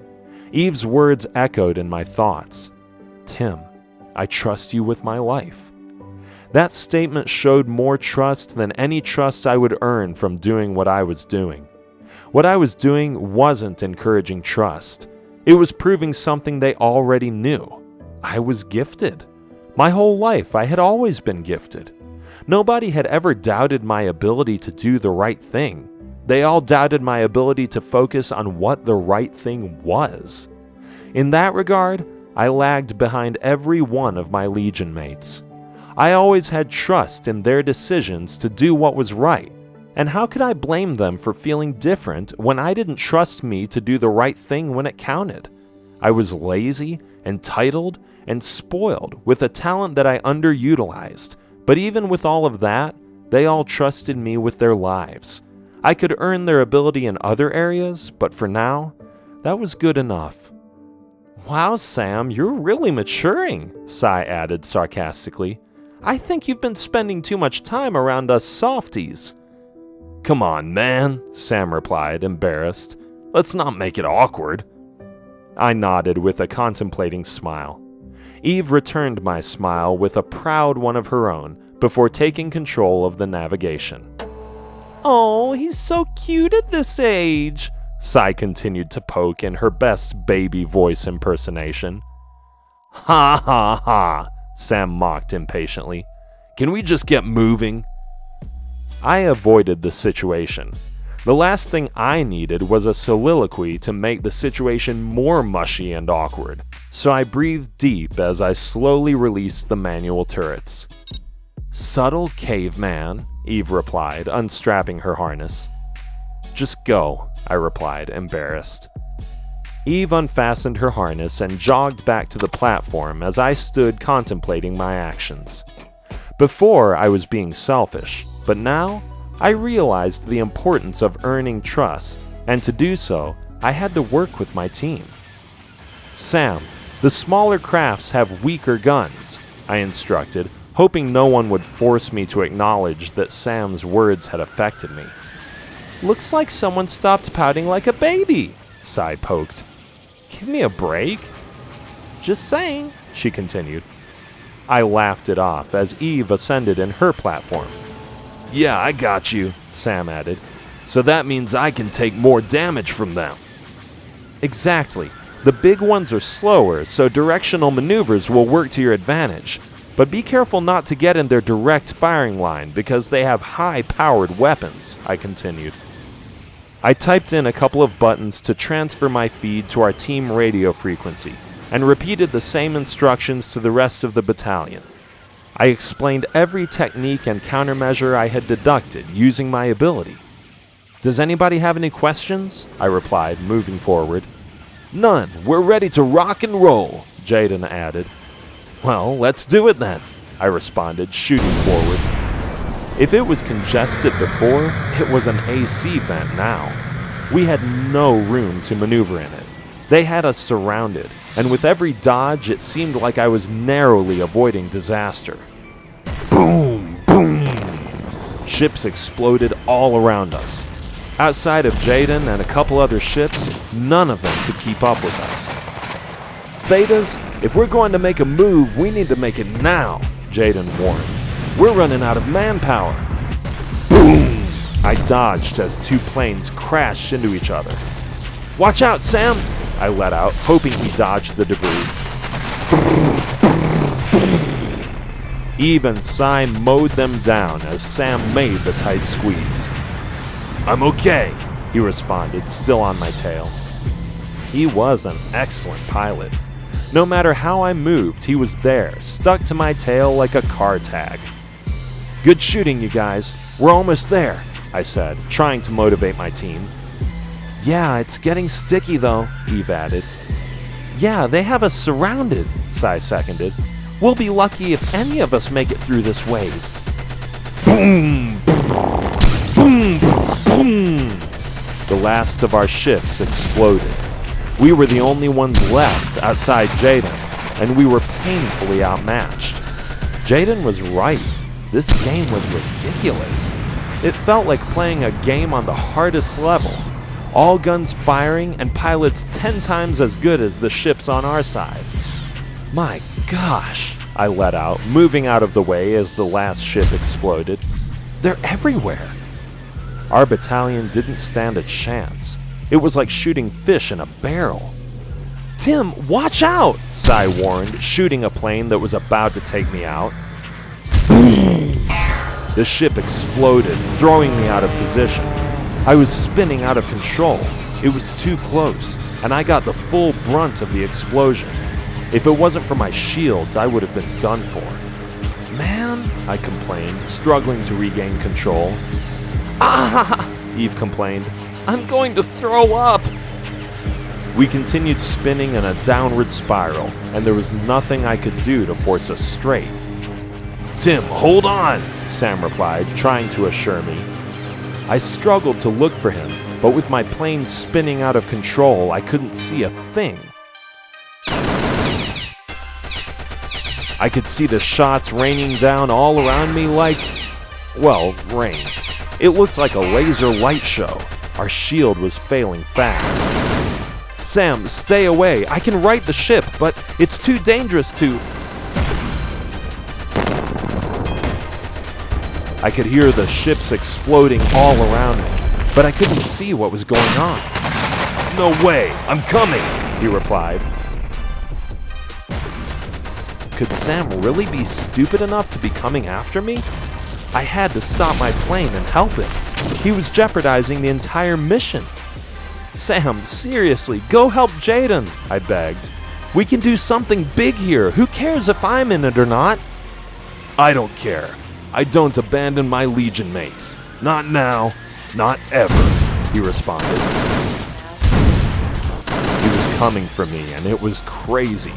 Eve's words echoed in my thoughts. Tim, I trust you with my life. That statement showed more trust than any trust I would earn from doing what I was doing. What I was doing wasn't encouraging trust. It was proving something they already knew. I was gifted. My whole life, I had always been gifted. Nobody had ever doubted my ability to do the right thing. They all doubted my ability to focus on what the right thing was. In that regard, I lagged behind every one of my Legion mates. I always had trust in their decisions to do what was right. And how could I blame them for feeling different when I didn't trust me to do the right thing when it counted? I was lazy, entitled, and spoiled with a talent that I underutilized. But even with all of that, they all trusted me with their lives. I could earn their ability in other areas, but for now, that was good enough. Wow, Sam, you're really maturing, Sai added sarcastically. I think you've been spending too much time around us softies. Come on, man, Sam replied, embarrassed. Let's not make it awkward. I nodded with a contemplating smile. Eve returned my smile with a proud one of her own before taking control of the navigation. Oh, he's so cute at this age, Sai continued to poke in her best baby voice impersonation. Ha ha ha, Sam mocked impatiently. Can we just get moving? I avoided the situation. The last thing I needed was a soliloquy to make the situation more mushy and awkward, so I breathed deep as I slowly released the manual turrets. Subtle caveman, Eve replied, unstrapping her harness. Just go, I replied, embarrassed. Eve unfastened her harness and jogged back to the platform as I stood contemplating my actions. Before, I was being selfish, but now I realized the importance of earning trust, and to do so, I had to work with my team. Sam, the smaller crafts have weaker guns, I instructed, hoping no one would force me to acknowledge that Sam's words had affected me. Looks like someone stopped pouting like a baby, Sai poked. Give me a break. Just saying, she continued. I laughed it off as Eve ascended in her platform. Yeah, I got you, Sam added. So that means I can take more damage from them. Exactly. The big ones are slower, so directional maneuvers will work to your advantage. But be careful not to get in their direct firing line because they have high-powered weapons, I continued. I typed in a couple of buttons to transfer my feed to our team radio frequency and repeated the same instructions to the rest of the battalion. I explained every technique and countermeasure I had deducted using my ability. Does anybody have any questions? I replied, moving forward. None. We're ready to rock and roll, Jaden added. Well, let's do it then, I responded, shooting forward. If it was congested before, it was an AC vent now. We had no room to maneuver in it. They had us surrounded, and with every dodge, it seemed like I was narrowly avoiding disaster. Boom! Boom! Ships exploded all around us. Outside of Jaden and a couple other ships, none of them could keep up with us. Thetas, if we're going to make a move, we need to make it now, Jaden warned. We're running out of manpower. Boom! I dodged as two planes crashed into each other. Watch out, Sam! I let out, hoping he dodged the debris. Eve and Sai mowed them down as Sam made the tight squeeze. I'm okay, he responded, still on my tail. He was an excellent pilot. No matter how I moved, he was there, stuck to my tail like a car tag. Good shooting, you guys. We're almost there, I said, trying to motivate my team. Yeah, it's getting sticky though, Eve added. Yeah, they have us surrounded, Sai seconded. We'll be lucky if any of us make it through this wave. Boom! Boom! Boom! The last of our ships exploded. We were the only ones left outside Jaden, and we were painfully outmatched. Jaden was right. This game was ridiculous. It felt like playing a game on the hardest level. All guns firing and pilots 10 times as good as the ships on our side. My gosh, I let out, moving out of the way as the last ship exploded. They're everywhere. Our battalion didn't stand a chance. It was like shooting fish in a barrel. "Tim, watch out!" Sai warned, shooting a plane that was about to take me out. The ship exploded, throwing me out of position. I was spinning out of control. It was too close, and I got the full brunt of the explosion. If it wasn't for my shields, I would have been done for. "Man," I complained, struggling to regain control. "Ah!" Eve complained. "I'm going to throw up!" We continued spinning in a downward spiral, and there was nothing I could do to force us straight. "Tim, hold on," Sam replied, trying to assure me. I struggled to look for him, but with my plane spinning out of control, I couldn't see a thing. I could see the shots raining down all around me like, well, rain. It looked like a laser light show. Our shield was failing fast. "Sam, stay away. I can right the ship, but it's too dangerous to..." I could hear the ships exploding all around me, but I couldn't see what was going on. "No way, I'm coming," he replied. Could Sam really be stupid enough to be coming after me? I had to stop my plane and help him. He was jeopardizing the entire mission. "Sam, seriously, go help Jaden," I begged. "We can do something big here. Who cares if I'm in it or not?" "I don't care. I don't abandon my Legion mates. Not now, not ever," he responded. He was coming for me, and it was crazy.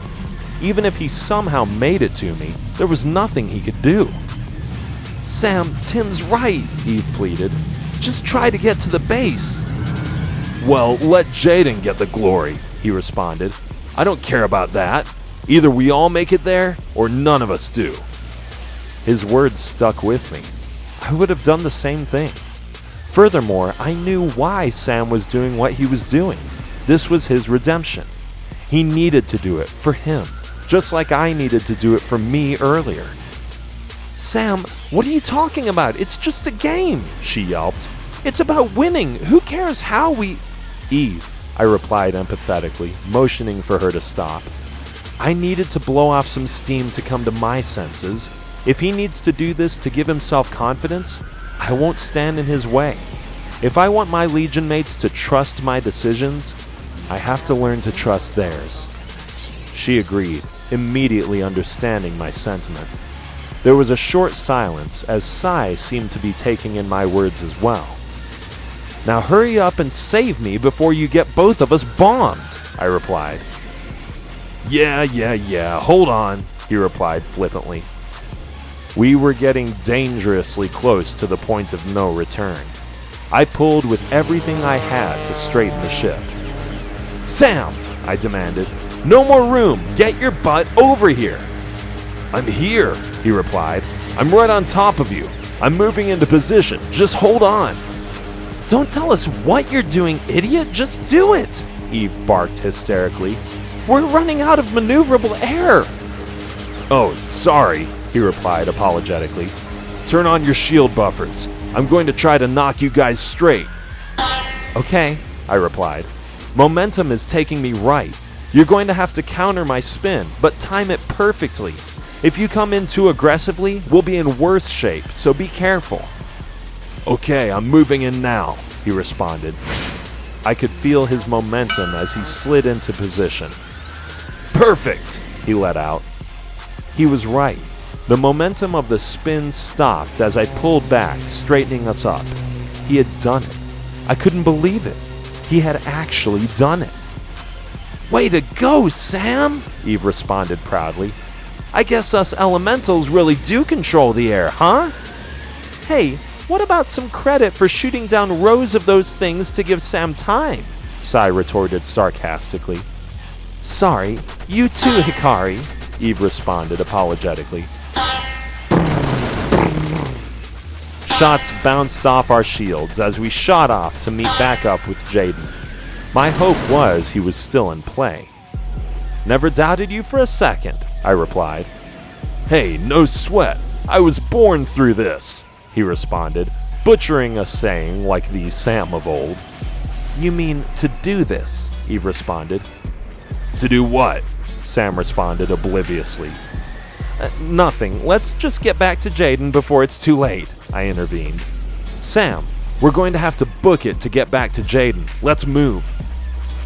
Even if he somehow made it to me, there was nothing he could do. "Sam, Tim's right," Eve pleaded. "Just try to get to the base." "Well, let Jaden get the glory," he responded. "I don't care about that. Either we all make it there, or none of us do." His words stuck with me. I would have done the same thing. Furthermore, I knew why Sam was doing what he was doing. This was his redemption. He needed to do it for him, just like I needed to do it for me earlier. "Sam, what are you talking about? It's just a game," she yelped. "It's about winning. Who cares how we..." "Eve," I replied empathetically, motioning for her to stop. I needed to blow off some steam to come to my senses. If he needs to do this to give himself confidence, I won't stand in his way. If I want my Legion mates to trust my decisions, I have to learn to trust theirs. She agreed, immediately understanding my sentiment. There was a short silence as Sai seemed to be taking in my words as well. "Now hurry up and save me before you get both of us bombed," I replied. Yeah, hold on," he replied flippantly. We were getting dangerously close to the point of no return. I pulled with everything I had to straighten the ship. "Sam," I demanded, "no more room. Get your butt over here." "I'm here," he replied. "I'm right on top of you. I'm moving into position. Just hold on." "Don't tell us what you're doing, idiot. Just do it," Eve barked hysterically. "We're running out of maneuverable air." "Oh, sorry," he replied apologetically. "Turn on your shield buffers. I'm going to try to knock you guys straight." "Okay," I replied. "Momentum is taking me right. You're going to have to counter my spin, but time it perfectly. If you come in too aggressively, we'll be in worse shape, so be careful." "Okay, I'm moving in now," he responded. I could feel his momentum as he slid into position. "Perfect," he let out. He was right. The momentum of the spin stopped as I pulled back, straightening us up. He had done it. I couldn't believe it. He had actually done it. "Way to go, Sam!" Eve responded proudly. "I guess us elementals really do control the air, huh?" "Hey, What about some credit for shooting down rows of those things to give Sam time? Sai retorted sarcastically. Sorry, you too, Hikari, Eve responded apologetically. Shots bounced off our shields as we shot off to meet back up with Jaden. My hope was he was still in play. Never doubted you for a second, I replied. Hey, no sweat. I was born through this, he responded, butchering a saying like the Sam of old. You mean to do this, Eve responded. To do what? Sam responded obliviously. Nothing. Let's just get back to Jaden before it's too late, I intervened. Sam, we're going to have to book it to get back to Jaden. Let's move.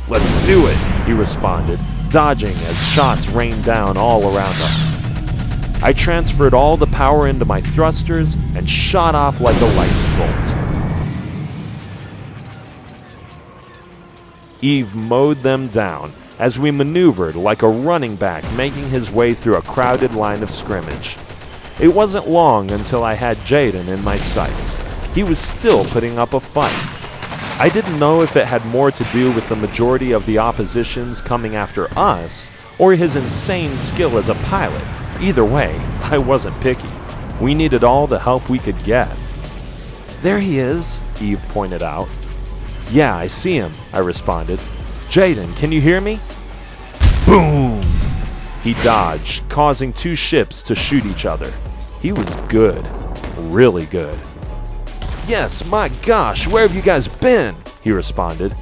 Let's do it, he responded, dodging as shots rained down all around us. I transferred all the power into my thrusters and shot off like a lightning bolt. Eve mowed them down as we maneuvered like a running back making his way through a crowded line of scrimmage. It wasn't long until I had Jaden in my sights. He was still putting up a fight. I didn't know if it had more to do with the majority of the oppositions coming after us or his insane skill as a pilot. Either way, I wasn't picky. We needed all the help we could get. There he is, Eve pointed out. Yeah, I see him, I responded. Jaden, can you hear me? Boom! He dodged, causing two ships to shoot each other. He was good. Really good. Yes, my gosh, where have you guys been? He responded.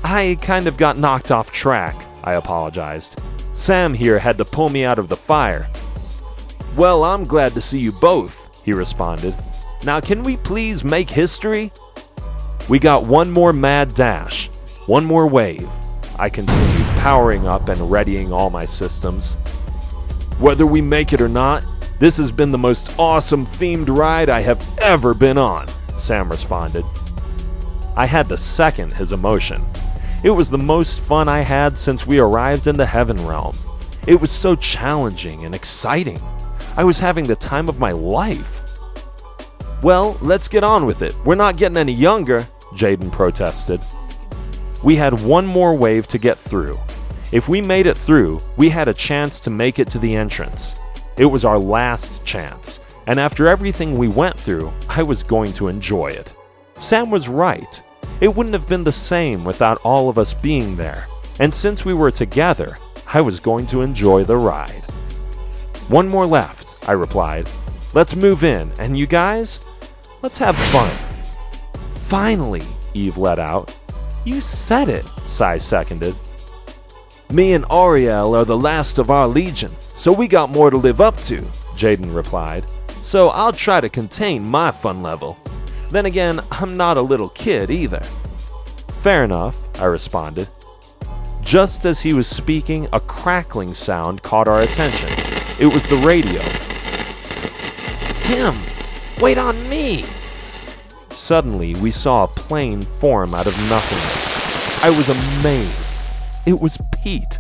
I kind of got knocked off track, I apologized. Sam here had to pull me out of the fire. Well, I'm glad to see you both, he responded. Now can we please make history? We got one more mad dash, one more wave. I continued, powering up and readying all my systems. Whether we make it or not, this has been the most awesome themed ride I have ever been on, Sam responded. I had to second his emotion. It was the most fun I had since we arrived in the Heaven Realm. It was so challenging and exciting. I was having the time of my life. Well, let's get on with it. We're not getting any younger, Jaden protested. We had one more wave to get through. If we made it through, we had a chance to make it to the entrance. It was our last chance, and after everything we went through, I was going to enjoy it. Sam was right. It wouldn't have been the same without all of us being there, and since we were together, I was going to enjoy the ride. One more left, I replied. Let's move in, and you guys, let's have fun. Finally, Eve let out. You said it, Sai seconded. Me and Ariel are the last of our legion, so we got more to live up to, Jaden replied. So I'll try to contain my fun level. Then again, I'm not a little kid either. Fair enough, I responded. Just as he was speaking, a crackling sound caught our attention. It was the radio. Tim, wait on me! Suddenly, we saw a plane form out of nothingness. I was amazed. It was Pete.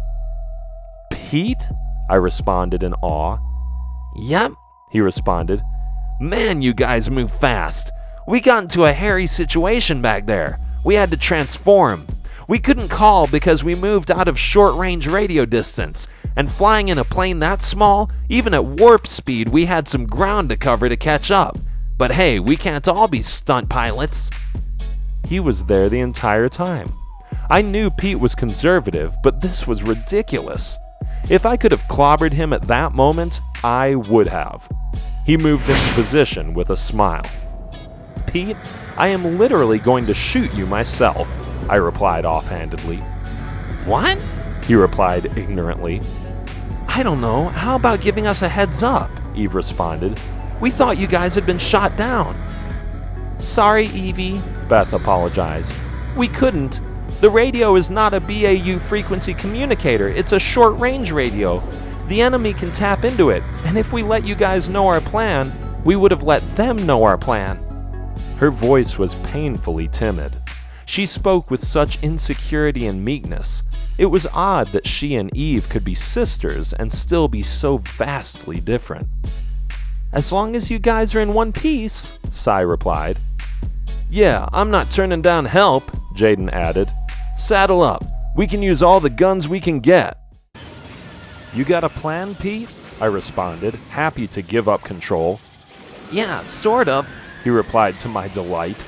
Pete? I responded in awe. Yep, he responded. Man, you guys move fast. We got into a hairy situation back there. We had to transform. We couldn't call because we moved out of short-range radio distance, and flying in a plane that small, even at warp speed, we had some ground to cover to catch up. But hey, we can't all be stunt pilots. He was there the entire time. I knew Pete was conservative, but this was ridiculous. If I could have clobbered him at that moment, I would have. He moved into position with a smile. Pete, I am literally going to shoot you myself, I replied offhandedly. What? He replied ignorantly. I don't know. How about giving us a heads up? Eve responded. We thought you guys had been shot down. Sorry, Evie, Beth apologized. We couldn't. The radio is not a BAU frequency communicator. It's a short-range radio. The enemy can tap into it, and if we let you guys know our plan, we would have let them know our plan. Her voice was painfully timid. She spoke with such insecurity and meekness. It was odd that she and Eve could be sisters and still be so vastly different. As long as you guys are in one piece, Sai replied. Yeah, I'm not turning down help, Jaden added. Saddle up. We can use all the guns we can get. You got a plan, Pete? I responded, happy to give up control. Yeah, sort of, He replied to my delight.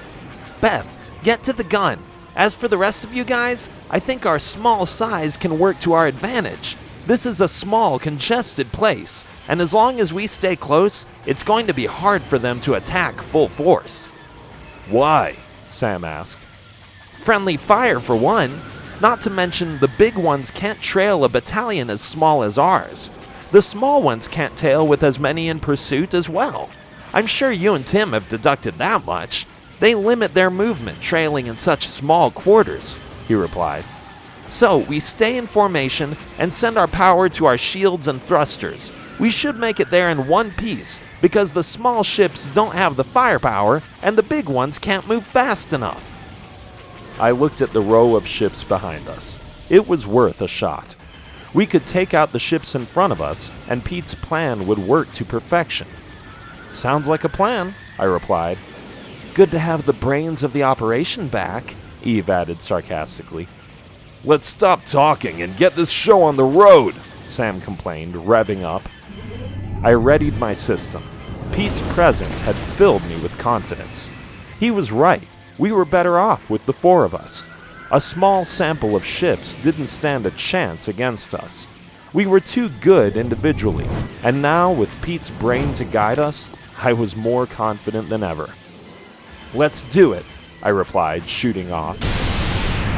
Beth, get to the gun. As for the rest of you guys, I think our small size can work to our advantage. This is a small, congested place, and as long as we stay close, it's going to be hard for them to attack full force. Why? Sam asked. Friendly fire, for one. Not to mention, the big ones can't trail a battalion as small as ours. The small ones can't tail with as many in pursuit as well. I'm sure you and Tim have deducted that much. They limit their movement trailing in such small quarters, he replied. So we stay in formation and send our power to our shields and thrusters. We should make it there in one piece because the small ships don't have the firepower and the big ones can't move fast enough. I looked at the row of ships behind us. It was worth a shot. We could take out the ships in front of us, and Pete's plan would work to perfection. Sounds like a plan, I replied. Good to have the brains of the operation back, Eve added sarcastically. Let's stop talking and get this show on the road, Sam complained, revving up. I readied my system. Pete's presence had filled me with confidence. He was right. We were better off with the four of us. A small sample of ships didn't stand a chance against us. We were too good individually, and now with Pete's brain to guide us, I was more confident than ever. Let's do it, I replied, shooting off.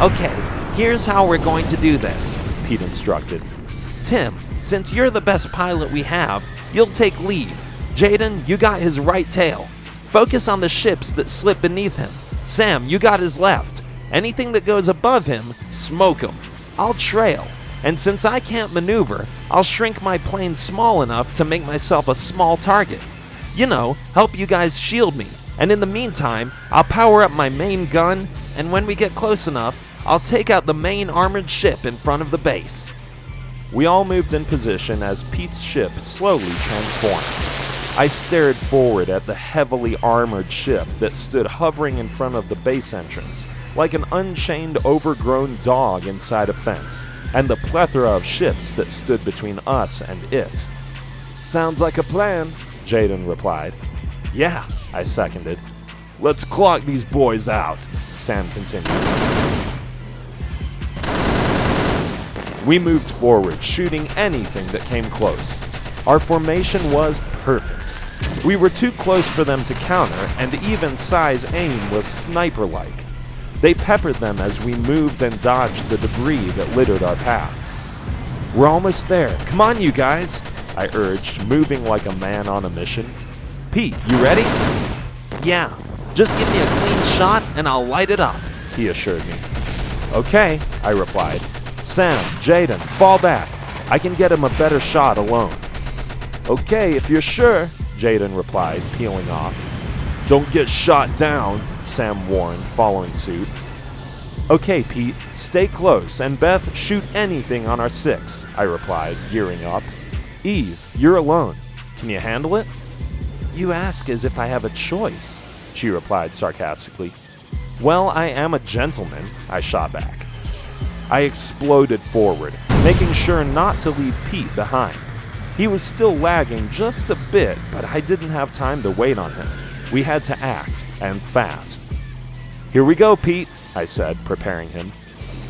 Okay, here's how we're going to do this, Pete instructed. Tim, since you're the best pilot we have, you'll take lead. Jaden, you got his right tail. Focus on the ships that slip beneath him. Sam, you got his left. Anything that goes above him, smoke him. I'll trail, and since I can't maneuver, I'll shrink my plane small enough to make myself a small target. You know, help you guys shield me. And in the meantime, I'll power up my main gun, and when we get close enough, I'll take out the main armored ship in front of the base. We all moved in position as Pete's ship slowly transformed. I stared forward at the heavily armored ship that stood hovering in front of the base entrance, like an unchained, overgrown dog inside a fence, and the plethora of ships that stood between us and it. Sounds like a plan, Jaden replied. Yeah, I seconded. Let's clock these boys out, Sam continued. We moved forward, shooting anything that came close. Our formation was perfect. We were too close for them to counter, and even Sai's aim was sniper-like. They peppered them as we moved and dodged the debris that littered our path. We're almost there. Come on, you guys, I urged, moving like a man on a mission. Pete, you ready? Yeah, just give me a clean shot and I'll light it up, he assured me. Okay, I replied. Sam, Jaden, fall back. I can get him a better shot alone. Okay, if you're sure, Jaden replied, peeling off. Don't get shot down, Sam warned, following suit. Okay, Pete, stay close, and Beth, shoot anything on our six, I replied, gearing up. Eve, you're alone. Can you handle it? You ask as if I have a choice, she replied sarcastically. Well, I am a gentleman, I shot back. I exploded forward, making sure not to leave Pete behind. He was still lagging just a bit, but I didn't have time to wait on him. We had to act, and fast. Here we go, Pete, I said, preparing him.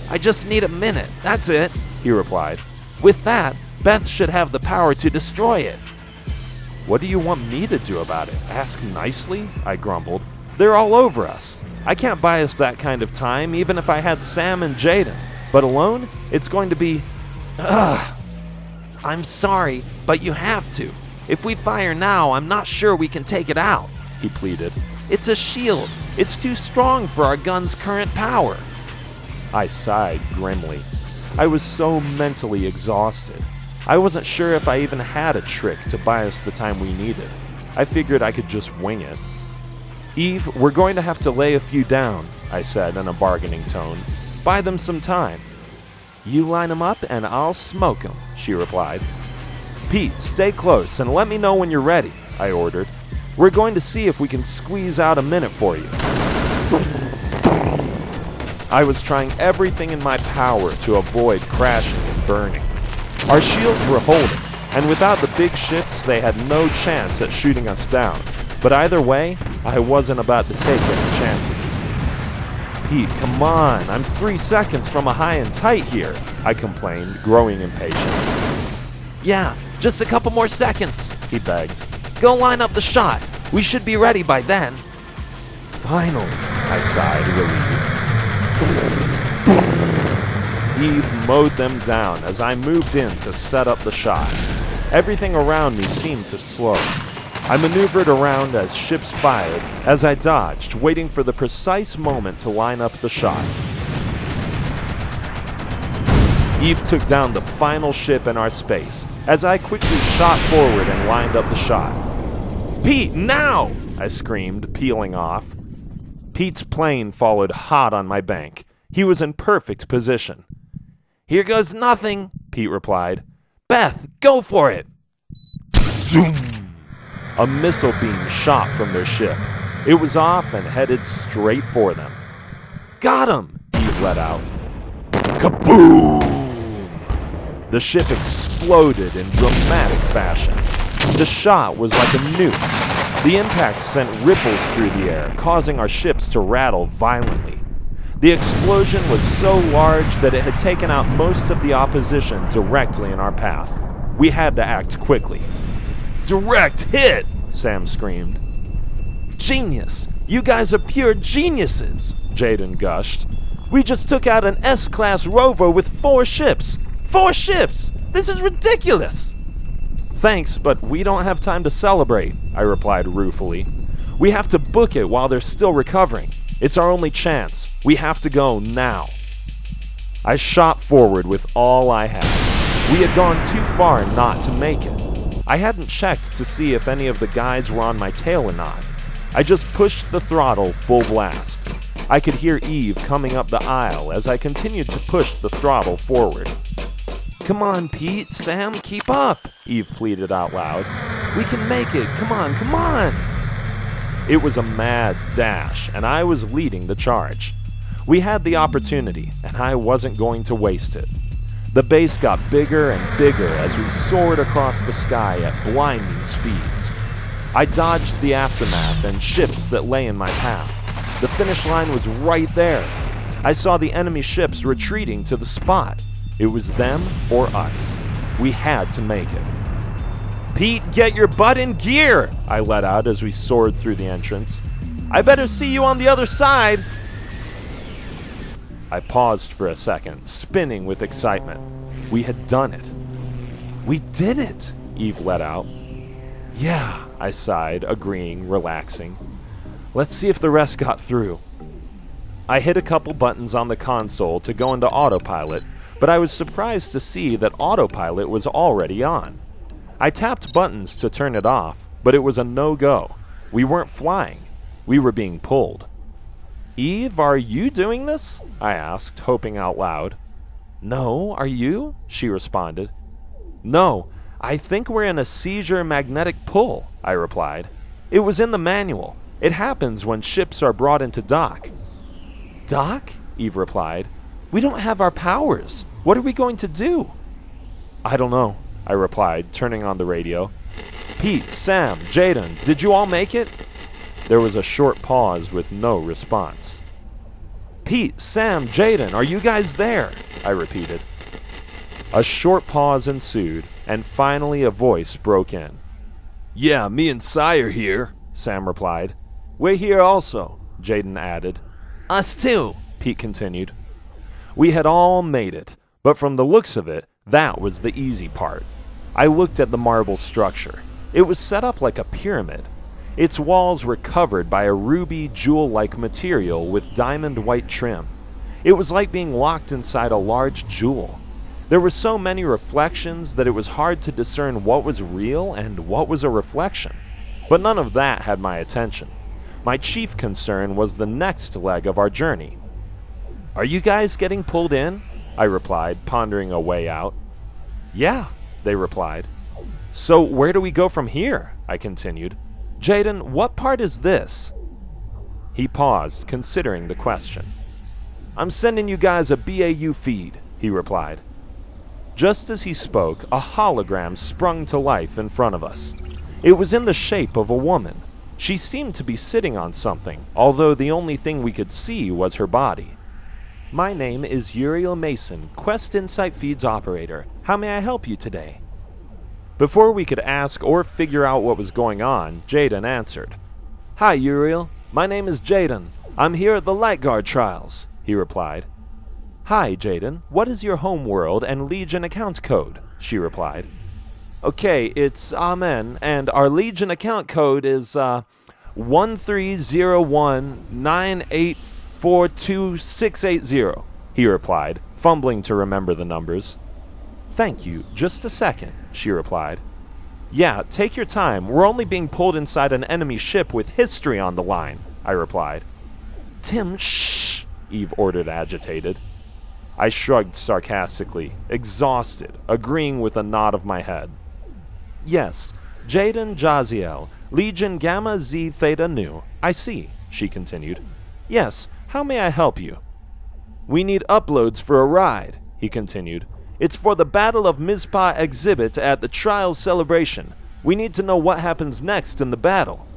I just need a minute, that's it, he replied. With that, Beth should have the power to destroy it. What do you want me to do about it? Ask nicely? I grumbled. They're all over us. I can't buy us that kind of time, even if I had Sam and Jaden. But alone, it's going to be... I'm sorry, but you have to. If we fire now, I'm not sure we can take it out, he pleaded. It's a shield. It's too strong for our gun's current power. I sighed grimly. I was so mentally exhausted. I wasn't sure if I even had a trick to buy us the time we needed. I figured I could just wing it. Eve, we're going to have to lay a few down, I said in a bargaining tone. Buy them some time. You line them up and I'll smoke them, she replied. Pete, stay close and let me know when you're ready. I ordered. "We're going to see if we can squeeze out a minute for you." I was trying everything in my power to avoid crashing and burning. Our shields were holding, and without the big ships, they had no chance at shooting us down. But either way, I wasn't about to take any chances. "Pete, come on, I'm 3 seconds from a high and tight here," I complained, growing impatient. "Yeah, just a couple more seconds," he begged. "Go line up the shot. We should be ready by then." "Finally," I sighed, relieved. Eve mowed them down as I moved in to set up the shot. Everything around me seemed to slow. I maneuvered around as ships fired, as I dodged, waiting for the precise moment to line up the shot. Eve took down the final ship in our space, as I quickly shot forward and lined up the shot. "Pete, now!" I screamed, peeling off. Pete's plane followed hot on my bank. He was in perfect position. "Here goes nothing," Pete replied. "Beth, go for it!" Zoom! A missile beam shot from their ship. It was off and headed straight for them. "Got him!" Eve let out. Kaboom! The ship exploded in dramatic fashion. The shot was like a nuke. The impact sent ripples through the air, causing our ships to rattle violently. The explosion was so large that it had taken out most of the opposition directly in our path. We had to act quickly. "Direct hit!" Sam screamed. "Genius! You guys are pure geniuses!" Jaden gushed. "We just took out an S-class rover with 4 ships! 4 ships! This is ridiculous!" "Thanks, but we don't have time to celebrate," I replied ruefully. "We have to book it while they're still recovering. It's our only chance. We have to go now." I shot forward with all I had. We had gone too far not to make it. I hadn't checked to see if any of the guys were on my tail or not. I just pushed the throttle full blast. I could hear Eve coming up the aisle as I continued to push the throttle forward. "Come on, Pete, Sam, keep up," Eve pleaded out loud. "We can make it. Come on, come on." It was a mad dash, and I was leading the charge. We had the opportunity, and I wasn't going to waste it. The base got bigger and bigger as we soared across the sky at blinding speeds. I dodged the aftermath and ships that lay in my path. The finish line was right there. I saw the enemy ships retreating to the spot. It was them or us. We had to make it. "Pete, get your butt in gear!" I let out as we soared through the entrance. "I better see you on the other side!" I paused for a second, spinning with excitement. We had done it. "We did it!" Eve let out. "Yeah," I sighed, agreeing, relaxing. "Let's see if the rest got through." I hit a couple buttons on the console to go into autopilot, but I was surprised to see that autopilot was already on. I tapped buttons to turn it off, but it was a no-go. We weren't flying. We were being pulled. "Eve, are you doing this?" I asked, hoping out loud. "No, are you?" she responded. "No, I think we're in a seizure magnetic pull," I replied. "It was in the manual. It happens when ships are brought into dock." "Dock?" Eve replied. "We don't have our powers. What are we going to do?" "I don't know," I replied, turning on the radio. "Pete, Sam, Jaden, did you all make it?" There was a short pause with no response. "Pete, Sam, Jaden, are you guys there?" I repeated. A short pause ensued, and finally a voice broke in. "Yeah, me and Cy are here," Sam replied. "We're here also," Jaden added. "Us too," Pete continued. We had all made it, but from the looks of it, that was the easy part. I looked at the marble structure. It was set up like a pyramid. Its walls were covered by a ruby jewel-like material with diamond white trim. It was like being locked inside a large jewel. There were so many reflections that it was hard to discern what was real and what was a reflection. But none of that had my attention. My chief concern was the next leg of our journey. "Are you guys getting pulled in?" I replied, pondering a way out. "Yeah," they replied. So where do we go from here? I continued. Jaden, what part is this? He paused, considering the question. I'm sending you guys a BAU feed, he replied. Just as he spoke, a hologram sprung to life in front of us. It was in the shape of a woman. She seemed to be sitting on something, although the only thing we could see was her body. My name is Uriel Mason, Quest Insight Feeds operator. How may I help you today? Before we could ask or figure out what was going on, Jaden answered. Hi, Uriel. My name is Jaden. I'm here at the Lightguard trials, he replied. Hi, Jaden. What is your home world and Legion account code? She replied. Okay, it's Amen, and our Legion account code is 1301984260, he replied, fumbling to remember the numbers. Thank you. Just a second, she replied. Yeah, take your time. We're only being pulled inside an enemy ship with history on the line, I replied. Tim, shh, Eve ordered, agitated. I shrugged sarcastically, exhausted, agreeing with a nod of my head. Yes, Jaden Jaziel, Legion Gamma Z Theta Nu. I see, she continued. Yes, how may I help you? We need uploads for a ride, he continued. It's for the Battle of Mizpah exhibit at the Trials celebration. We need to know what happens next in the battle.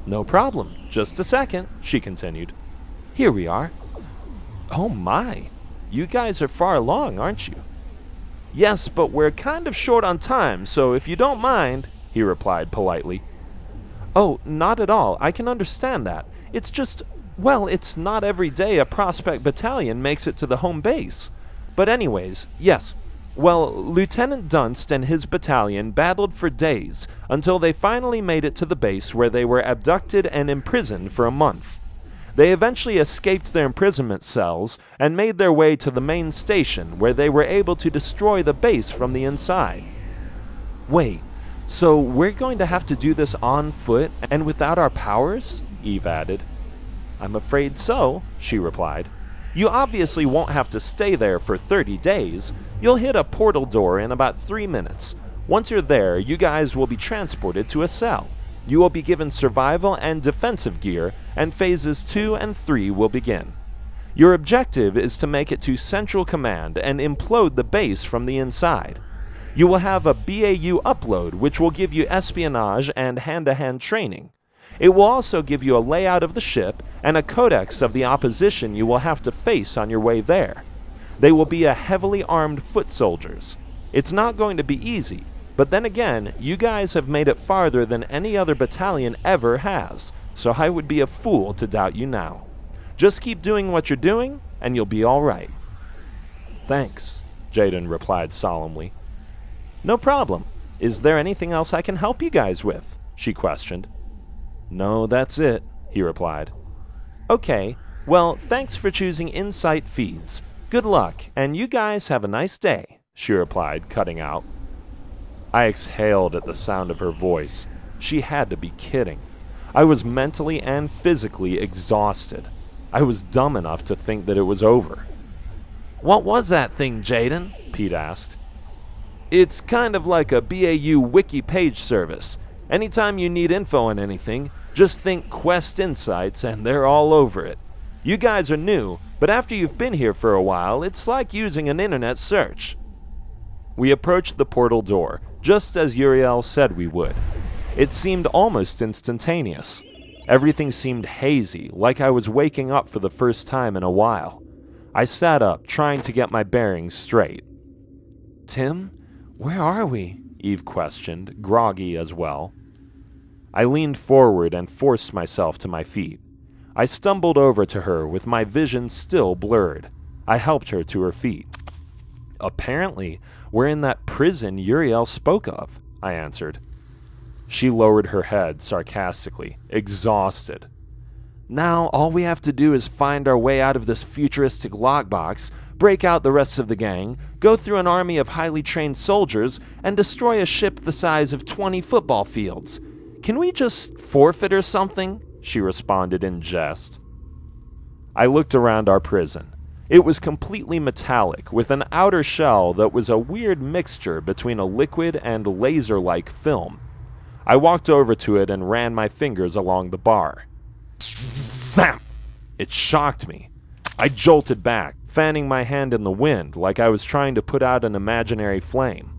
No problem. Just a second, she continued. Here we are. Oh my, you guys are far along, aren't you? Yes, but we're kind of short on time, so if you don't mind, he replied politely. Oh, not at all. I can understand that. It's just, well, it's not every day a Prospect battalion makes it to the home base. But anyways, yes. Well, Lieutenant Dunst and his battalion battled for days until they finally made it to the base where they were abducted and imprisoned for a month. They eventually escaped their imprisonment cells and made their way to the main station where they were able to destroy the base from the inside. Wait, so we're going to have to do this on foot and without our powers? Eve added. I'm afraid so, she replied. You obviously won't have to stay there for 30 days. You'll hit a portal door in about 3 minutes. Once you're there, you guys will be transported to a cell. You will be given survival and defensive gear, and phases 2 and 3 will begin. Your objective is to make it to Central Command and implode the base from the inside. You will have a BAU upload, which will give you espionage and hand-to-hand training. It will also give you a layout of the ship and a codex of the opposition you will have to face on your way there. They will be a heavily armed foot soldiers. It's not going to be easy, but then again, you guys have made it farther than any other battalion ever has, so I would be a fool to doubt you now. Just keep doing what you're doing, and you'll be all right. Thanks, Jaden replied solemnly. No problem. Is there anything else I can help you guys with? She questioned. No, that's it, he replied. Okay, well, thanks for choosing Insight Feeds. Good luck, and you guys have a nice day, she replied, cutting out. I exhaled at the sound of her voice. She had to be kidding. I was mentally and physically exhausted. I was dumb enough to think that it was over. What was that thing, Jaden? Pete asked. It's kind of like a BAU wiki page service. Anytime you need info on anything, just think Quest Insights and they're all over it. You guys are new, but after you've been here for a while, it's like using an internet search. We approached the portal door, just as Uriel said we would. It seemed almost instantaneous. Everything seemed hazy, like I was waking up for the first time in a while. I sat up, trying to get my bearings straight. Tim, where are we? Eve questioned, groggy as well. I leaned forward and forced myself to my feet. I stumbled over to her with my vision still blurred. I helped her to her feet. Apparently, we're in that prison Uriel spoke of, I answered. She lowered her head sarcastically, exhausted. Now, all we have to do is find our way out of this futuristic lockbox, break out the rest of the gang, go through an army of highly trained soldiers, and destroy a ship the size of 20 football fields. Can we just forfeit or something? She responded in jest. I looked around our prison. It was completely metallic, with an outer shell that was a weird mixture between a liquid and laser-like film. I walked over to it and ran my fingers along the bar. Zap! It shocked me. I jolted back, fanning my hand in the wind like I was trying to put out an imaginary flame.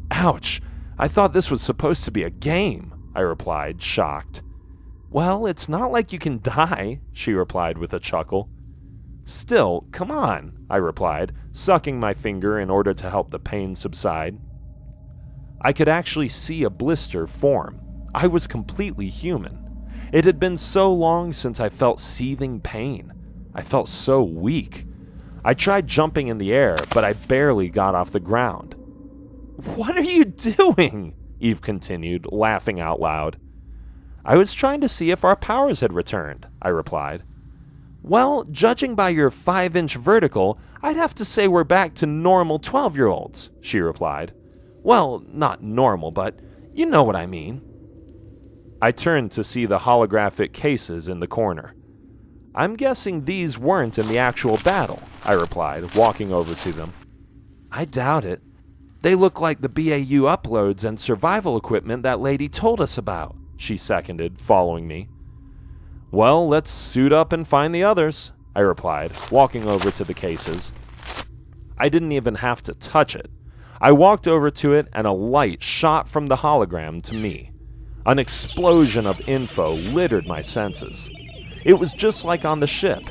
Ouch! I thought this was supposed to be a game, I replied, shocked. Well, it's not like you can die, she replied with a chuckle. Still, come on, I replied, sucking my finger in order to help the pain subside. I could actually see a blister form. I was completely human. It had been so long since I felt seething pain. I felt so weak. I tried jumping in the air, but I barely got off the ground. What are you doing? Eve continued, laughing out loud. I was trying to see if our powers had returned, I replied. Well, judging by your 5-inch vertical, I'd have to say we're back to normal 12-year-olds, she replied. Well, not normal, but you know what I mean. I turned to see the holographic cases in the corner. I'm guessing these weren't in the actual battle, I replied, walking over to them. I doubt it. They look like the BAU uploads and survival equipment that lady told us about, she seconded, following me. Well, let's suit up and find the others, I replied, walking over to the cases. I didn't even have to touch it. I walked over to it and a light shot from the hologram to me. An explosion of info littered my senses. It was just like on the ship.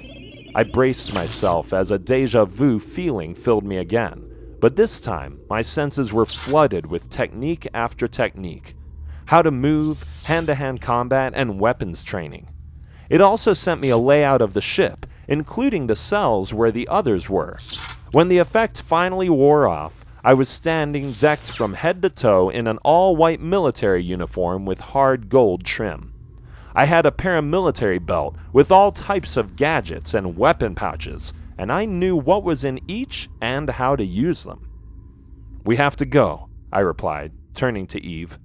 I braced myself as a déjà vu feeling filled me again, but this time my senses were flooded with technique after technique. How to move, hand-to-hand combat, and weapons training. It also sent me a layout of the ship, including the cells where the others were. When the effect finally wore off, I was standing decked from head to toe in an all-white military uniform with hard gold trim. I had a paramilitary belt with all types of gadgets and weapon pouches, and I knew what was in each and how to use them. We have to go, I replied, turning to Eve.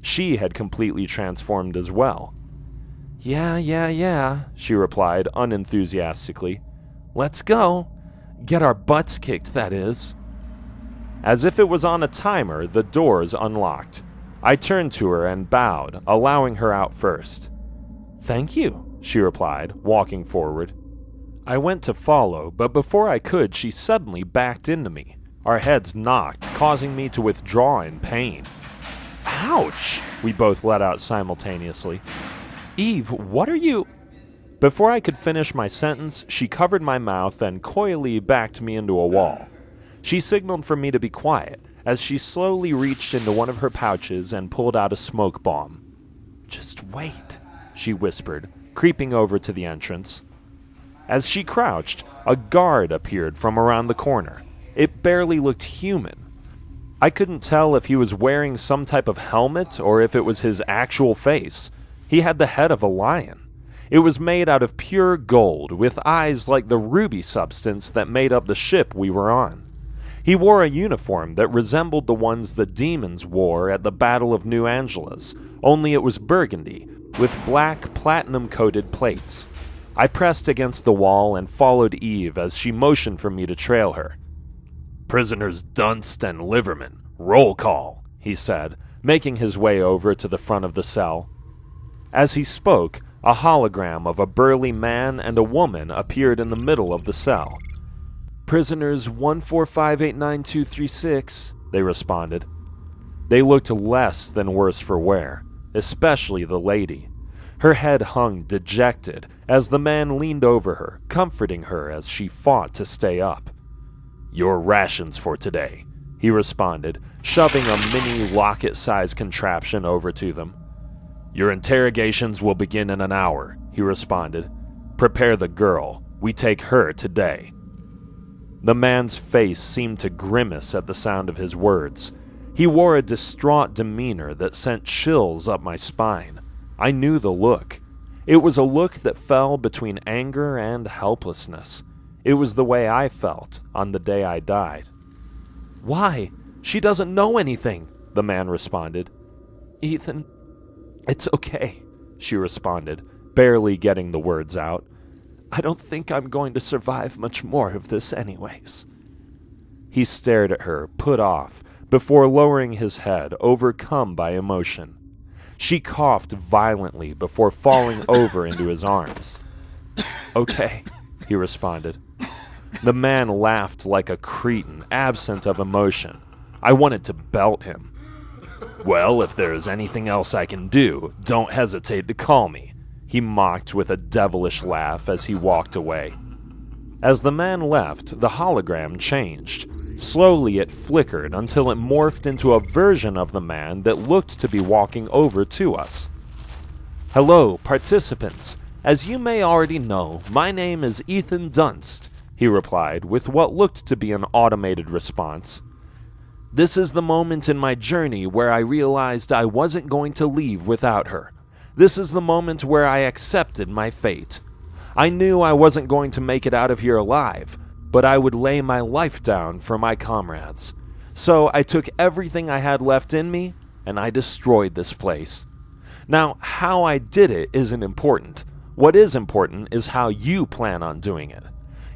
She had completely transformed as well. Yeah, she replied unenthusiastically. Let's go. Get our butts kicked, that is. As if it was on a timer, the doors unlocked. I turned to her and bowed, allowing her out first. Thank you, she replied, walking forward. I went to follow, but before I could, she suddenly backed into me. Our heads knocked, causing me to withdraw in pain. Ouch! We both let out simultaneously. Eve, what are you... Before I could finish my sentence, she covered my mouth and coyly backed me into a wall. She signaled for me to be quiet, as she slowly reached into one of her pouches and pulled out a smoke bomb. Just wait, she whispered, creeping over to the entrance. As she crouched, a guard appeared from around the corner. It barely looked human. I couldn't tell if he was wearing some type of helmet or if it was his actual face. He had the head of a lion. It was made out of pure gold, with eyes like the ruby substance that made up the ship we were on. He wore a uniform that resembled the ones the demons wore at the Battle of New Angeles, only it was burgundy, with black platinum-coated plates. I pressed against the wall and followed Eve as she motioned for me to trail her. Prisoners Dunst and Liverman, roll call, he said, making his way over to the front of the cell. As he spoke, a hologram of a burly man and a woman appeared in the middle of the cell. Prisoners 145892236, they responded. They looked less than worse for wear, especially the lady. Her head hung dejected as the man leaned over her, comforting her as she fought to stay up. Your rations for today, he responded, shoving a mini locket-sized contraption over to them. Your interrogations will begin in an hour, he responded. Prepare the girl. We take her today. The man's face seemed to grimace at the sound of his words. He wore a distraught demeanor that sent chills up my spine. I knew the look. It was a look that fell between anger and helplessness. It was the way I felt on the day I died. Why? She doesn't know anything, the man responded. Ethan, it's okay, she responded, barely getting the words out. I don't think I'm going to survive much more of this anyways." He stared at her, put off, before lowering his head, overcome by emotion. She coughed violently before falling over into his arms. "Okay," he responded. The man laughed like a cretin, absent of emotion. I wanted to belt him. "Well, if there is anything else I can do, don't hesitate to call me," he mocked with a devilish laugh as he walked away. As the man left, the hologram changed. Slowly it flickered until it morphed into a version of the man that looked to be walking over to us. "Hello, participants. As you may already know, my name is Ethan Dunst," he replied with what looked to be an automated response. "This is the moment in my journey where I realized I wasn't going to leave without her. This is the moment where I accepted my fate. I knew I wasn't going to make it out of here alive, but I would lay my life down for my comrades. So I took everything I had left in me, and I destroyed this place. Now, how I did it isn't important. What is important is how you plan on doing it.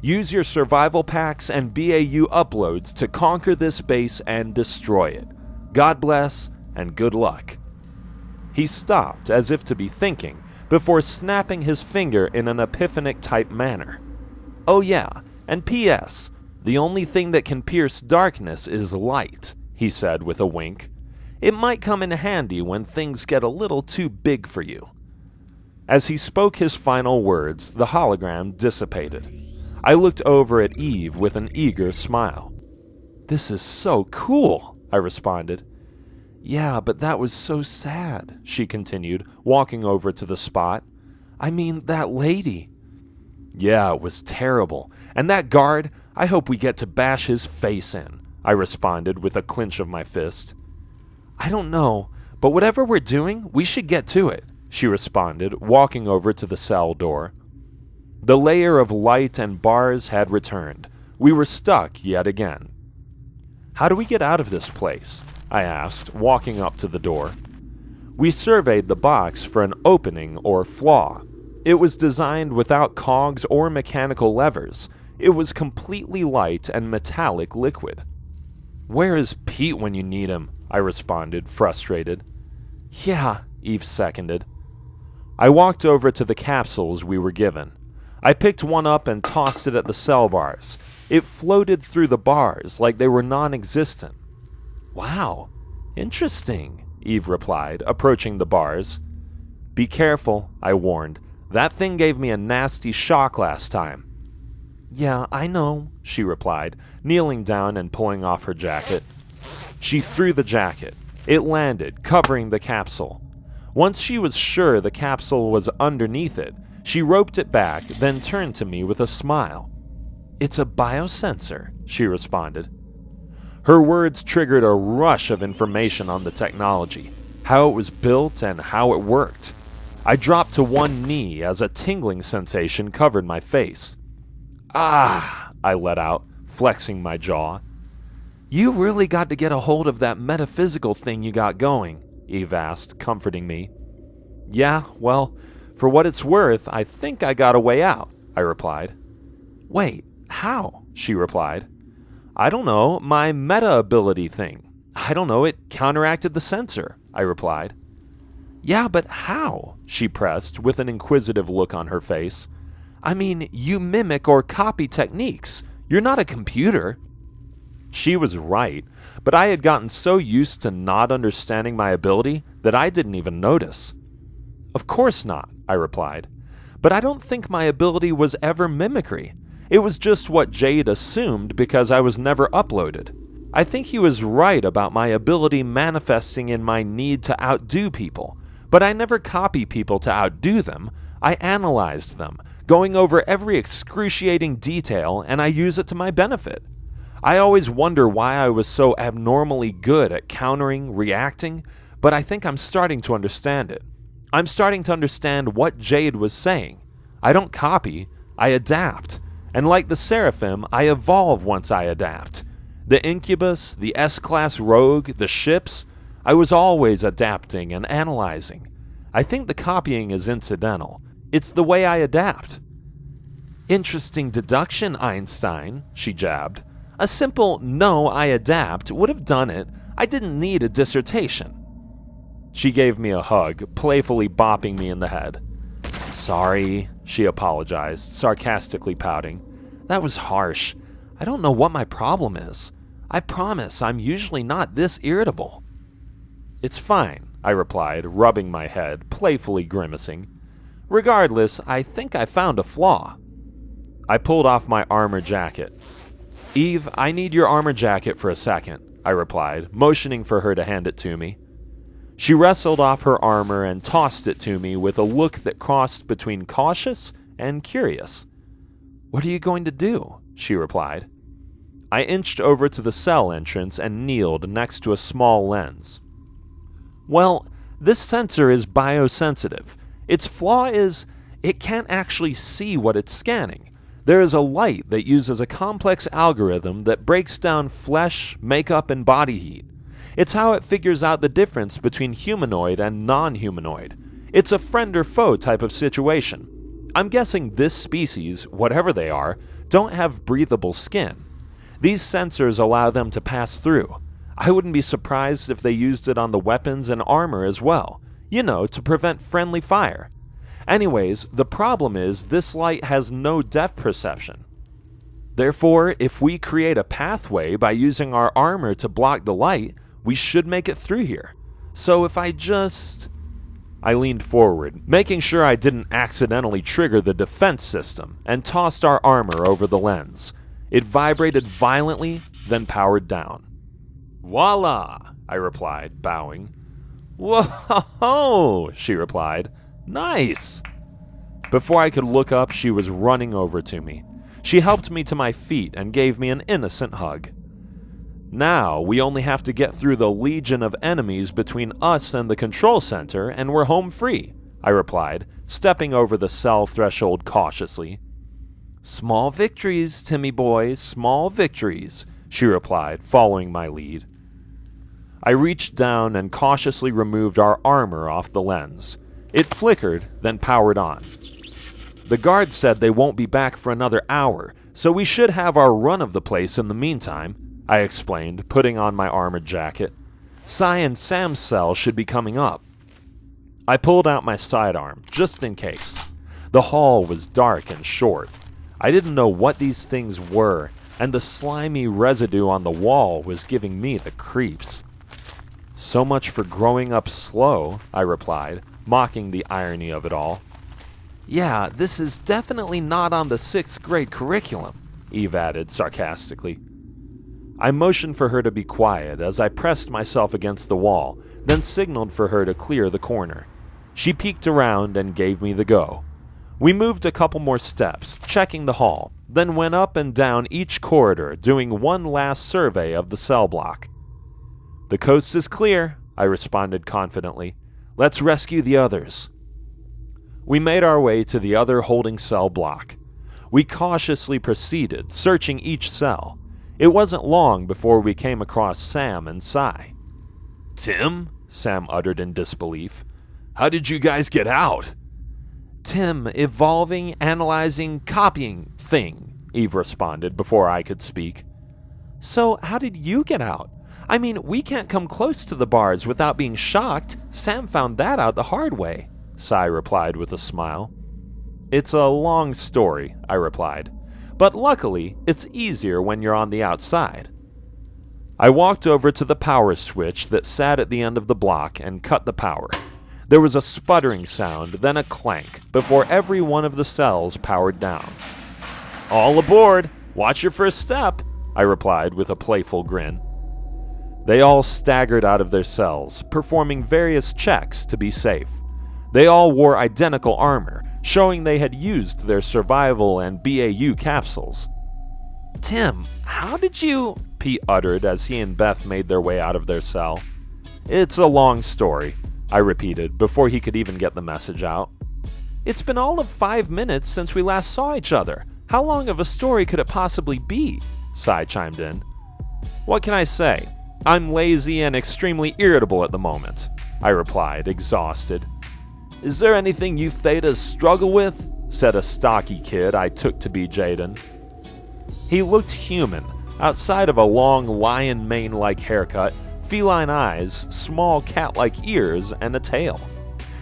Use your survival packs and BAU uploads to conquer this base and destroy it. God bless, and good luck." He stopped as if to be thinking, before snapping his finger in an epiphanic-type manner. "Oh yeah, and P.S., the only thing that can pierce darkness is light," he said with a wink. "It might come in handy when things get a little too big for you." As he spoke his final words, the hologram dissipated. I looked over at Eve with an eager smile. "This is so cool," I responded. "Yeah, but that was so sad," she continued, walking over to the spot. "I mean, that lady." "Yeah, it was terrible. And that guard, I hope we get to bash his face in," I responded with a clench of my fist. "I don't know, but whatever we're doing, we should get to it," she responded, walking over to the cell door. The layer of light and bars had returned. We were stuck yet again. "How do we get out of this place?" I asked, walking up to the door. We surveyed the box for an opening or flaw. It was designed without cogs or mechanical levers. It was completely light and metallic liquid. "Where is Pete when you need him?" I responded, frustrated. "Yeah," Eve seconded. I walked over to the capsules we were given. I picked one up and tossed it at the cell bars. It floated through the bars like they were non-existent. "Wow, interesting," Eve replied, approaching the bars. "Be careful," I warned. "That thing gave me a nasty shock last time." "Yeah, I know," she replied, kneeling down and pulling off her jacket. She threw the jacket. It landed, covering the capsule. Once she was sure the capsule was underneath it, she roped it back, then turned to me with a smile. "It's a biosensor," she responded. Her words triggered a rush of information on the technology, how it was built and how it worked. I dropped to one knee as a tingling sensation covered my face. "Ah!" I let out, flexing my jaw. "You really got to get a hold of that metaphysical thing you got going," Eve asked, comforting me. "Yeah, well, for what it's worth, I think I got a way out," I replied. "Wait, how?" she replied. "I don't know, my meta-ability thing. I don't know, it counteracted the sensor," I replied. "Yeah, but how?" she pressed, with an inquisitive look on her face. "I mean, you mimic or copy techniques. You're not a computer." She was right, but I had gotten so used to not understanding my ability that I didn't even notice. "Of course not," I replied. "But I don't think my ability was ever mimicry. It was just what Jade assumed because I was never uploaded. I think he was right about my ability manifesting in my need to outdo people, but I never copy people to outdo them. I analyzed them, going over every excruciating detail, and I use it to my benefit. I always wonder why I was so abnormally good at countering, reacting, but I think I'm starting to understand it. I'm starting to understand what Jade was saying. I don't copy, I adapt. And like the Seraphim, I evolve once I adapt. The Incubus, the S-Class Rogue, the ships, I was always adapting and analyzing. I think the copying is incidental. It's the way I adapt." Interesting deduction, Einstein, she jabbed. A simple "no, I adapt" would have done it. I didn't need a dissertation. She gave me a hug, playfully bopping me in the head. Sorry, she apologized, sarcastically pouting. That was harsh. I don't know what my problem is. I promise I'm usually not this irritable. It's fine, I replied, rubbing my head, playfully grimacing. Regardless, I think I found a flaw. I pulled off my armor jacket. Eve, I need your armor jacket for a second, I replied, motioning for her to hand it to me. She wrestled off her armor and tossed it to me with a look that crossed between cautious and curious. What are you going to do? She replied. I inched over to the cell entrance and kneeled next to a small lens. Well, this sensor is biosensitive. Its flaw is it can't actually see what it's scanning. There is a light that uses a complex algorithm that breaks down flesh, makeup, and body heat. It's how it figures out the difference between humanoid and non-humanoid. It's a friend or foe type of situation. I'm guessing this species, whatever they are, don't have breathable skin. These sensors allow them to pass through. I wouldn't be surprised if they used it on the weapons and armor as well, to prevent friendly fire. Anyways, the problem is this light has no depth perception. Therefore, if we create a pathway by using our armor to block the light, we should make it through here. So if I leaned forward, making sure I didn't accidentally trigger the defense system, and tossed our armor over the lens. It vibrated violently, then powered down. Voila, I replied, bowing. Whoa, she replied. Nice! Before I could look up, she was running over to me. She helped me to my feet and gave me an innocent hug. Now, we only have to get through the legion of enemies between us and the control center, and we're home free, I replied, stepping over the cell threshold cautiously. Small victories, Timmy boy, small victories, she replied, following my lead. I reached down and cautiously removed our armor off the lens. It flickered, then powered on. The guards said they won't be back for another hour, so we should have our run of the place in the meantime, I explained, putting on my armored jacket. Sai and Sam's cell should be coming up. I pulled out my sidearm, just in case. The hall was dark and short. I didn't know what these things were, and the slimy residue on the wall was giving me the creeps. So much for growing up slow, I replied, mocking the irony of it all. Yeah, this is definitely not on the 6th grade curriculum, Eve added sarcastically. I motioned for her to be quiet as I pressed myself against the wall, then signaled for her to clear the corner. She peeked around and gave me the go. We moved a couple more steps, checking the hall, then went up and down each corridor, doing one last survey of the cell block. The coast is clear, I responded confidently. Let's rescue the others. We made our way to the other holding cell block. We cautiously proceeded, searching each cell. It wasn't long before we came across Sam and Sai. Tim? Sam uttered in disbelief. How did you guys get out? Tim, evolving, analyzing, copying thing, Eve responded before I could speak. So how did you get out? I mean, we can't come close to the bars without being shocked. Sam found that out the hard way, Sai replied with a smile. It's a long story, I replied, but luckily it's easier when you're on the outside. I walked over to the power switch that sat at the end of the block and cut the power. There was a sputtering sound, then a clank, before every one of the cells powered down. All aboard! Watch your first step, I replied with a playful grin. They all staggered out of their cells, performing various checks to be safe. They all wore identical armor, showing they had used their survival and BAU capsules. Tim, how did you... Pete uttered as he and Beth made their way out of their cell. It's a long story, I repeated before he could even get the message out. It's been all of 5 minutes since we last saw each other. How long of a story could it possibly be? Sai chimed in. What can I say? I'm lazy and extremely irritable at the moment, I replied, exhausted. Is there anything you Thetas struggle with? said a stocky kid I took to be Jaden. He looked human, outside of a long lion mane-like haircut, feline eyes, small cat-like ears, and a tail.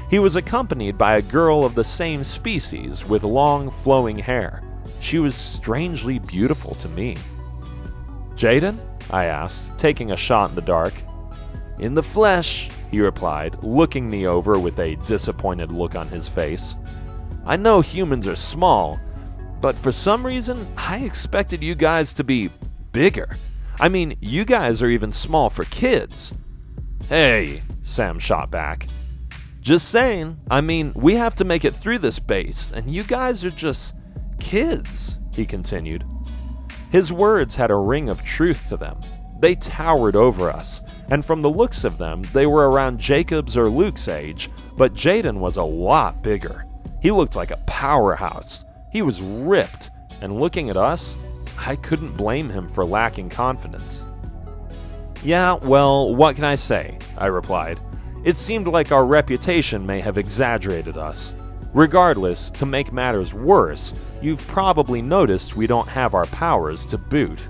He was accompanied by a girl of the same species with long, flowing hair. She was strangely beautiful to me. "Jaden?" I asked, taking a shot in the dark. "In the flesh," he replied, looking me over with a disappointed look on his face. "I know humans are small, but for some reason, I expected you guys to be bigger. I mean, you guys are even small for kids." "Hey," Sam shot back. "Just saying. I mean, we have to make it through this base, and you guys are just kids," he continued. His words had a ring of truth to them. They towered over us, and from the looks of them, they were around Jacob's or Luke's age, but Jaden was a lot bigger. He looked like a powerhouse. He was ripped, and looking at us, I couldn't blame him for lacking confidence. "Yeah, well, what can I say?" I replied. "It seemed like our reputation may have exaggerated us. Regardless, to make matters worse, you've probably noticed we don't have our powers to boot."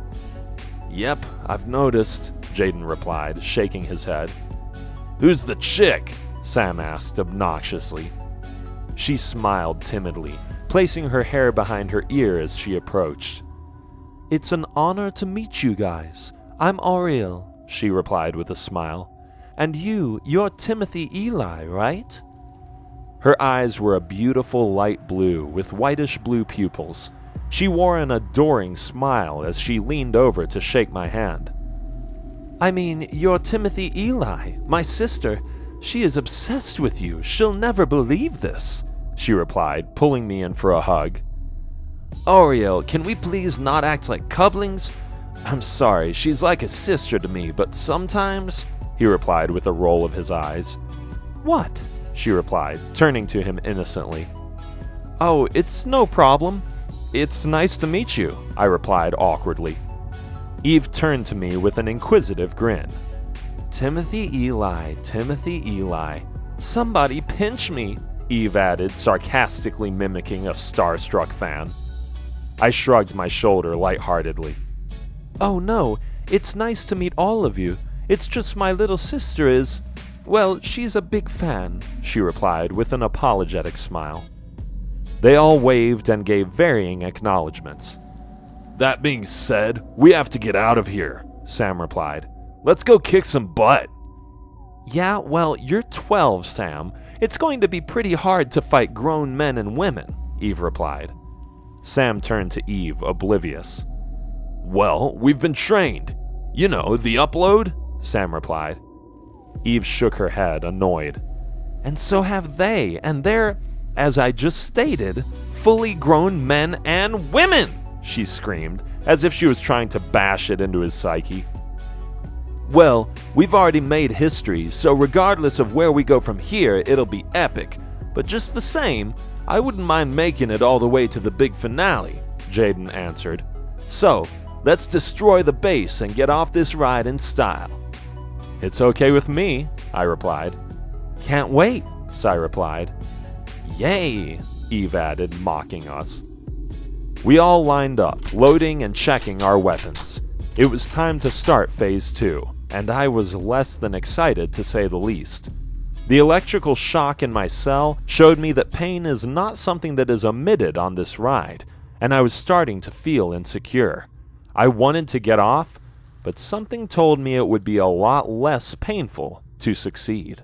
"Yep, I've noticed," Jaden replied, shaking his head. "Who's the chick?" Sam asked obnoxiously. She smiled timidly, placing her hair behind her ear as she approached. "It's an honor to meet you guys. I'm Oriel," she replied with a smile. "And you're Timothy Eli, right?" Her eyes were a beautiful light blue with whitish blue pupils. She wore an adoring smile as she leaned over to shake my hand. "I mean, you're Timothy Eli, my sister. She is obsessed with you. She'll never believe this," she replied, pulling me in for a hug. "Oriel, can we please not act like couplings? I'm sorry, she's like a sister to me, but sometimes," he replied with a roll of his eyes. "What?" she replied, turning to him innocently. "Oh, it's no problem. It's nice to meet you," I replied awkwardly. Eve turned to me with an inquisitive grin. Timothy Eli, somebody pinch me," Eve added, sarcastically mimicking a starstruck fan. I shrugged my shoulder lightheartedly. "Oh no, it's nice to meet all of you. It's just my little sister is, well, she's a big fan," she replied with an apologetic smile. They all waved and gave varying acknowledgments. "That being said, we have to get out of here," Sam replied. "Let's go kick some butt." "Yeah, well, you're 12, Sam. It's going to be pretty hard to fight grown men and women," Eve replied. Sam turned to Eve, oblivious. "Well, we've been trained. You know, the upload," Sam replied. Eve shook her head, annoyed. "And so have they, and they're, as I just stated, fully grown men and women," she screamed, as if she was trying to bash it into his psyche. "Well, we've already made history, so regardless of where we go from here, it'll be epic. But just the same, I wouldn't mind making it all the way to the big finale," Jaden answered. "So, let's destroy the base and get off this ride in style." "It's okay with me," I replied. "Can't wait," Sai replied. "Yay," Eve added, mocking us. We all lined up, loading and checking our weapons. It was time to start Phase 2, and I was less than excited to say the least. The electrical shock in my cell showed me that pain is not something that is omitted on this ride, and I was starting to feel insecure. I wanted to get off, but something told me it would be a lot less painful to succeed.